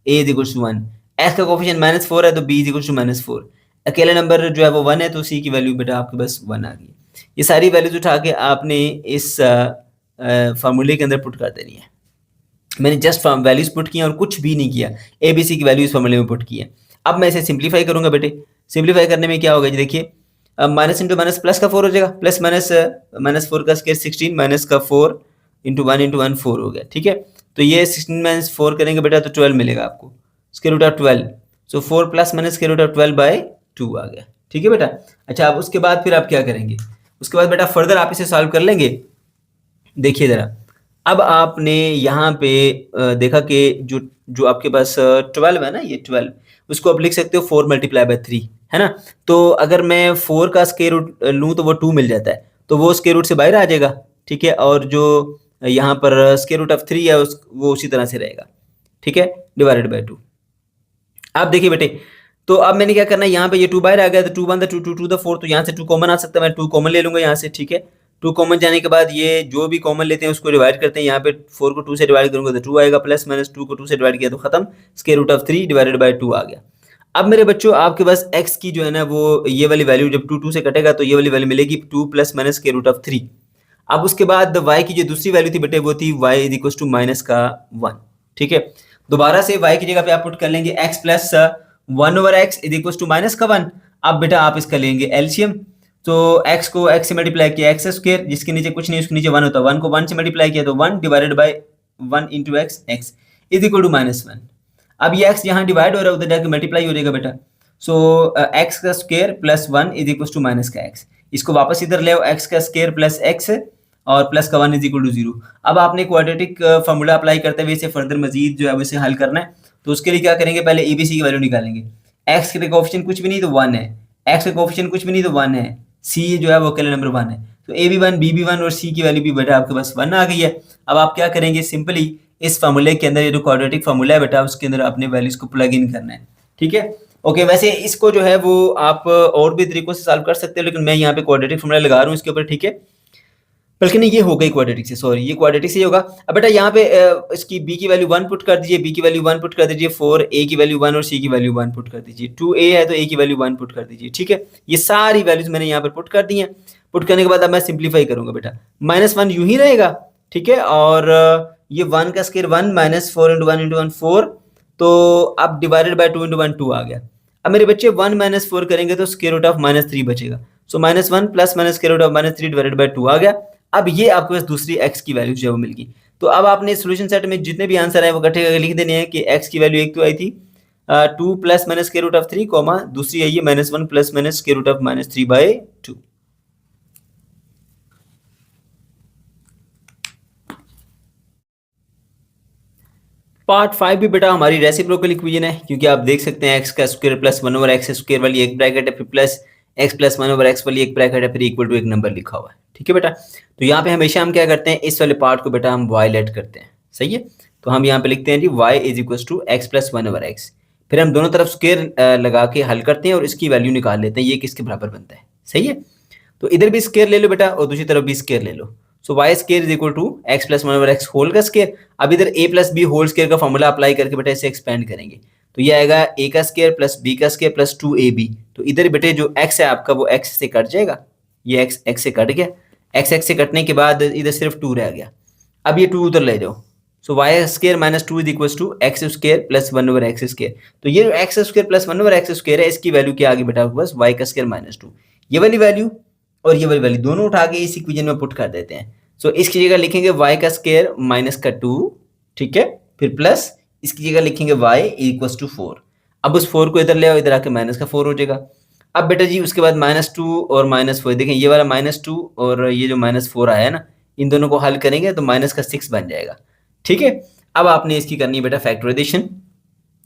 a is equal to 1। X का कोफिशिएंट माइनस 4 है तो b is equal to minus 4। अकेला नंबर जो है वो 1 है तो सी की वैल्यू बेटा आपके पास 1 आ गई। ये सारी वैल्यूज उठा के आपने इस फार्मूले के अंदर पुट कर देनी है। मैंने जस्ट वैल्यूज पुट किया और कुछ भी नहीं किया, ए बी सी की वैल्यूज फार्मूले में पुट की है। अब मैं इसे सिंप्लीफाई करूंगा बेटे। सिंप्लीफाई करने में क्या होगा जी, देखिए माइनस इंटू माइनस प्लस का 4 हो जाएगा, प्लस माइनस माइनस 4 का स्क्वायर 16 माइनस का 4 इंटू 1 4 हो गया, ठीक है। तो ये 16 माइनस 4 करेंगे बेटा तो 12 मिलेगा आपको, square root of 12। So 4 plus minus square root of 12 by 2 आ गया, ठीक है बेटा। अच्छा अब उसके बाद फिर आप क्या करेंगे, उसके बाद बेटा फर्दर आप इसे सॉल्व कर लेंगे। देखिए जरा, अब आपने यहाँ पे देखा कि जो जो आपके पास 12 है ना, ये 12 उसको आप लिख सकते हो 4 मल्टीप्लाई बाय 3, है ना। तो अगर मैं 4 का स्क्वायर रूट लूँ तो वो 2 मिल जाता है, तो वो स्क्वायर रूट से बाहर आ जाएगा, ठीक है। और जो यहाँ पर स्क्वायर रूट ऑफ 3 है वो उसी तरह से रहेगा, ठीक है, डिवाइडेड बाय 2। आप देखिए बेटे, तो अब मैंने क्या करना है, यहाँ पे ये 2 बाहर आ गया तो 2 1 2 2 2 द 4, तो यहाँ से 2 कॉमन आ सकता है, मैं 2 कॉमन ले लूंगा यहाँ से, ठीक है। 2 कॉमन जाने के बाद ये जो भी कॉमन लेते हैं उसको डिवाइड करते हैं। यहाँ पे 4 को 2 से डिवाइड करूंगा तो 2 आएगा, प्लस माइनस 2 को 2 से डिवाइड किया तो खत्म, square root of 3 divided by 2 आ गया। अब मेरे बच्चों आपके पास x की जो है ना वो ये वाली वैल्यू जब 2 2 से कटेगा तो ये वाली वैल्यू मिलेगी 2 plus minus square root of 3। अब उसके बाद y की जो दूसरी वैल्यू थी बेटे वो थी y is equal to minus का 1, ठीक है। दोबारा से y की जगह पे आप पुट कर लेंगे x plus 1 over x is equal to minus का 1। अब बेटा आप इसका लेंगे एलसीएम, तो x को x से मल्टीप्लाई किया एक्स स्क्वायर जिसके नीचे कुछ नहीं उसके नीचे 1 होता है, 1 को 1 से मल्टीप्लाई किया तो 1 divided by 1 into x, x is equal to minus 1। अब ये x यहाँ डिवाइड हो रहा है उधर जाके मल्टीप्लाई हो जाएगा बेटा। सो x का square plus 1 is equal to minus का x, इसको वापस इधर ले आओ, x का स्क्वायर प्लस x और प्लस का 1 इज इक्वल टू 0। अब आपने क्वाड्रेटिक फार्मूला अप्लाई करते हुए इसे फर्दर मजीद जो है वैसे हल करना है। तो उसके लिए क्या करेंगे, पहले एबीसी की वैल्यू निकालेंगे। x के कोएफिशिएंट कुछ भी नहीं तो 1 है, x के कोएफिशिएंट कुछ भी नहीं तो 1 है, c जो है वो अकेला नंबर 1 है, तो a भी 1 b भी 1 और c की वैल्यू भी बेटा आपके पास 1 आ गई है। अब आप क्या करेंगे, सिंपली इस फार्मूले के अंदर ये जो क्वाड्रेटिक फार्मूला है बेटा उसके अंदर अपने वैल्यूज को प्लग इन करना है, ठीक है। ओके, वैसे इसको जो है वो आप और भी तरीकों से सॉल्व कर सकते हो, लेकिन मैं यहाँ पे क्वाड्रेटिक फार्मूला लगा रहा हूँ इसके ऊपर, ठीक है। बल्कि नहीं, ये हो गई क्वाड्रेटिक से, सॉरी ये क्वाड्रेटिक से ही होगा। अब बेटा यहाँ पे इसकी b की वैल्यू 1 पुट कर दीजिए, b की वैल्यू 1 पुट कर दीजिए, 4 a की वैल्यू 1 और c की वैल्यू 1 पुट कर दीजिए, 2a है तो a की वैल्यू 1 पुट कर दीजिए, ठीक है। ये सारी वैल्यूज मैंने यहाँ पर पुट कर दी हैं। पुट करने के बाद अब मैं सिंप्लीफाई करूंगा बेटा, -1 यूं ही रहेगा, ठीक है। और ये 1 का स्क्वायर 1 माइनस 4 इंटू 1 इंटू 1 4, तो अब डिवाइडेड बाय 2 इंटू 1 2 आ गया। अब मेरे बच्चे 1 माइनस 4 करेंगे तो स्क्वायर रूट ऑफ -3 बचेगा, so -1 plus minus square root of -3 divided by 2 आ गया। अब ये आपके पास दूसरी x की वैल्यू जो है वो मिल गई। तो अब आपने सॉल्यूशन सेट में जितने भी आंसर आए वो इकट्ठे करके लिख देने हैं कि x की वैल्यू एक तो आई थी 2 plus minus square root of 3 कॉमा दूसरी है ये -1 plus minus square root of -3 by 2। Part 5 भी बेटा हमारी रेसिप्रोकल इक्वेशन है, क्योंकि आप देख सकते हैं एक्स का square plus 1 over x square वाली एक ब्रैकेट है, फिर plus x plus 1 over x वाली एक ब्रैकेट है, फिर इक्वल टू एक नंबर लिखा हुआ है। ठीक है बेटा, तो यहाँ पे हमेशा हम क्या करते हैं, इस वाले पार्ट को बेटा हम वाई लेट करते हैं। सही है, तो हम यहाँ पे लिखते हैं जी y is equal to x plus 1 over x, फिर हम दोनों तरफ स्क्वायर लगा के हल करते हैं और इसकी वैल्यू निकाल लेते हैं ये किसके बराबर बनता है। सही है, तो इधर भी स्क्वायर ले लो बेटा और दूसरी तरफ भी स्क्वायर ले लो। So y square is equal to x plus 1 over x whole का स्क्वायर। अब इधर a plus b whole square का फॉर्मूला अप्लाई करके बेटा इसे एक्सपेंड करेंगे, तो ये आएगा ए का स्क्वायर प्लस बी का स्क्वायर प्लस 2ab। तो इधर बेटे जो एक्स है आपका वो एक्स से कट जाएगा, ये एक्स एक्स से कट गया, एक्स से कटने के बाद इधर सिर्फ 2 रह गया। अब ये 2 उधर ले जाओ, so y square minus 2 is equal to x square plus 1 over x square. तो ये जो x square plus 1 over x square है इसकी वैल्यू क्या आ गई बेटा आपके पास, वाई का स्क्वायर माइनस 2। ये वाली वैल्यू और ये वाली वैल्यू दोनों उठा के इस इक्वेशन में पुट कर देते हैं। सो इसकी जगह लिखेंगे y का स्क्वायर माइनस का 2, ठीक है, फिर प्लस इसकी जगह लिखेंगे y इक्वल टू 4। अब उस 4 को इधर ले आओ, इधर आके माइनस का 4 हो जाएगा। अब बेटा जी उसके बाद -2 और -4, देखें ये वाला -2 और ये जो -4 आया है ना, इन दोनों को हल करेंगे तो माइनस का 6 बन जाएगा। ठीक है, अब आपने इसकी करनी है बेटा फैक्टराइजेशन,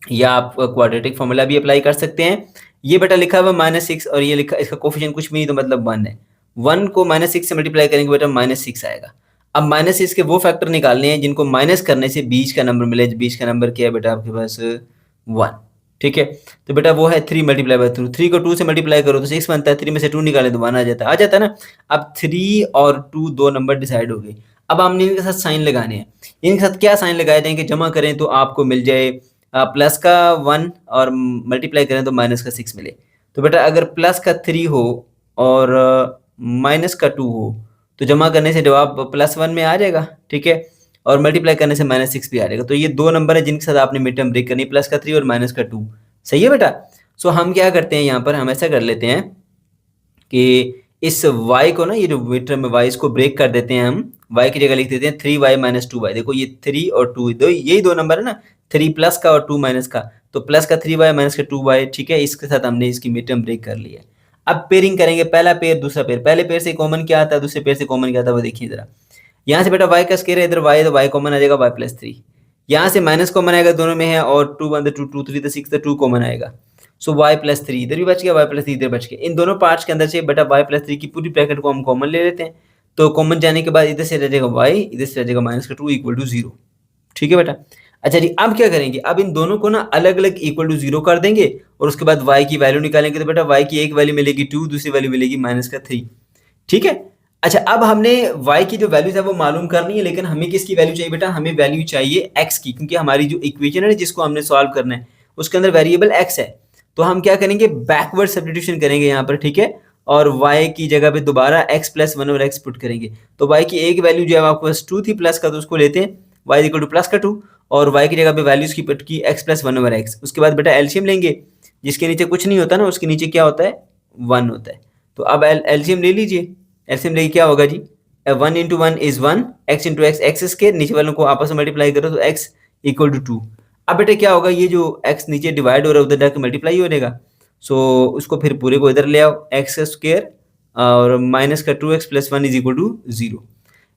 या आप क्वाड्रेटिक फॉर्मूला भी अप्लाई कर सकते हैं। ये बेटा लिखा हुआ -6 और ये लिखा, इसका कोफिशिएंट कुछ भी नहीं तो मतलब 1 है। 1 को -6 से मल्टीप्लाई करेंगे बेटा -6 आएगा। अब -6 के वो फैक्टर निकालने हैं जिनको माइनस करने से बीच का नंबर मिले। बीच का नंबर क्या है बेटा आपके पास 1। ठीक है, तो बेटा वो है 3 मल्टीप्लाई बाय 2। 3 को 2 से मल्टीप्लाई करो तो 6 बनता है, 3 में से 2 निकाले तो 1 आ जाता है ना। अब 3 और 2 दो नंबर डिसाइड हो गए। अब हमने इनके साथ साइन लगाने हैं। इनके साथ क्या साइन लगाए थे कि जमा करें तो आपको मिल जाए प्लस का 1 और मल्टीप्लाई करें तो माइनस का 6 मिले। तो बेटा अगर प्लस का 3 हो और माइनस का 2 हो तो जमा करने से जवाब +1 में आ जाएगा। ठीक है, और मल्टीप्लाई करने से -6 भी आ जाएगा। तो ये दो नंबर है जिनके साथ आपने मिड टर्म ब्रेक करनी, प्लस का 3 और माइनस का 2। सही है बेटा। सो हम क्या करते हैं यहाँ पर, हम ऐसा कर लेते हैं कि इस y को ना, ये जो मिड टर्म में y इसको ब्रेक कर देते हैं हम। y की जगह लिख देते हैं 3y माइनस 2y। देखो ये 3 और 2 दो यही दो नंबर है ना, 3 प्लस का और 2 माइनस का, तो प्लस का 3y माइनस का 2y। ठीक है, इसके साथ हमने इसकी मिड टर्म ब्रेक कर लिया है। अब पेयरिंग करेंगे, पहला पेयर दूसरा पेयर। पहले पेयर से कॉमन क्या आता है, दूसरे पेयर से कॉमन क्या आता है वो देखिए जरा। यहाँ से बेटा y का स्क्वायर है, इधर y है तो y कॉमन आ जाएगा, y प्लस 3। यहाँ से माइनस कॉमन आएगा, दोनों में है, और 2 1 2 2 3 6 2 कॉमन आएगा। सो y प्लस 3 इधर भी बच गया, y प्लस 3 इधर बच गया। इन दोनों पार्ट्स के अंदर से बेटा y प्लस 3 की पूरी ब्रैकेट को हम कॉमन ले लेते हैं। तो कॉमन जाने के बाद इधर से रह जाएगा y, इधर से रह जाएगा माइनस का 2 इक्वल टू 0। ठीक है बेटा। अच्छा जी, अब क्या करेंगे, अब इन दोनों को ना अलग अलग इक्वल टू 0 कर देंगे और उसके बाद y की वैल्यू निकालेंगे। तो बेटा y की एक वैल्यू मिलेगी 2, दूसरी वैल्यू मिलेगी माइनस का 3। ठीक है। अच्छा, अब हमने y की जो वैल्यूज है वो मालूम करनी है, लेकिन हमें किसकी वैल्यू चाहिए बेटा, हमें वैल्यू चाहिए x की, क्योंकि हमारी जो इक्वेशन है जिसको हमने सॉल्व करना है उसके अंदर वेरिएबल x है। तो हम क्या करेंगे, बैकवर्ड सब्स्टिट्यूशन करेंगे यहाँ पर। ठीक है, और y की जगह पे दोबारा x प्लस 1 और x पुट करेंगे। तो y की एक वैल्यू जो है आपके पास 2 थी प्लस का, तो उसको लेते हैं y इक्वल टू प्लस का 2, और y की जगह पे वैल्यूज की पुट की x प्लस 1 ओवर x। उसके बाद बेटा एलसीएम लेंगे, जिसके नीचे कुछ नहीं होता ना, उसके नीचे क्या होता है, 1 होता है। तो अब एलसीएम ले लीजिए। एलसीएम लेके क्या होगा जी, 1 into 1 is 1, x into x x square, नीचे वालों को आपस में मल्टीप्लाई करो तो x इक्वल टू 2। अब बेटा क्या होगा, ये जो x नीचे डिवाइड हो रहा है उधर जाकर मल्टीप्लाई हो जाएगा। सो उसको फिर पूरे को इधर ले आओ, एक्स स्क्वायर और माइनस का 2x plus 1 is equal to 0।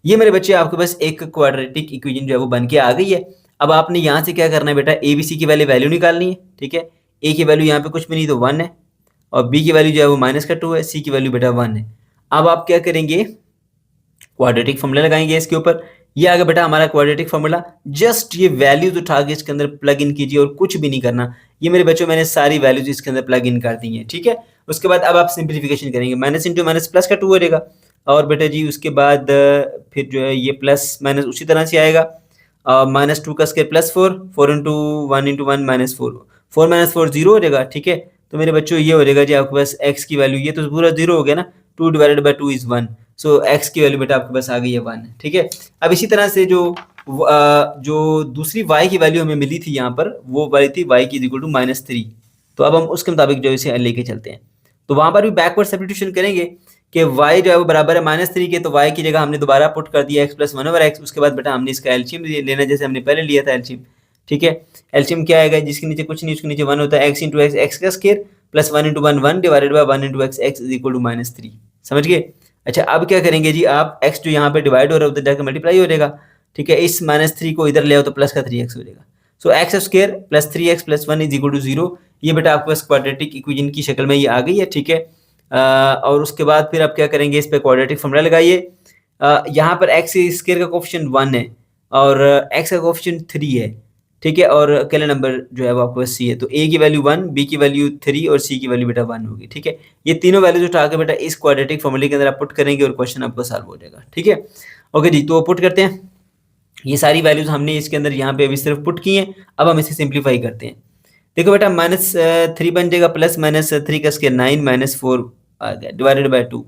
ये मेरे बच्चे आपके पास एक क्वाड्रेटिक इक्वेशन जो है वो बन के आ गई है। अब आपने यहाँ से क्या करना है बेटा, ए बी सी की वैल्यू निकालनी है। ठीक है, ए की वैल्यू यहाँ पे कुछ भी नहीं तो 1 है, और बी की वैल्यू जो है वो माइनस का 2 है, सी की वैल्यू बेटा 1 है। अब आप क्या करेंगे, क्वाड्रेटिक फॉर्मूला लगाएंगे इसके ऊपर। ये आ गया बेटा हमारा क्वाड्रेटिक फॉर्मूला। जस्ट ये वैल्यूज उठा के इसके अंदर प्लग इन कीजिए और कुछ भी नहीं करना। ये मेरे बच्चों मैंने सारी वैल्यूज इसके अंदर प्लग इन कर दी हैं। ठीक है, उसके बाद अब आप सिंप्लीफिकेशन करेंगे, माइनस इंटू माइनस प्लस का 2 हो जाएगा, और बेटा जी उसके बाद फिर जो है ये प्लस माइनस उसी तरह से आएगा, -2 का स्क्वायर प्लस 4, 4 इंटू 1 -4, 4 माइनस 4 0 हो जाएगा। ठीक है, तो मेरे बच्चों ये हो जाएगा जी आपके पास x की वैल्यू, ये तो पूरा 0 हो गया ना, 2 divided by 2 is 1। So x की वैल्यू बेटा आपके पास आ गई है 1। ठीक है, अब इसी तरह से जो दूसरी y की वैल्यू हमें मिली थी यहाँ पर, वो वाली थी y की इक्वल टू -3। तो अब हम उसके मुताबिक जो इसे लेके चलते हैं। तो वहाँ पर भी बैकवर्ड सब्स्टिट्यूशन करेंगे कि y जो है वो बराबर है -3 के, तो y की जगह हमने दोबारा पुट कर दिया x प्लस 1 ओवर x। उसके बाद बेटा हमने इसका एलसीएम लेना, जैसे हमने पहले लिया था एलसीएम। ठीक है, एलसीएम क्या आएगा, जिसके नीचे कुछ नहीं उसके नीचे 1 होता है, x इंटू एक्स एक्स का square plus 1 into 1 1 divided by 1 into x x is equal to -3। समझ गए। अच्छा, अब क्या करेंगे जी, आप x जो यहाँ पे डिवाइड हो रहा है उधर जाकर मल्टीप्लाई हो जाएगा। ठीक है, इस -3 को इधर ले आओ तो प्लस का 3x हो जाएगा। So x square plus 3x plus 1 is equal to 0। ये बेटा आपके पास क्वाड्रेटिक इक्वेशन की शक्ल में ये आ गई है, ठीक है। और उसके बाद फिर आप क्या करेंगे, इस पे क्वाड्रेटिक फॉर्मूला लगाइए। यहाँ पर एक्स स्क्वायर का कोफिशिएंट 1 है और एक्स का कोफिशिएंट 3 है, ठीक है। और अकेला नंबर जो है वो आपके पास सी है, तो ए की वैल्यू 1, बी की वैल्यू 3 और सी की वैल्यू बेटा 1 होगी, ठीक है। ये तीनों वैल्यूज उठा के बेटा इस क्वाड्रेटिक फॉर्मूले के अंदर आप पुट करेंगे और क्वेश्चन आपका सॉल्व हो जाएगा, ठीक है। ओके जी, तो पुट करते हैं। ये सारी वैल्यूज हमने इसके अंदर यहाँ पे अभी सिर्फ पुट की हैं। अब हम इसे सिंप्लीफाई करते हैं। देखो बेटा -3 बन जाएगा, प्लस -3 का स्क्वायर 9 -4 आ गया, डिवाइडेड बाय 2,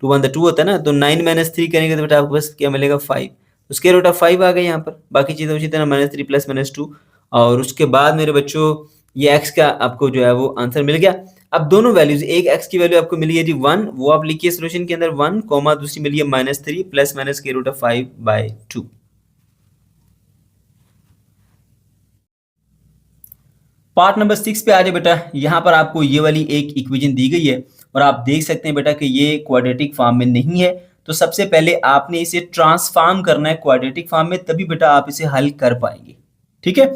2 1 2 होता है ना, तो 9 - 3 करेंगे तो बेटा आपको बस क्या मिलेगा 5, तो स्क्वायर रूट ऑफ 5 आ गया यहाँ पर। बाकी चीज़ें उसी तरह -3 प्लस -2 और उसके बाद मेरे बच्चों ये x का आपको जो है वो आंसर मिल गया। अब दोनों वैल्यूज, एक x की वैल्यू आपको मिली है जी 1, वो आप लिखिए सोल्यूशन के अंदर 1 कॉमा, दूसरी मिली है -3 plus minus square root of 5/2। Part number 6 पे आ जाए बेटा। यहाँ पर आपको ये वाली एक इक्वेशन दी गई है और आप देख सकते हैं बेटा कि ये क्वाड्रेटिक फॉर्म में नहीं है, तो सबसे पहले आपने इसे ट्रांसफॉर्म करना है क्वाड्रेटिक फॉर्म में, तभी बेटा आप इसे हल कर पाएंगे, ठीक है।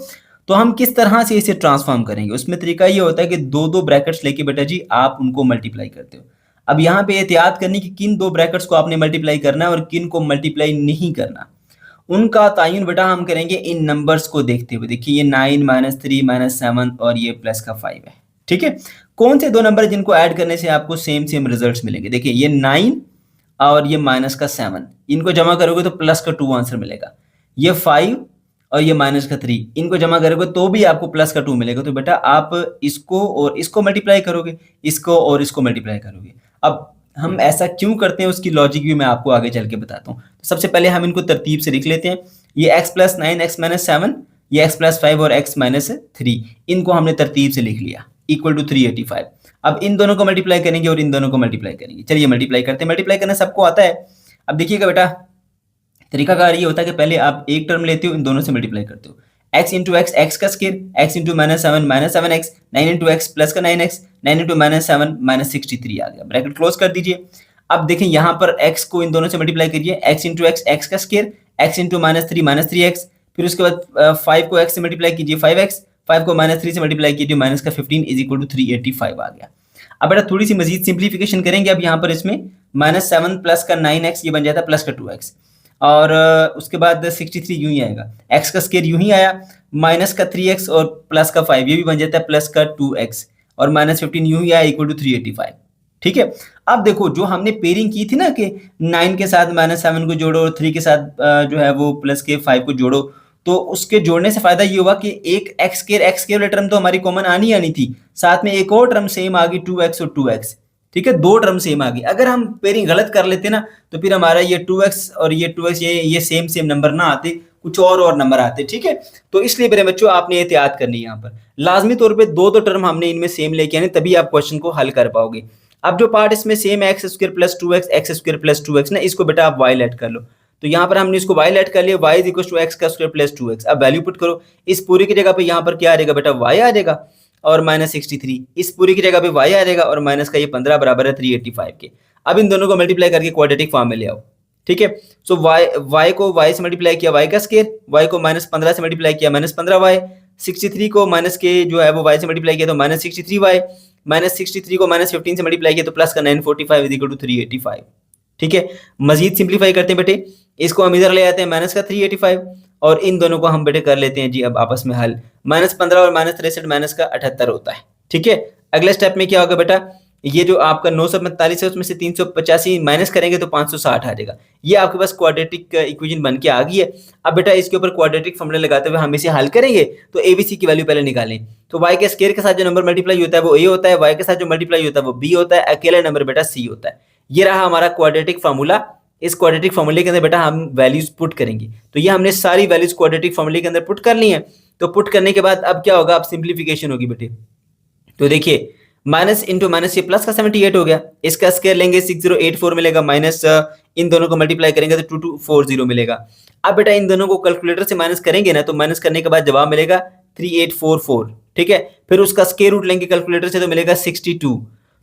तो हम किस तरह से इसे ट्रांसफॉर्म करेंगे, उसमें तरीका ये होता है कि दो ब्रैकेट्स लेके बेटा जी आप उनको मल्टीप्लाई करते हो। अब यहाँ पे एहतियात करनी कि किन दो ब्रैकेट्स को आपने मल्टीप्लाई करना है और किन को मल्टीप्लाई नहीं करना, उनका तायुन बेटा हम करेंगे इन नंबर्स को देखते हुए। देखिए ये 9 -3 -7 और ये प्लस का 5 है, ठीक है। कौन से दो नंबर जिनको ऐड करने से आपको सेम रिजल्ट्स मिलेंगे, देखिए ये 9 और ये माइनस का 7, इनको जमा करोगे तो प्लस का 2 आंसर मिलेगा। ये 5 और ये माइनस का 3, इनको जमा करोगे तो भी आपको प्लस का 2 मिलेगा। तो बेटा आप इसको और इसको मल्टीप्लाई करोगे, इसको और इसको मल्टीप्लाई करोगे। अब हम ऐसा क्यों करते हैं उसकी लॉजिक भी मैं आपको आगे चल के बताता हूँ। तो सबसे पहले हम इनको तरतीब से लिख लेते हैं। ये x प्लस 9 x माइनस 7, ये x प्लस 5 और x माइनस 3, इनको हमने तरतीब से लिख लिया इक्वल टू 385। अब इन दोनों को मल्टीप्लाई करेंगे और इन दोनों को मल्टीप्लाई करेंगे। चलिए मल्टीप्लाई करते हैं, मल्टीप्लाई करना सबको आता है। अब देखिएगा बेटा तरीकाकार ये होता है कि पहले आप एक टर्म लेते हो, इन दोनों से मल्टीप्लाई करते हो। x इंटू एक्स एक्स का square, x into -7 9 into x plus का 9x 9 इंटू -7 -63 आ गया, ब्रैकेट क्लोज कर दीजिए। अब देखें यहाँ पर x को इन दोनों से मल्टीप्लाई करिए, x इंटू एक्स एक्स का स्क्वायर, x इंटू -3 फिर उसके बाद 5 को x से मल्टीप्लाई कीजिए 5x, 5 को -3 से मल्टीप्लाई कीजिए माइनस का 15 इज इक्वल टू 385 आ गया। अब बेटा थोड़ी सी मजीद सिंप्लीफिकेशन करेंगे। अब यहाँ पर इसमें -7 प्लस का 9x ये बन जाता है प्लस का 2x और उसके बाद 63 यूं ही आएगा, x का स्क्वायर यूं ही आया, माइनस का 3x और प्लस का 5 ये भी बन जाता है प्लस का 2x और -15 यूं ही आया इक्वल टू 385, ठीक है। अब देखो जो हमने पेयरिंग की थी ना कि 9 के साथ -7 को जोड़ो और 3 के साथ जो है वो प्लस के 5 को जोड़ो, तो उसके जोड़ने से फायदा ये हुआ कि एक x स्क्वायर वाली टर्म तो हमारी कॉमन आनी थी, साथ में एक और टर्म सेम आ गई 2x और 2x, ठीक है, दो टर्म सेम आ गई। अगर हम पेयरिंग गलत कर लेते ना तो फिर हमारा ये 2x और ये 2x ये सेम नंबर ना आते, कुछ और नंबर आते, ठीक है। तो इसलिए मेरे बच्चों आपने एहतियात करनी है, यहाँ पर लाजमी तौर पे दो टर्म हमने इनमें सेम लेके आने, तभी आप क्वेश्चन को हल कर पाओगे। अब जो पार्ट इसमें सेम है x square plus 2x x square plus 2x ना, इसको बेटा आप y लेट कर लो। तो यहाँ पर हमने इसको y लेट कर लिया, y is equal to x का स्क्वायर प्लस 2x। अब वैल्यू पुट करो, इस पूरी की जगह पे यहाँ पर क्या आ जाएगा बेटा y आ जाएगा और -63, इस पूरी की जगह पे y आ जाएगा और माइनस का ये 15 बराबर है 385 के। अब इन दोनों को मल्टीप्लाई करके क्वाड्रेटिक फॉर्म में ले आओ, ठीक है। सो y को y से मल्टीप्लाई किया y का स्क्वायर, y को -15 से मल्टीप्लाई किया -15y, 63 को माइनस के जो है वो y से मल्टीप्लाई किया तो -63y, -63 को -15 से मल्टीप्लाई किया तो प्लस का 945 इज इक्वल टू 385, ठीक है। मजीद सिंप्लीफाई करते हैं बेटे, इसको हम इधर ले आते हैं माइनस का 385 और इन दोनों को हम बेटे कर लेते हैं जी अब आपस में हल। -15 और -63 माइनस का 78 होता है, ठीक है। अगले स्टेप में क्या होगा बेटा, ये जो आपका 945 है उसमें से 385 माइनस करेंगे तो 560 आ जाएगा। ये आपके पास क्वाड्रेटिक इक्वेशन बन के आ गई है। अब बेटा इसके ऊपर क्वाड्रेटिक फॉर्मूला लगाते हुए हम इसे हल करेंगे। तो एबीसी की वैल्यू पहले निकालें। तो y के स्क्वायर के साथ जो नंबर मल्टीप्लाई होता है वो a होता है, y के साथ जो मल्टीप्लाई होता है वो b होता है, अकेला नंबर बेटा c होता है। ये रहा हमारा क्वाड्रेटिक फार्मूला। इस क्वाड्रेटिक फार्मूले के अंदर बेटा हम वैल्यूज पुट करेंगे। तो ये हमने सारी वैल्यूज क्वाड्रेटिक फार्मूले के अंदर पुट कर ली है। तो पुट करने के बाद अब क्या होगा, अब सिंप्लीफिकेशन होगी बेटे। तो देखिए माइनस इंटू माइनस ये प्लस का 78 हो गया, इसका स्क्वायर लेंगे 6084 मिलेगा, माइनस इन दोनों को मल्टीप्लाई करेंगे तो 2240 मिलेगा। अब बेटा इन दोनों को कैलकुलेटर से माइनस करेंगे ना, तो माइनस करने के बाद जवाब मिलेगा 3844, ठीक है। फिर उसका स्क्वायर रूट लेंगे कैलकुलेटर से तो मिलेगा 62।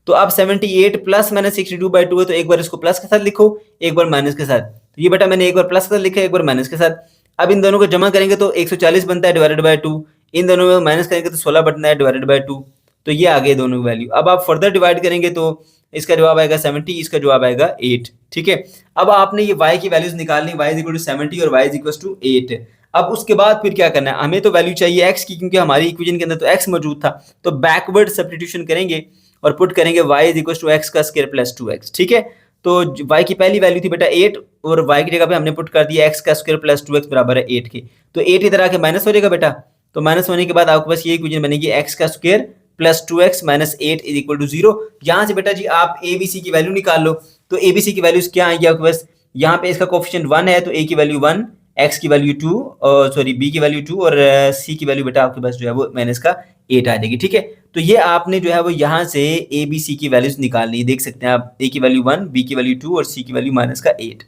तो अब 78 प्लस माइनस 62/2 है, तो एक बार इसको प्लस के साथ लिखो, एक बार माइनस के साथ। तो ये बेटा मैंने एक बार प्लस के साथ लिखा है, एक बार माइनस के साथ। अब इन दोनों को जमा करेंगे तो 140 बनता है डिवाइडेड बाय 2, इन दोनों में माइनस करेंगे तो 16 बटना है डिवाइडेड बाय 2, तो ये आ गए दोनों की वैल्यू। अब आप फर्दर डिवाइड करेंगे तो इसका जवाब आएगा 70, इसका जवाब आएगा 8। ठीक है, अब आपने ये y की वैल्यूज निकालनी, y इज इक्वल टू 70 और y इज इक्वल टू 8। अब उसके बाद फिर क्या करना है, हमें तो वैल्यू चाहिए x की, क्योंकि हमारी इक्वेशन के अंदर तो x मौजूद था, तो बैकवर्ड सब्स्टिट्यूशन करेंगे और पुट करेंगे y is equal to x का स्क्वायर प्लस 2x। ठीक है, तो y की पहली वैल्यू थी बेटा 8 और y की जगह पे हमने पुट कर दिया x का स्क्वायर प्लस 2x बराबर है 8 के, तो 8 इधर आके माइनस हो जाएगा बेटा, तो माइनस होने के बाद आपके पास ये इक्वेशन बनेगी x का square plus 2x minus 8 is equal to 0। यहाँ से बेटा जी आप a b c की वैल्यू निकाल लो, तो a b c की वैल्यूज क्या आएंगी आपके पास, यहाँ पे इसका कोफिशिएंट 1 है तो a की वैल्यू 1, x की वैल्यू 2 और सॉरी b की वैल्यू 2 और c की वैल्यू बेटा आपके पास जो है वो माइनस का 8 आ जाएगी। ठीक है, तो ये आपने जो है वो यहाँ से a b c की वैल्यूज निकालनी, देख सकते हैं आप, a की वैल्यू 1, b की वैल्यू 2 और c की वैल्यू माइनस का 8।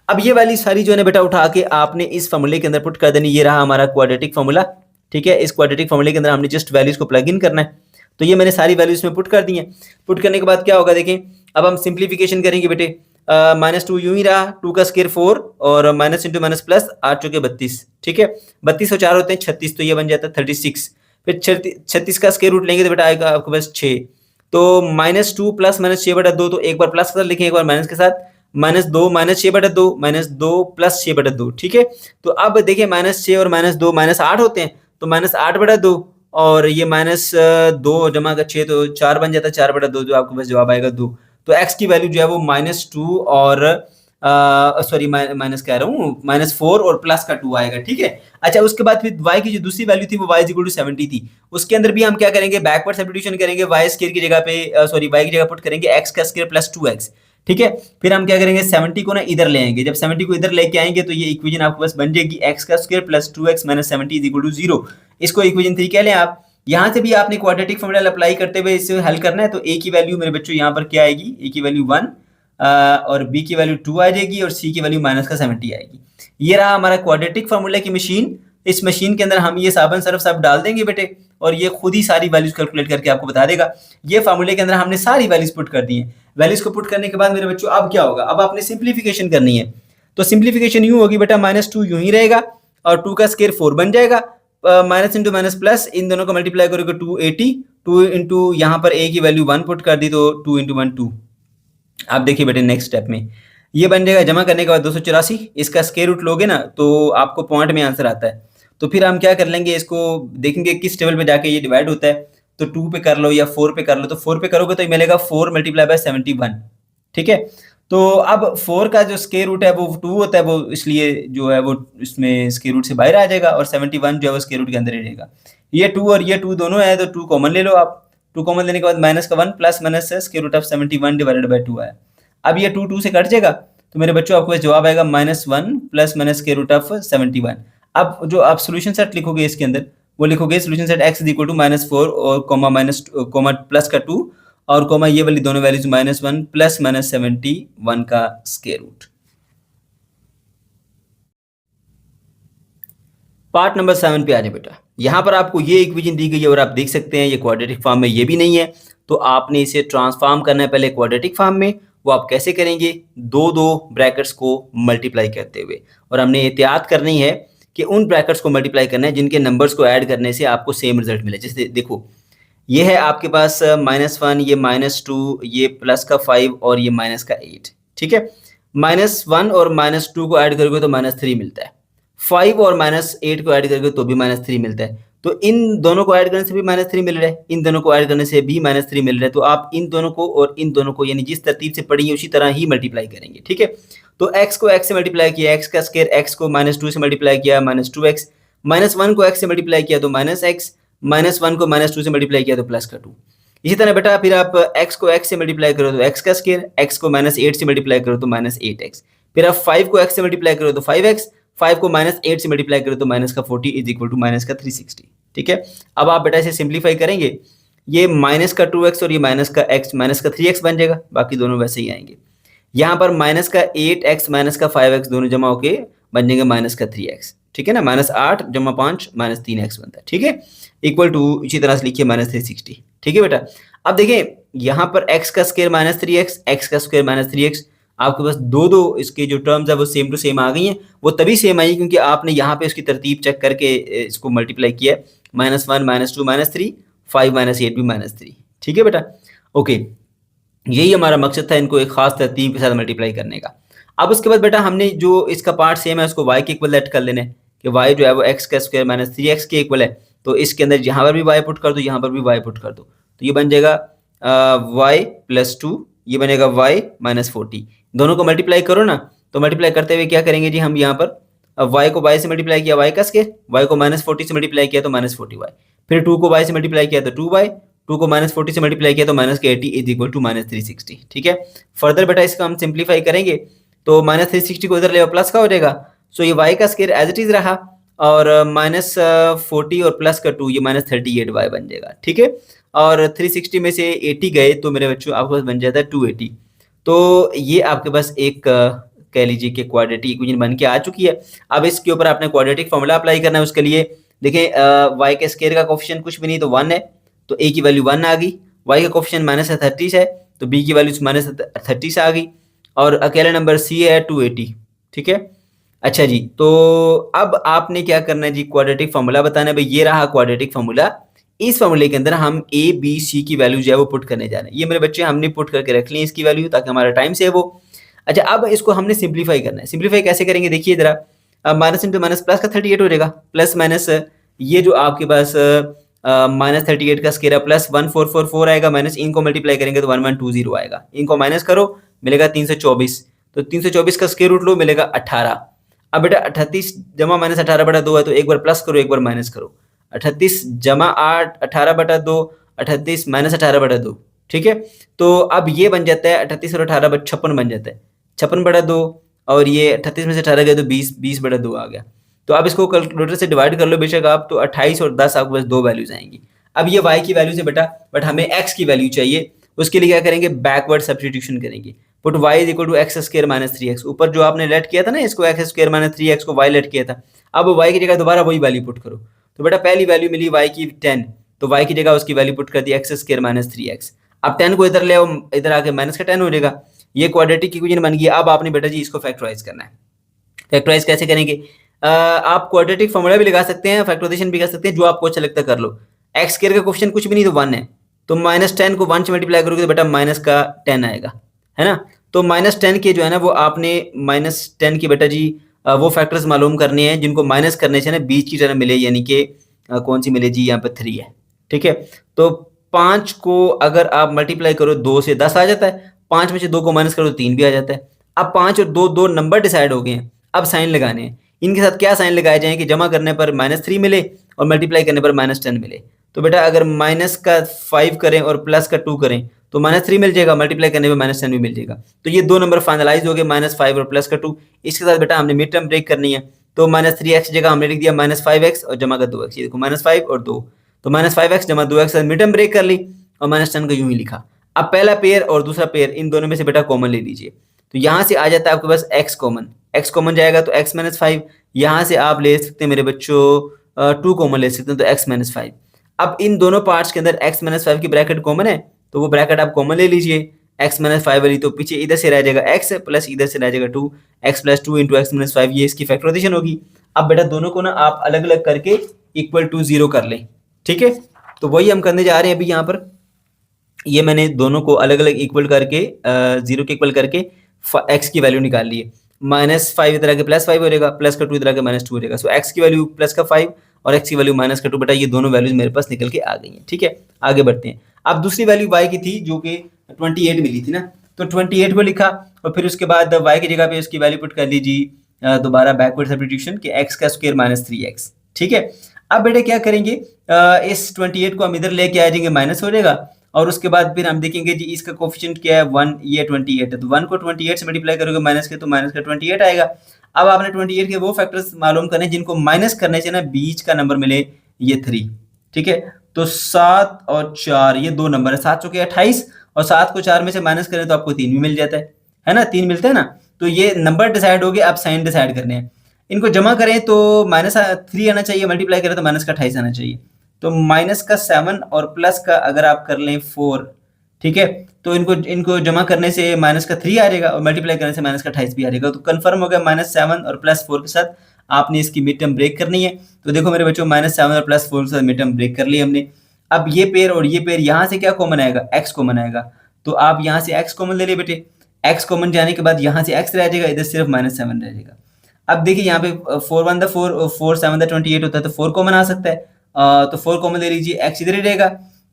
अब ये वैल्यू सारी जो है बेटा उठा के आपने इस फॉर्मूले के अंदर पुट कर देनी, ये रहा हमारा क्वाड्रेटिक फॉर्मूला। ठीक है, इस क्वाड्रेटिक फॉर्मूले के अंदर हमने जस्ट वैल्यूज को प्लग इन करना है, तो ये मैंने सारी वैल्यूज में पुट कर दी हैं। पुट करने के बाद क्या होगा देखें, अब हम सिंप्लीफिकेशन करेंगे बेटे, -2 यूं ही रहा, 2 का स्क्वायर 4 और माइनस इंटू माइनस प्लस 8 चौके 32। ठीक है, 32 और 4 होते हैं 36, तो ये बन जाता है 36। फिर 36 का स्क्वायर रूट लेंगे तो बेटा आएगा आपके पास 6, तो -2 प्लस माइनस 6/2, तो एक बार प्लस कर लिखें एक बार माइनस के साथ, -2 माइनस 6/2 -2 प्लस 6/2। ठीक है, तो अब देखिए -6 और -2 -8 होते हैं, तो -8/2 और ये -2 जमा का 6 तो 4 बन जाता है, 4/2 जो आपके पास जवाब आएगा 2। तो x की वैल्यू जो है वो -2 और सॉरी माइनस कह रहा हूँ -4 और प्लस का 2 आएगा। ठीक है, अच्छा उसके बाद फिर y की जो दूसरी वैल्यू थी वो y इज इक्वल टू 70 थी, उसके अंदर भी हम क्या करेंगे, बैकवर्ड सब्स्टिट्यूशन करेंगे, y स्क्वायर की जगह पे सॉरी y की जगह पुट करेंगे x का स्क्वायर प्लस 2x। ठीक है, फिर हम क्या करेंगे 70 को ना इधर ले आएंगे, जब 70 को इधर लेके आएंगे तो ये इक्वेशन आपके पास बन जाएगी x का square plus 2x minus 70 is equal to 0। इसको इक्वेशन 3 कह लें आप। यहाँ से भी आपने क्वाड्रेटिक फॉर्मूला अप्लाई करते हुए इसे हल करना है, तो a की वैल्यू मेरे बच्चों यहाँ पर क्या आएगी, a की वैल्यू 1 और b की वैल्यू 2 आ जाएगी और c की वैल्यू माइनस का 70 आएगी। ये रहा हमारा क्वाड्रेटिक फॉर्मूला की मशीन। इस मशीन के अंदर हम ये साबन सर्फ सब डाल देंगे बेटे और ये खुद ही सारी वैल्यूज कैलकुलेट करके आपको बता देगा। ये फार्मूले के अंदर हमने सारी वैल्यूज पुट कर दी हैं। वैल्यूज को पुट करने के बाद मेरे बच्चों अब क्या होगा, अब आपने सिंप्लीफिकेशन करनी है, तो सिंप्लीफिकेशन यूं होगी बेटा, -2 यूं ही रहेगा और 2 का स्क्वायर 4 बन जाएगा, माइनस इंटू माइनस प्लस, इन दोनों को मल्टीप्लाई करोगे 280, 2 इंटू यहाँ पर a की वैल्यू 1 पुट कर दी तो 2 इंटू 1 2। आप देखिए बेटे नेक्स्ट स्टेप में ये बन जाएगा, जमा करने के बाद 284, इसका स्क्वायर रूट लोगे ना तो आपको पॉइंट में आंसर आता है। तो फिर हम क्या कर लेंगे, इसको देखेंगे किस टेबल पे जाके ये डिवाइड होता है, तो 2 पे कर लो या 4 पे कर लो, तो 4 पे करोगे तो ये मिलेगा 4 मल्टीप्लाई बाय 71। ठीक है, तो अब 4 का जो स्क्वायर रूट है वो 2 होता है, वो इसलिए जो है वो इसमें स्क्वायर रूट से बाहर आ जाएगा और 71 जो है वो स्क्वायर रूट के अंदर ही रहेगा। ये 2 और ये 2 दोनों है तो 2 कॉमन ले लो आप, 2 कॉमन लेने के बाद माइनस का 1 प्लस माइनस से square root of 71 divided by 2 आया। अब ये 2 2 से कट जाएगा तो मेरे बच्चों आपको जवाब आएगा -1 plus minus square root of 71। अब जो आप सॉल्यूशन सेट लिखोगे इसके अंदर वो लिखोगे solution set x is equal to -4 और कॉमा माइनस कॉमा प्लस का 2 और कॉमा ये वाली दोनों वैल्यूज -1 प्लस माइनस 71 का स्क्वायर रूट। पार्ट नंबर 7 पे आ जाए बेटा। यहाँ पर आपको ये इक्वेशन दी गई है और आप देख सकते हैं ये क्वाड्रेटिक फॉर्म में ये भी नहीं है, तो आपने इसे ट्रांसफॉर्म करना है पहले क्वाड्रेटिक फॉर्म में। वो आप कैसे करेंगे, दो ब्रैकेट्स को मल्टीप्लाई करते हुए, और हमने एहतियात करनी है कि उन ब्रैकेट्स को मल्टीप्लाई करना है जिनके नंबर्स को ऐड करने से आपको सेम रिजल्ट मिले। जैसे देखो ये है आपके पास -1, ये -2, ये प्लस का 5 और ये माइनस का 8। ठीक है, -1 और -2 को ऐड करोगे तो -3 मिलता है, 5 और -8 को ऐड करके तो भी -3 मिलता है, तो इन दोनों को ऐड करने से भी -3 मिल रहा है, इन दोनों को ऐड करने से भी -3 मिल रहा है। तो आप इन दोनों को और इन दोनों को यानी जिस तरतीब से पढ़ी है उसी तरह ही मल्टीप्लाई करेंगे। ठीक है, तो x को x से मल्टीप्लाई किया, x का स्क्वायर, x को -2 से मल्टीप्लाई किया -2x, -1 को x से मल्टीप्लाई किया तो -x, -1 को -2 से मल्टीप्लाई किया तो प्लस का 2। इसी तरह बेटा फिर आप x को x से मल्टीप्लाई करो तो x का स्क्वायर, x को -8 से मल्टीप्लाई करो तो -8x, फिर आप 5 को x से मल्टीप्लाई करो तो 5x, 5 को -8 से मल्टीप्लाई करो तो -40 इज इक्वल टू -360। ठीक है, अब आप बेटा इसे सिंप्लीफाई करेंगे, ये माइनस का 2x और ये माइनस का 3x बन जाएगा, बाकी दोनों वैसे ही आएंगे। यहाँ पर -8x -5x दोनों जमा होके बन जाएंगे -3x। ठीक है ना, -8 जमा 5 -3x बनता है। ठीक है, इक्वल टू इसी तरह से लिखिए -360। ठीक है बेटा, अब देखें यहाँ पर x का स्क्वायर -3x, x का स्क्वायर -3x, आपके पास दो इसके जो टर्म्स है वो सेम टू सेम आ गई हैं। वो तभी सेम आई क्योंकि आपने यहाँ पे इसकी तरतीब चेक करके इसको मल्टीप्लाई किया है, -1 -2 -3, 5 -8 भी -3। ठीक है बेटा, ओके। यही हमारा मकसद था इनको एक खास तरतीब के साथ मल्टीप्लाई करने का। अब उसके बाद बेटा हमने जो इसका पार्ट सेम है उसको y के इक्वल लेट कर लेना है कि y जो है वो x का स्क्वायर माइनस 3x के इक्वल है। तो इसके अंदर यहाँ पर भी y पुट कर दो, यहाँ पर भी y पुट कर दो, तो ये बन जाएगा y + 2, ये बनेगा y - 40। दोनों को मल्टीप्लाई करो ना, तो मल्टीप्लाई करते हुए क्या करेंगे जी हम यहाँ पर, अब y को y से मल्टीप्लाई किया y का स्क्वायर, y को -40 से मल्टीप्लाई किया तो -40y, फिर 2 को y से मल्टीप्लाई किया तो 2y, 2 को -40 से मल्टीप्लाई किया तो -80 इज इक्वल टू -360। ठीक है, फर्दर बेटा इसका हम सिंप्लीफाई करेंगे तो -360 को इधर ले प्लस का हो जाएगा, सो ये y का स्क्वायर एज इट इज रहा और -40 और प्लस का 2 ये -38y बन जाएगा। ठीक है, और 360 में से 80 गए तो मेरे बच्चों आपके पास बन जाता है 280। तो ये आपके पास एक कह लीजिए कि क्वाड्रेटिक इक्वेशन बन के आ चुकी है। अब इसके ऊपर आपने क्वाड्रेटिक फॉर्मूला अप्लाई करना है। उसके लिए देखिए y के स्क्वायर का कोफिशिएंट कुछ भी नहीं तो 1 है, तो a की वैल्यू 1 आ गई, y का कोफिशिएंट -30 है तो b की वैल्यू -30 आ गई, और अकेला नंबर c है 280। ठीक है, अच्छा जी, तो अब आपने क्या करना है जी, क्वाड्रेटिक फॉर्मूला बताना है। भाई ये रहा क्वाड्रेटिक फॉर्मूला, इस फॉर्मूले के अंदर हम a b c की वैल्यू जो है वो पुट करने जा रहे हैं। ये मेरे बच्चे हमने पुट करके रख ली इसकी वैल्यू ताकि हमारा टाइम सेव हो। अच्छा, अब इसको हमने सिंप्लीफाई करना है। सिंप्लीफाई कैसे करेंगे देखिए जरा, माइनस इंटू माइनस प्लस का 38 हो जाएगा, प्लस माइनस ये जो आपके पास -38 का स्क्वायर प्लस 1444 आएगा, माइनस इनको मल्टीप्लाई करेंगे तो 1120 आएगा, इनको माइनस करो मिलेगा 324, तो 324 का स्क्वायर रूट लो मिलेगा 18। अब बेटा 38 जमा -18/2 है तो एक बार प्लस करो एक बार माइनस करो, 38 जमा 8 18/2, 38 -18/2। ठीक है, तो अब ये बन जाता है 38 और 18 56 बन जाता है, 56/2, और ये 38 में से 18 गया तो 20/2 आ गया। तो अब इसको कैलकुलेटर से डिवाइड कर लो बेशक आप, तो 28 और 10 आपके पास दो वैल्यूज आएंगी। अब ये y की वैल्यू से बेटा, बट हमें x की वैल्यू चाहिए, उसके लिए क्या करेंगे, बैकवर्ड सब्स्टिट्यूशन करेंगे। Put y is equal to x square minus 3x, ऊपर जो आपने लेट किया था ना इसको एक्स स्क्वायर माइनस 3x को y लेट किया था, अब y की जगह दोबारा वही वैल्यू पुट करो। तो बेटा पहली वैल्यू मिली y की 10, तो y की जगह उसकी वैल्यू पुट कर दी एक्स स्क्वायर माइनस 3x। अब 10 को इधर ले आओ, इधर आके माइनस का 10 हो जाएगा, ये क्वाड्रेटिक इक्वेशन बन गई। अब आपने बेटा जी इसको फैक्टराइज करना है। फैक्टराइज कैसे करेंगे, आप क्वाड्रेटिक फॉर्मूला भी लगा सकते हैं, फैक्टराइजेशन भी कर सकते हैं, जो आपको अच्छा लगता है कर लो। एक्स स्क्वायर का क्वेश्चन कुछ भी नहीं तो 1 है, तो -10 को 1 से मल्टीप्लाई करोगे तो बेटा माइनस का 10 आएगा, है ना। तो -10 के जो है ना वो आपने -10 की बेटा जी वो फैक्टर्स मालूम करने हैं जिनको माइनस करने से ना बीच की टर्म मिले, यानी कि कौन सी मिले जी, यहाँ पर 3 है। ठीक है, तो 5 को अगर आप मल्टीप्लाई करो 2 से 10 आ जाता है, 5 में से 2 को माइनस करो तो 3 भी आ जाता है। अब 5 और 2 नंबर डिसाइड हो गए हैं, अब साइन लगाने हैं। इनके साथ क्या साइन लगाए जाएं कि जमा करने पर -3 मिले और मल्टीप्लाई करने पर -10 मिले। तो बेटा अगर माइनस का 5 करें और प्लस का 2 करें तो -3 मिल जाएगा, मल्टीप्लाई करने पर -10 भी मिल जाएगा। तो ये दो नंबर फाइनलाइज हो गए, -5 और प्लस का 2। इसके साथ बेटा हमने मिड टर्म ब्रेक करनी है, तो -3x जगह हमने लिख दिया -5x और जमा का 2x, ये देखो -5 और 2, तो -5x जमा 2x मिड टर्म ब्रेक कर ली और -10 का यूं ही लिखा। अब पहला पेयर और दूसरा पेयर इन दोनों में से बेटा कॉमन ले लीजिए, तो यहाँ से आ जाता है आपके पास x कॉमन, x कॉमन जाएगा तो x - 5, यहाँ से आप ले सकते हैं मेरे बच्चों 2 कॉमन ले सकते हैं तो x - 5। अब इन दोनों पार्ट्स के अंदर x - 5 की ब्रैकेट कॉमन है तो वो ब्रैकेट आप कॉमन ले लीजिए, x - 5 वाली, तो पीछे इधर से रह जाएगा x प्लस इधर से रह जाएगा 2, x + 2 × x - 5, ये इसकी फैक्टराइजेशन होगी। अब बेटा दोनों को ना आप अलग अलग करके इक्वल टू 0 कर लें। ठीक है, तो वही हम करने जा रहे हैं अभी। यहाँ पर ये मैंने दोनों को अलग अलग इक्वल करके 0 के इक्वल करके x की वैल्यू निकाल ली है। -5 इधर आके +5 हो जाएगा, प्लस का 2 इधर आके -2 हो जाएगा। सो x की वैल्यू प्लस का 5 और x की वैल्यू माइनस का 2, बेटा ये दोनों वैल्यूज मेरे पास निकल के आ गई हैं। ठीक है, आगे बढ़ते हैं। अब दूसरी वैल्यू y की थी जो कि 28 मिली थी ना, तो 28 को लिखा और फिर उसके बाद y की जगह पे उसकी वैल्यू पुट कर लीजिए दोबारा बैकवर्ड सब्स्टिट्यूशन कि x का स्क्वायर -3x। ठीक है, अब बेटे क्या करेंगे, इस 28 को हम इधर लेके आ जाएंगे, माइनस हो जाएगा, और उसके बाद फिर हम देखेंगे जी इसका कोफिशिएंट क्या है 1, ये 28 है, तो 1 को 28 से मल्टीप्लाई करोगे माइनस के तो माइनस का 28 आएगा। अब आपने 28 के वो फैक्टर्स मालूम करने जिनको माइनस करने से ना बीच का नंबर मिले, ये 3। ठीक है, तो 7 और 4 ये दो नंबर है, 7 चौके 28 और 7 को 4 में से माइनस करें तो आपको 3 भी मिल जाता है ना, 3 मिलता है ना। तो ये नंबर डिसाइड हो गए, अब साइन डिसाइड करने हैं। इनको जमा करें तो -3 आना चाहिए, मल्टीप्लाई करें तो माइनस का 28 आना चाहिए, तो माइनस का 7 और प्लस का अगर आप कर लें 4, ठीक है, तो इनको जमा करने से माइनस का 3 आ जाएगा और मल्टीप्लाई करने से माइनस का 28 भी आ जाएगा। तो कंफर्म हो गया -7 और +4 के साथ आपने इसकी मिड टर्म ब्रेक करनी है। तो देखो मेरे बच्चों -7 और +4 से मिड टर्म ब्रेक कर ली हमने। अब ये पेयर और ये पेयर यहाँ से क्या कॉमन आएगा, x कॉमन आएगा। तो आप यहाँ से x कॉमन ले लिए बेटे, x कॉमन जाने के बाद यहाँ से x रह जाएगा, इधर सिर्फ -7 रह जाएगा। अब देखिए यहाँ पे 4 1 4 4 7 28 होता है, तो 4 कॉमन आ सकता है। तो 4 कॉमन ले लीजिए, x इधर ही रहेगा,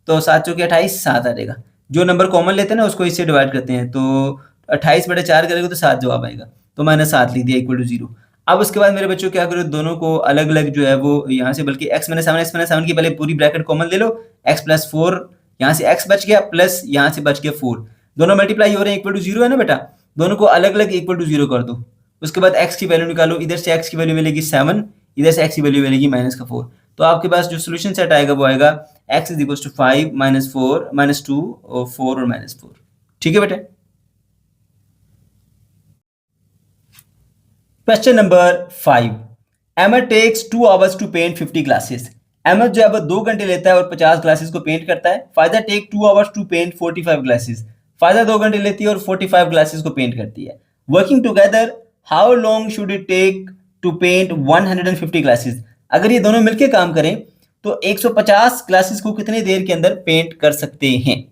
तो 7 चौके 28, 7 आ जाएगा। जो नंबर कॉमन लेते हैं ना उसको इससे डिवाइड करते हैं, तो 28/4 करेंगे तो 7 जवाब आएगा, तो -7 लिख दिया इक्वल टू 0। अब उसके बाद मेरे बच्चों क्या करो, दोनों को अलग अलग जो है वो यहाँ से, बल्कि x - 7 की पहले पूरी ब्रैकेट कॉमन ले लो, x + 4 यहाँ से x बच गया, प्लस यहाँ से बच गया 4, दोनों मल्टीप्लाई हो रहे हैं, इक्वल टू 0 है ना बेटा, दोनों को अलग अलग इक्वल टू 0 कर दो। उसके बाद x की वैल्यू निकालो, इधर से x की वैल्यू मिलेगी 7, इधर से x की वैल्यू मिलेगी -4। तो आपके पास जो सोल्यूशन सेट आएगा वो आएगा x = 5 -4 -2 और 4 और -4। ठीक है बेटे। Question number 5, Ahmed takes 2 hours to paint 50 glasses. Ahmed जो है वो 2 घंटे लेता है और 50 ग्लासेस को पेंट करता है। Faiza take 2 hours to paint 45 glasses. Faiza 2 घंटे लेती है और 45 ग्लासेस को पेंट करती है। Working together how long should it take to paint 150 glasses. अगर ये दोनों मिलकर काम करें तो 150 ग्लासेस को कितनी देर के अंदर पेंट कर सकते हैं।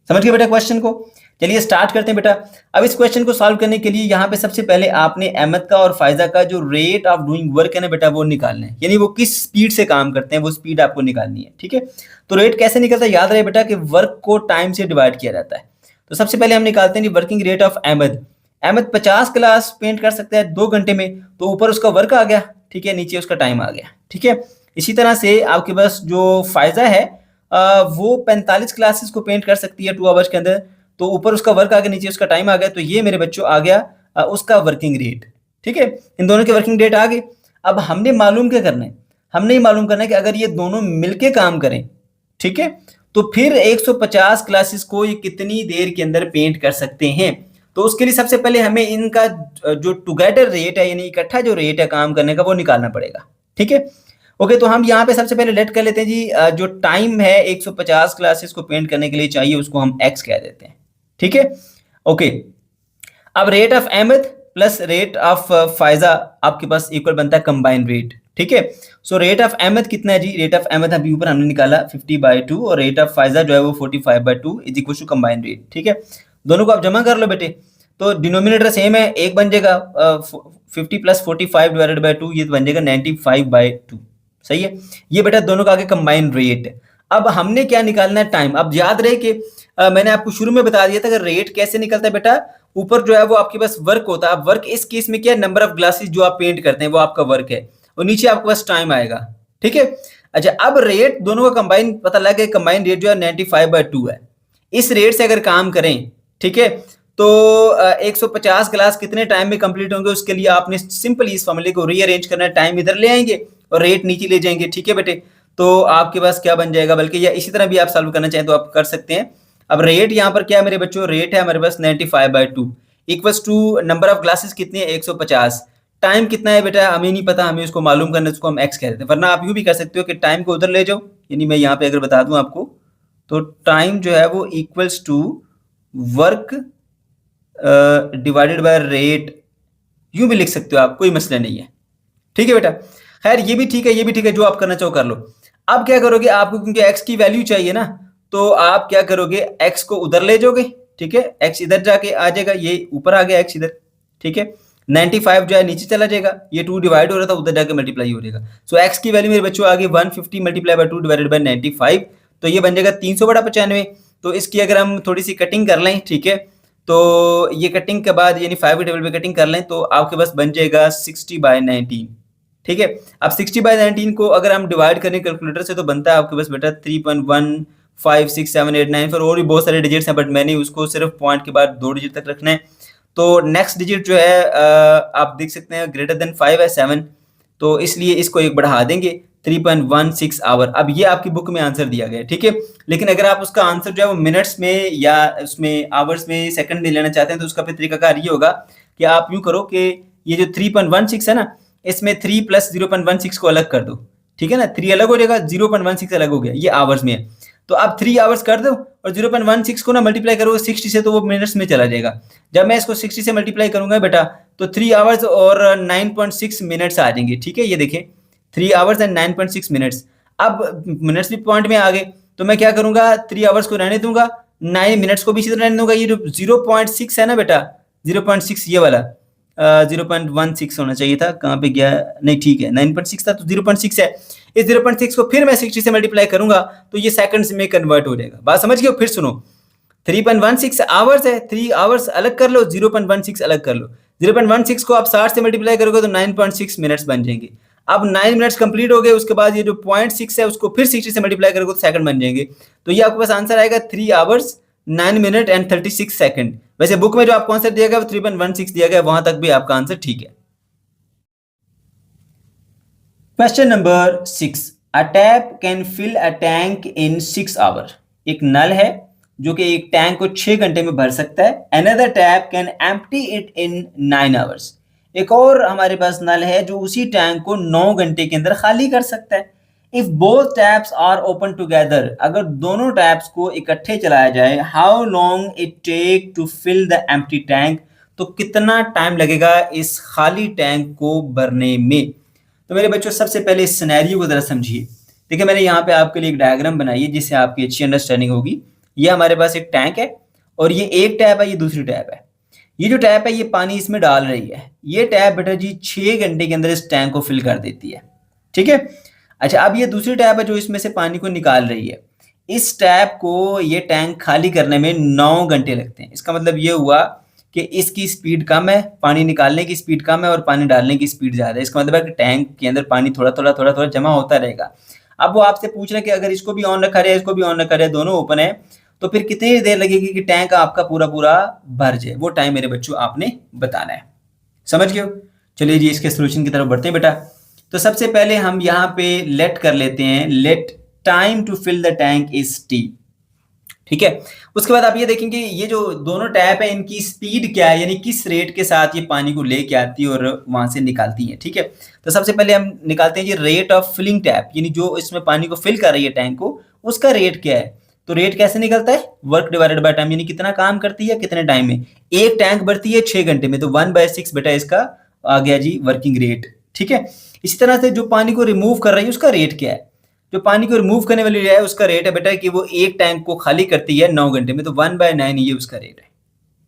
समझ गए बेटा क्वेश्चन को। चलिए स्टार्ट करते हैं बेटा। अब इस क्वेश्चन को सॉल्व करने के लिए यहाँ पे सबसे पहले आपने अहमद का और फायदा का जो रेट ऑफ डूइंग वर्क है ना बेटा वो निकालना है, यानी वो किस स्पीड से काम करते हैं वो स्पीड आपको निकालनी है। ठीक है, तो रेट कैसे निकलता है, याद रहे बेटा कि वर्क को टाइम से डिवाइड किया जाता है। तो सबसे पहले हम निकालते हैं working rate of Ahmed. Ahmed 50 glass paint कर सकता है 2 घंटे में, तो ऊपर उसका वर्क आ गया, ठीक है, नीचे उसका टाइम आ गया। ठीक है, इसी तरह से आपके पास जो फायदा है वो 45 ग्लासेस को पेंट कर सकती है 2 आवर्स के अंदर, तो ऊपर उसका वर्क आ गया, नीचे उसका टाइम आ गया। तो ये मेरे बच्चों आ गया उसका वर्किंग रेट। ठीक है, इन दोनों के वर्किंग रेट आ गए। अब हमने मालूम क्या करना है, हमने ये मालूम करना है कि अगर ये दोनों मिलके काम करें, ठीक है, तो फिर 150 क्लासेस को ये कितनी देर के अंदर पेंट कर सकते हैं। तो उसके लिए सबसे पहले हमें इनका जो टुगेदर रेट है, यानी इकट्ठा जो रेट है काम करने का, वो निकालना पड़ेगा। ठीक है, ओके, तो हम यहाँ पे सबसे पहले लेट कर लेते हैं जी, जो टाइम है 150 क्लासेस को पेंट करने के लिए चाहिए उसको हम x कह देते हैं। ठीक है, ओके। अब rate of Ahmed plus rate of Faiza आपके पास इक्वल बनता है कंबाइन रेट। ठीक है, सो रेट ऑफ अहमद कितना है जी, रेट ऑफ अहमद अभी ऊपर हमने निकाला 50/2 और रेट ऑफ फायजा जो है वो 45/2 is equal to combine rate. ठीक है, दोनों को आप जमा कर लो बेटे, तो डिनोमिनेटर सेम है, एक बन जाएगा 50 + 45/2, ये बन जाएगा 95/2। सही है, ये बेटा दोनों का आगे कंबाइन रेट। अब हमने क्या निकालना है, टाइम। अब याद रहे कि मैंने आपको शुरू में बता दिया था कि रेट कैसे निकलता है बेटा, ऊपर जो है वो आपके पास वर्क होता है। अब वर्क इस केस में क्या है, नंबर ऑफ ग्लासेस जो आप पेंट करते हैं वो आपका वर्क है, और नीचे आपके पास टाइम आएगा। ठीक है, अच्छा, अब रेट दोनों का कंबाइन पता लगा, कंबाइन रेट जो है 95/2 है। इस रेट से अगर काम करें, ठीक है, तो 150 ग्लास कितने टाइम में कंप्लीट होंगे, उसके लिए आपने सिंपल इस फॉर्मूले को रीअरेंज करना है। टाइम इधर ले आएंगे और रेट नीचे ले जाएंगे। ठीक है बेटे, तो आपके पास क्या बन जाएगा, बल्कि या इसी तरह भी आप सॉल्व करना चाहें तो आप कर सकते हैं। अब रेट यहाँ पर क्या है मेरे बच्चों, रेट है हमारे पास 95/2 equals to number of glasses कितनी है 150। टाइम कितना है बेटा हमें नहीं पता, हमें उसको मालूम करना है, उसको हम एक्स कह देते हैं। वरना आप यूँ भी कर सकते हो कि टाइम को उधर ले जाओ, यानी मैं यहाँ पे अगर बता दूं आपको, तो टाइम जो है वो equals to work divided by rate, यूं भी लिख सकते हो आप, कोई मसला नहीं है। ठीक है बेटा, खैर ये भी ठीक है, ये भी ठीक है, जो आप करना चाहो कर लो। अब क्या करोगे, आपको क्योंकि x की वैल्यू चाहिए ना, तो आप क्या करोगे, x को उधर ले जाओगे। ठीक है, x इधर जाके आ जाएगा, ये ऊपर आ गया x इधर। ठीक है, 95 जो है नीचे चला जाएगा, ये 2 डिवाइड हो रहा था उधर जाके मल्टीप्लाई हो जाएगा। सो x की वैल्यू मेरे बच्चों आ गई 150 × 2 डिवाइडेड बाय 95, तो ये बन जाएगा 300/95। तो इसकी अगर हम थोड़ी सी कटिंग कर लें, ठीक है, तो ये कटिंग के बाद यानी 5 के टेबल पे कटिंग कर लें तो आपके पास बन जाएगा 60/19। ठीक है, अब 60/19 को अगर हम डिवाइड करें कैलकुलेटर से तो बनता है आपके पास बेटा 3.1567894, और भी बहुत सारे डिजिट्स हैं, बट मैंने उसको सिर्फ पॉइंट के बाद 2 डिजिट तक रखना है। तो नेक्स्ट डिजिट जो है आप देख सकते हैं ग्रेटर देन 5 है 7, तो इसलिए इसको एक बढ़ा देंगे 3.16 आवर। अब ये आपकी बुक में आंसर दिया गया है। ठीक है, लेकिन अगर आप उसका आंसर जो है वो मिनट्स में या उसमें आवर्स में सेकंड में लेना चाहते हैं तो उसका फिर तरीकाकार ये होगा कि आप यूं करो कि ये जो 3.16 है ना, इसमें 3 + 0.16 को अलग कर दो। ठीक है ना, 3 अलग हो जाएगा, 0.16 अलग हो गया, ये आवर्स में है। तो आप 3 आवर्स कर दो और 0.16 को ना मल्टीप्लाई करोगे 60 से, तो वो मिनट्स में चला जाएगा। जब मैं इसको 60 से मल्टीप्लाई करूंगा बेटा, तो 3 आवर्स और 9.6 मिनट्स आ जाएंगे। ठीक है, ये देखें 3 आवर्स एंड 9.6 मिनट्स। अब मिनट्स भी पॉइंट में आ गए, तो मैं क्या करूंगा, 3 आवर्स को रहने दूंगा, 9 मिनट्स को भी इसी तरह रहने दूंगा। ये जो 0.6 है ना बेटा, 0.6 ये वाला 0.16 होना चाहिए था, कहाँ पे गया, नहीं ठीक है 9.6 था तो 0.6 है। इस 0.6 को फिर मैं 60 से मल्टीप्लाई करूंगा तो ये सेकंड्स में कन्वर्ट हो जाएगा। बात समझ गए? फिर सुनो, 3.16 आवर्स है, 3 आवर्स अलग कर लो, 0.16 अलग कर लो। 0.16 को आप 60 से मल्टीप्लाई करोगे तो 9.6 मिनट्स बन जाएंगे। अब 9 मिनट्स कंप्लीट हो गए, उसके बाद ये जो 0.6 है उसको फिर 60 से मल्टीप्लाई करोगे तो सेकंड बन जाएंगे। तो ये आपके पास आंसर आएगा 3 आवर्स 9 मिनट एंड 36 सेकंड। वैसे बुक में जो आपको आंसर दिया गया वो 3.16 दिया गया, वहां तक भी आपका आंसर ठीक है। Question number 6, a tap can fill a tank in 6 hour. एक नल है जो कि एक टैंक को 6 घंटे में भर सकता है। Another tap can empty it in 9 hours. एक और हमारे पास नल है जो उसी टैंक को 9 घंटे के अंदर खाली कर सकता है। If both taps are open together, अगर दोनों टैप्स को इकट्ठे चलाया जाए, how long it take to fill the empty tank, तो कितना टाइम लगेगा इस खाली टैंक को भरने में। तो मेरे बच्चों सबसे पहले इस सिनेरियो को जरा समझिए। देखिए मैंने यहाँ पे आपके लिए एक डायग्राम बनाई है जिससे आपकी अच्छी अंडरस्टैंडिंग होगी। ये हमारे पास एक टैंक है और ये एक टैप है, ये दूसरी टैप है। ये जो टैप है ये पानी इसमें डाल रही है। ये टैप बेटा जी 6 घंटे के अंदर इस टैंक को फिल कर देती है। ठीक है, अच्छा अब ये दूसरी टैप है जो इसमें से पानी को निकाल रही है। इस टैप को ये टैंक खाली करने में 9 घंटे लगते हैं। इसका मतलब ये हुआ कि इसकी स्पीड कम है, पानी निकालने की स्पीड कम है और पानी डालने की स्पीड ज़्यादा है। इसका मतलब है कि टैंक के अंदर पानी थोड़ा थोड़ा थोड़ा थोड़ा जमा होता रहेगा। अब वो आपसे पूछ रहे हैं कि अगर इसको भी ऑन रखा रहे, इसको भी ऑन रखा रहे, दोनों ओपन है, तो फिर कितनी देर लगेगी कि टैंक आपका पूरा पूरा भर जाए। वो टाइम मेरे बच्चों आपने बताना है। समझ गए हो? चलिए जी इसके सोल्यूशन की तरफ बढ़ते हैं बेटा। तो सबसे पहले हम यहाँ पे लेट कर लेते हैं, let time to fill the tank is t. ठीक है, उसके बाद आप ये देखेंगे ये जो दोनों टैप है इनकी स्पीड क्या है, यानी किस रेट के साथ ये पानी को लेके आती है और वहां से निकालती है। ठीक है, तो सबसे पहले हम निकालते हैं ये रेट ऑफ फिलिंग टैप, यानी जो इसमें पानी को फिल कर रही है टैंक को, उसका रेट क्या है। तो रेट कैसे निकलता है, वर्क डिवाइडेड बाय टाइम, यानी कितना काम करती है कितने टाइम में। एक टैंक भरती है 6 घंटे में, तो 1/6 बेटा इसका आ गया जी वर्किंग रेट। ठीक है, इसी तरह से जो पानी को रिमूव कर रही है उसका रेट क्या है। जो पानी को रिमूव करने वाली है उसका रेट है बेटा कि वो एक टैंक को खाली करती है 9 घंटे में, तो 1/9 ये उसका रेट है।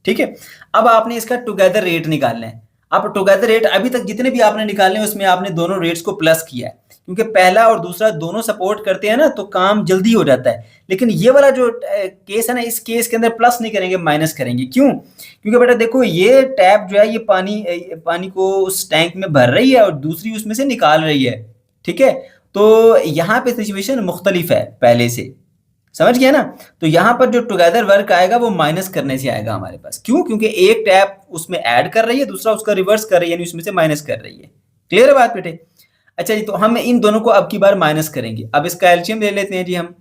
ठीक है, अब आपने इसका टुगेदर रेट निकालना है। अब टुगेदर रेट अभी तक जितने भी आपने निकालने हैं उसमें आपने दोनों रेट्स को प्लस किया है, क्योंकि पहला और दूसरा दोनों सपोर्ट करते हैं ना, तो काम जल्दी हो जाता है। लेकिन ये वाला जो केस है ना, इस केस के अंदर प्लस नहीं करेंगे, माइनस करेंगे। क्यों? क्योंकि बेटा देखो ये टैप जो है ये पानी को उस टैंक में भर रही है और दूसरी उसमें से निकाल रही है। ठीक है, तो यहाँ पे सिचुएशन मुख्तलिफ है पहले से, समझ गया ना। तो यहाँ पर जो टुगेदर वर्क आएगा वो माइनस करने से आएगा हमारे पास। क्यों? क्योंकि एक टैप उसमें ऐड कर रही है, दूसरा उसका रिवर्स कर रही है, यानी उसमें से माइनस कर रही है। क्लियर है बात बेटे? अच्छा जी, तो हम इन दोनों को अब की बार माइनस करेंगे। अब इसका एलसीएम ले लेते हैं जी हम।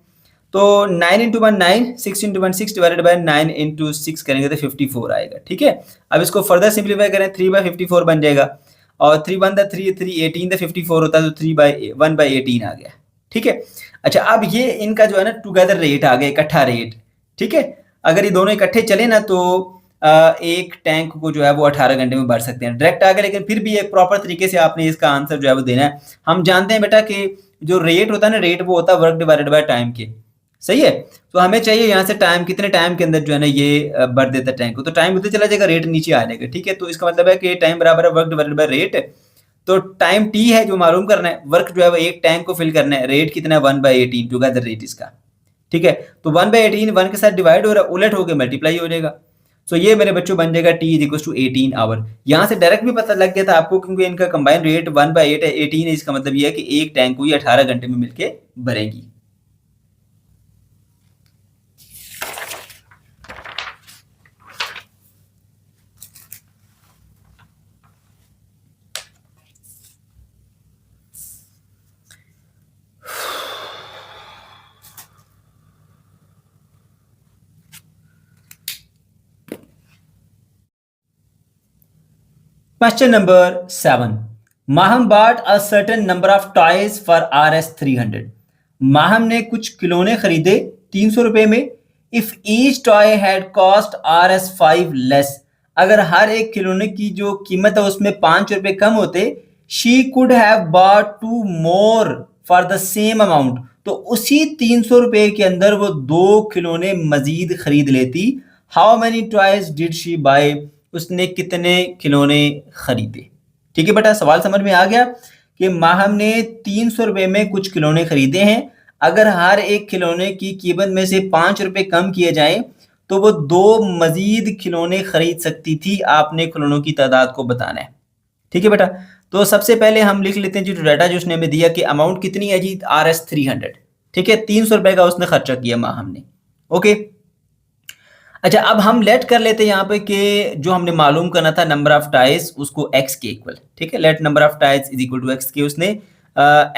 तो 9 × 1 9, 6 × 1 6 डिवाइडेड बाय 9 × 6 करेंगे तो 54 आएगा। ठीक है, अब इसको फर्दर सिंप्लीफाई करें, 3/54 बन जाएगा और 3 1 3 3 18 54 होता है, तो 1/18 आ गया। ठीक है, अच्छा अब ये इनका जो है ना टुगेदर रेट आ गया, इकट्ठा रेट। ठीक है, अगर ये दोनों इकट्ठे चले ना तो एक टैंक को जो है वो 18 घंटे में भर सकते हैं, डायरेक्ट आ गया। लेकिन फिर भी एक प्रॉपर तरीके से आपने इसका आंसर जो है वो देना है। हम जानते हैं बेटा कि जो रेट होता है ना, रेट वो होता है वर्क डिवाइडेड बाय टाइम के। सही है, तो हमें चाहिए यहाँ से टाइम, कितने टाइम के अंदर जो है ना ये भर देता है टैंक को। तो टाइम उधर चला जाएगा, रेट नीचे आ जाएगा। ठीक है, तो इसका मतलब है कि टाइम बराबर है वर्क डिवाइडेड बाय रेट। तो टाइम टी है जो मालूम करना है, वर्क जो है वो एक टैंक को फिल करना है, रेट कितना है 1/18 टुगेदर रेट इसका। ठीक है, तो 1/18 1 के साथ डिवाइड हो रहा है, उलट होकर मल्टीप्लाई हो जाएगा। सो ये मेरे बच्चों बन जाएगा t = 18 आवर। यहाँ से डायरेक्ट भी पता लग गया था आपको, क्योंकि इनका कंबाइंड रेट 1/8 है, 18 है। इसका मतलब ये है कि एक टैंक को ये 18 घंटे में मिलके भरेगी। Question number 7. Maham bought a certain number of toys for Rs 300. Maham ने कुछ खिलौने खरीदे 300 रुपए में। If each toy had cost Rs 5 less, अगर हर एक खिलौने की जो कीमत है उसमें 5 रुपए कम होते, she could have bought 2 more for the same amount, तो उसी 300 रुपए के अंदर वो 2 खिलौने मजीद खरीद लेती। How many toys did she buy, उसने कितने खिलौने खरीदे। ठीक है बेटा, सवाल समझ में आ गया कि माहम ने 300 रुपए में कुछ खिलौने खरीदे हैं। अगर हर एक खिलौने की कीमत में से 5 रुपए कम किए जाएं तो वो 2 मजीद खिलौने खरीद सकती थी। आपने खिलौनों की तादाद को बताना है। ठीक है बेटा, तो सबसे पहले हम लिख लेते हैं जी डाटा जो उसने हमें दिया कि अमाउंट कितनी है जी, RS 300। ठीक है, 300 रुपए का उसने खर्चा किया माहम ने। ओके, अच्छा अब हम लेट कर लेते हैं यहाँ पे कि जो हमने मालूम करना था नंबर ऑफ टाइज, उसको x के इक्वल। ठीक है, let number of toys is equal to x के उसने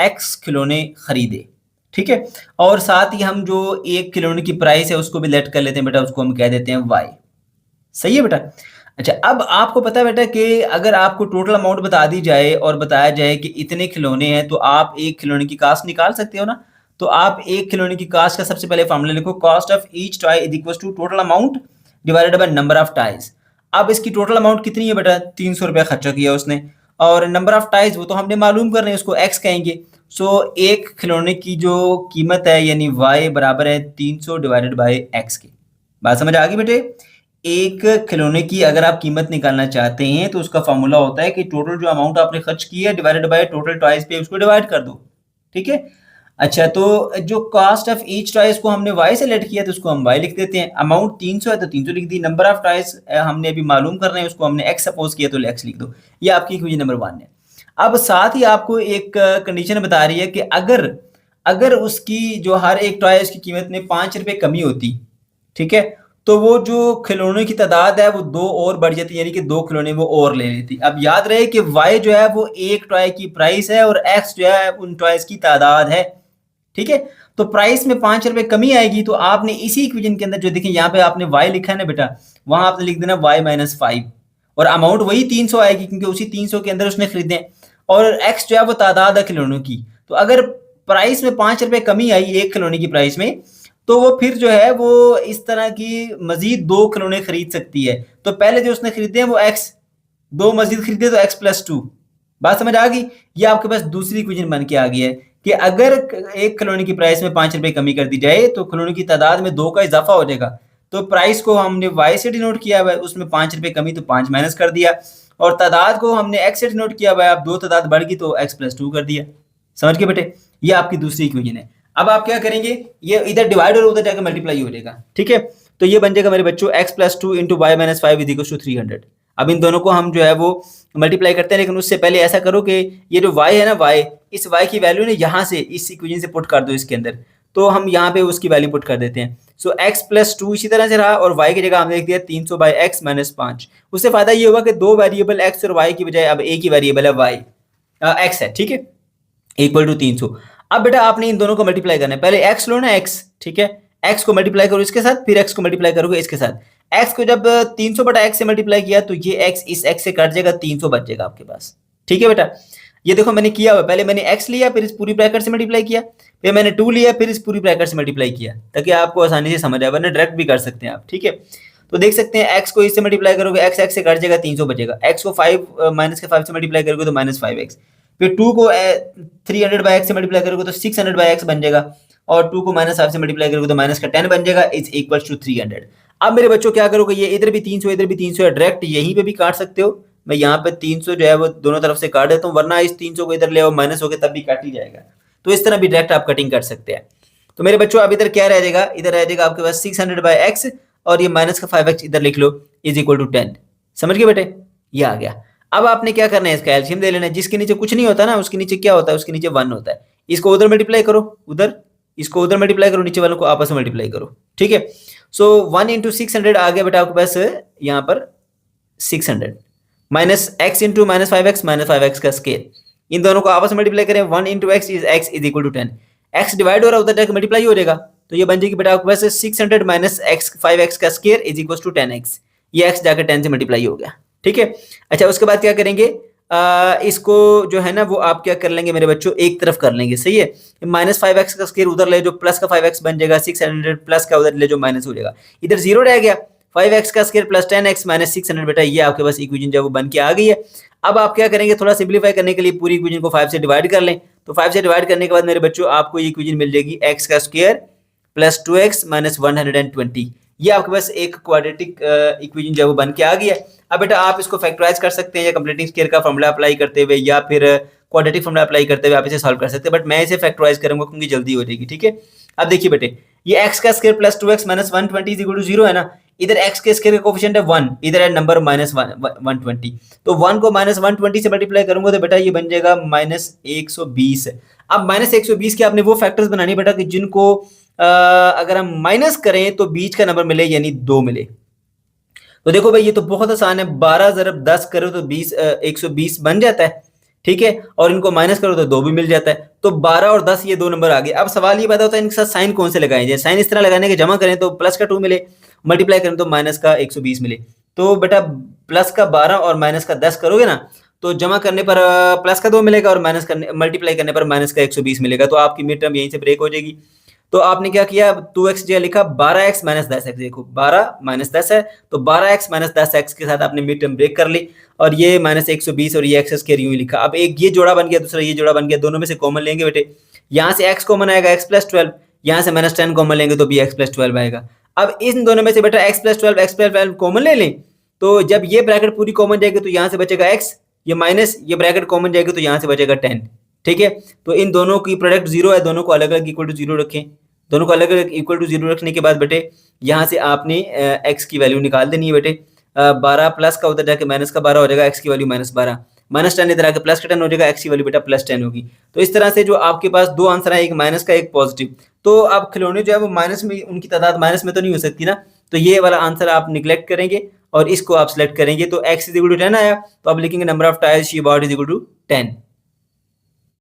x खिलौने खरीदे। ठीक है, और साथ ही हम जो एक खिलौने की प्राइस है उसको भी लेट कर लेते हैं बेटा, उसको हम कह देते हैं y। सही है बेटा। अच्छा अब आपको पता है बेटा कि अगर आपको टोटल अमाउंट बता दी जाए और बताया जाए कि इतने खिलौने हैं तो आप एक खिलौने की कास्ट निकाल सकते हो ना। तो आप एक खिलौने की कास्ट का सबसे पहले फॉर्मूला लिखो, cost of each toy is equal to total amount divided by number of toys. अब इसकी टोटल अमाउंट कितनी है बेटा, 300 रुपया खर्चा किया उसने, और नंबर ऑफ टाइज वो तो हमने मालूम कर रहे हैं, उसको x कहेंगे। सो एक खिलौने की जो कीमत है यानी y बराबर है 300 डिवाइडेड बाय x के। बात समझ आ गई बेटे। एक खिलौने की अगर आप कीमत निकालना चाहते हैं तो उसका फॉर्मूला होता है कि टोटल जो अमाउंट आपने खर्च किया है डिवाइडेड बाय टोटल टॉयज पे, उसको डिवाइड कर दो। ठीक है, अच्छा तो जो कॉस्ट ऑफ ईच टॉयज को हमने y से लेट किया तो उसको हम y लिख देते हैं। अमाउंट 300 है तो 300 लिख दी। नंबर ऑफ टॉयज हमने अभी मालूम करना है, उसको हमने x सपोज किया तो x लिख दो। ये आपकी इक्वेशन नंबर 1 है। अब साथ ही आपको एक कंडीशन बता रही है कि अगर उसकी जो हर एक टॉयज की कीमत में 5 रुपए कमी होती, ठीक है, तो वो जो खिलौनों की तादाद है वो 2 और बढ़ जाती, यानी कि 2 खिलौने वो और ले लेती। अब याद रहे कि y जो है वो एक टॉय की प्राइस है और x जो है उन टॉयज की तादाद है। ठीक है, तो प्राइस में 5 रुपए कमी आएगी तो आपने इसी इक्वेशन के अंदर जो देखें यहाँ पे आपने y लिखा है ना बेटा, वहां आपने लिख देना y माइनस 5, और अमाउंट वही 300 आएगी क्योंकि उसी 300 के अंदर उसने खरीदे, और x जो है वो तादाद है खिलौनों की। तो अगर प्राइस में 5 रुपए कमी आई एक खिलौने की प्राइस में, तो वो फिर जो है वो इस तरह की मजीद 2 खिलौने खरीद सकती है। तो पहले जो उसने खरीदे हैं वो x, 2 मजीद खरीदे तो x प्लस 2। बात समझ आ गई। ये आपके पास दूसरी इक्वेशन बन के आ गई है कि अगर एक खिलौने की प्राइस में 5 रुपए कमी कर दी जाए तो खिलौने की तादाद में 2 का इजाफा हो जाएगा। तो प्राइस को हमने y से डिनोट किया हुआ है, उसमें 5 रुपए कमी तो 5 माइनस कर दिया, और तादाद को हमने x से डिनोट किया हुआ है, अब 2 तादाद बढ़ गई तो x प्लस 2 कर दिया। समझ के बेटे, ये आपकी दूसरी इक्वेशन है। अब आप क्या करेंगे, ये इधर डिवाइड और उधर जाकर मल्टीप्लाई हो जाएगा। ठीक है, तो ये बन जाएगा मेरे बच्चों x plus 2 into y minus 5 is equal to 300। अब इन दोनों को हम जो है वो मल्टीप्लाई करते हैं, लेकिन उससे पहले ऐसा करो कि ये जो y है ना, y, इस y की वैल्यू ने यहाँ से इस इक्वेशन से पुट कर दो इसके अंदर, तो हम यहाँ पे उसकी वैल्यू पुट कर देते हैं। सो x प्लस 2 इसी तरह से रहा, और y की जगह हमने लिख दिया 300 बाई एक्स माइनस 5। उससे फायदा ये होगा कि 2 वेरिएबल x और y की बजाय अब एक ही वेरिएबल है y, x है। ठीक है, इक्वल टू 300। अब बेटा आपने इन दोनों को मल्टीप्लाई करना है, पहले x लो ना x, ठीक है, x को मल्टीप्लाई करो इसके साथ, फिर x को मल्टीप्लाई करोगे इसके साथ। x को जब 300 बटा x से मल्टीप्लाई किया तो ये x इस x से कट जाएगा, 300 बच जाएगा आपके पास। ठीक है बेटा, ये देखो मैंने किया हुआ, पहले मैंने x लिया, फिर इस पूरी ब्रैकेट से मल्टीप्लाई किया, फिर मैंने 2 लिया, फिर इस पूरी ब्रैकेट से मल्टीप्लाई किया, ताकि आपको आसानी से समझ आए, वरना डायरेक्ट भी कर सकते हैं आप। ठीक है, तो देख सकते हैं x को इससे मल्टीप्लाई करोगे, x से कट जाएगा, 300 बचेगा। x को 5 माइनस के 5 से मल्टीप्लाई करोगे तो माइनस 5x, फिर 2 को 300 बाई x से मल्टीप्लाई करोगे तो 600 बाई x बन जाएगा, और 2 को माइनस 5 से मल्टीप्लाई करोगे तो माइनस का 10 बन जाएगा, इज इक्वल टू 300। अब मेरे बच्चों क्या करोगे, ये इधर भी 300 इधर भी 300 है, डायरेक्ट यहीं पे भी काट सकते हो। मैं यहाँ पे 300 जो है वो दोनों तरफ से काट देता हूँ, वरना इस 300 को इधर ले आओ माइनस होके तब भी काट ही जाएगा। तो इस तरह भी डायरेक्ट आप कटिंग कर सकते हैं। तो मेरे बच्चों अब इधर क्या रह जाएगा, इधर रह जाएगा आपके पास 600 बाई x, और ये माइनस का 5x इधर लिख लो, इज इक्वल टू 10। समझ गए बेटे, ये आ गया। अब आपने क्या करना है, इसका एलसीएम ले लेना है। जिसके नीचे कुछ नहीं होता ना, उसके नीचे क्या होता है, उसके नीचे 1 होता है। इसको उधर मल्टीप्लाई करो, उधर, इसको उधर मल्टीप्लाई करो, नीचे वालों को आपस में मल्टीप्लाई करो। ठीक है, सो 1 इंटू 600 आ गया बेटा आपके पास यहाँ पर 600, minus x into minus 5x का स्केल, इन दोनों को आपस में मल्टीप्लाई करें, 1 into x is equal to 10। x divide हो रहा है, उधर जाकर मल्टीप्लाई हो जाएगा, तो ये बन जाएगी बेटा आपके पास 600 माइनस 5x का square is equal to 10x। ये x जाकर 10 से मल्टीप्लाई हो गया। ठीक है, अच्छा उसके बाद क्या करेंगे, इसको जो है ना वो आप क्या कर लेंगे मेरे बच्चों, एक तरफ कर लेंगे। सही है, माइनस 5x का स्केयर उधर ले जो प्लस का 5x बन जाएगा, 600 प्लस का उधर ले जो माइनस हो जाएगा, इधर 0 रह गया, 5x का स्क्वायर प्लस 10x माइनस 600 बेटा ये आपके पास इक्वेशन जो है वो बन के आ गई है। अब आप क्या करेंगे, थोड़ा सिंप्लीफाई करने के लिए पूरी इक्वेशन को 5 से डिवाइड कर लें। तो 5 से डिवाइड करने के बाद मेरे बच्चों आपको ये इक्वेशन मिल जाएगी x का स्क्वायर प्लस 2x माइनस 120। ये आपके पास एक क्वाड्रेटिक इक्वेशन जो है वो बन के आ गई है। अब बेटा आप इसको फैक्टराइज कर सकते हैं या कंप्लीटिंग स्क्वायर का फॉर्मूला अप्लाई करते हुए या फिर क्वाड्रेटिक फॉर्मूला अप्लाई करते हुए आप इसे सॉल्व कर सकते हैं, बट मैं इसे फैक्टराइज करूंगा क्योंकि जल्दी हो जाएगी। ठीक है, अब देखिए बेटे ये x का square plus 2x minus 120 is equal to 0 है ना। इधर x के स्क्वायर का कोफिशिएंट है 1, इधर है नंबर माइनस 120, तो 1 को माइनस 120 से मल्टीप्लाई करूंगा तो बेटा ये बन जाएगा माइनस 120। अब माइनस 120 के आपने वो फैक्टर्स बनानी बेटा कि जिनको अगर हम माइनस करें तो बीच का नंबर मिले यानी 2 मिले। तो देखो भाई ये तो बहुत आसान है, 12 ज़रब 10 करो तो 120 बन जाता है। ठीक है, और इनको माइनस करो तो 2 भी मिल जाता है। तो 12 और 10 ये दो नंबर आ गए। अब सवाल ये पैदा होता है इनके साथ साइन कौन से लगाएं जाए। साइन इस तरह लगाने के जमा करें तो प्लस का 2 मिले, मल्टीप्लाई करें तो माइनस का 120 मिले। तो बेटा प्लस का 12 और माइनस का 10 करोगे ना तो जमा करने पर प्लस का 2 मिलेगा और माइनस करने मल्टीप्लाई करने पर माइनस का 120 मिलेगा। तो आपकी मिड टर्म यहीं से ब्रेक हो जाएगी। तो आपने क्या किया, 2x जो लिखा 12x माइनस 10x, देखो 12 माइनस 10 है तो 12x माइनस 10x के साथ आपने मिड टर्म ब्रेक कर ली और ये माइनस 120 और ये एक्स स्क्वायर यूं ही लिखा। अब एक ये जोड़ा बन गया, दूसरा ये जोड़ा बन गया, दोनों में से कॉमन लेंगे बेटे, यहाँ से x कॉमन आएगा x प्लस 12, यहाँ से माइनस 10 कॉमन लेंगे तो भी x प्लस 12 आएगा। अब इन दोनों में से बेटा x प्लस 12 कॉमन ले लें तो जब ये ब्रैकेट पूरी कॉमन जाएगी तो यहाँ से बचेगा x, ये माइनस ये ब्रैकेट कॉमन जाएगी तो यहाँ से बचेगा 10। ठीक है, तो इन दोनों की प्रोडक्ट 0 है, दोनों को अलग अलग इक्वल टू 0 रखें। दोनों को अलग अलग इक्वल टू 0 रखने के बाद बेटे यहाँ से आपने x की वैल्यू निकाल देनी है बेटे। 12 प्लस का उधर जाके माइनस का 12 हो जाएगा, x की वैल्यू माइनस 12, माइनस 10 इधर आके प्लस का 10 हो जाएगा, x की वैल्यू बेटा प्लस 10 होगी। तो इस तरह से जो आपके पास दो आंसर है, एक माइनस का एक पॉजिटिव। तो अब खिलौने जो है वो माइनस में, उनकी तादाद माइनस में तो नहीं हो सकती ना, तो ये वाला आंसर आप निगलेक्ट करेंगे और इसको आप सिलेक्ट करेंगे। तो x इज इक्वल टू 10 आया तो आप लिखेंगे number of tiles she bought is equal to 10।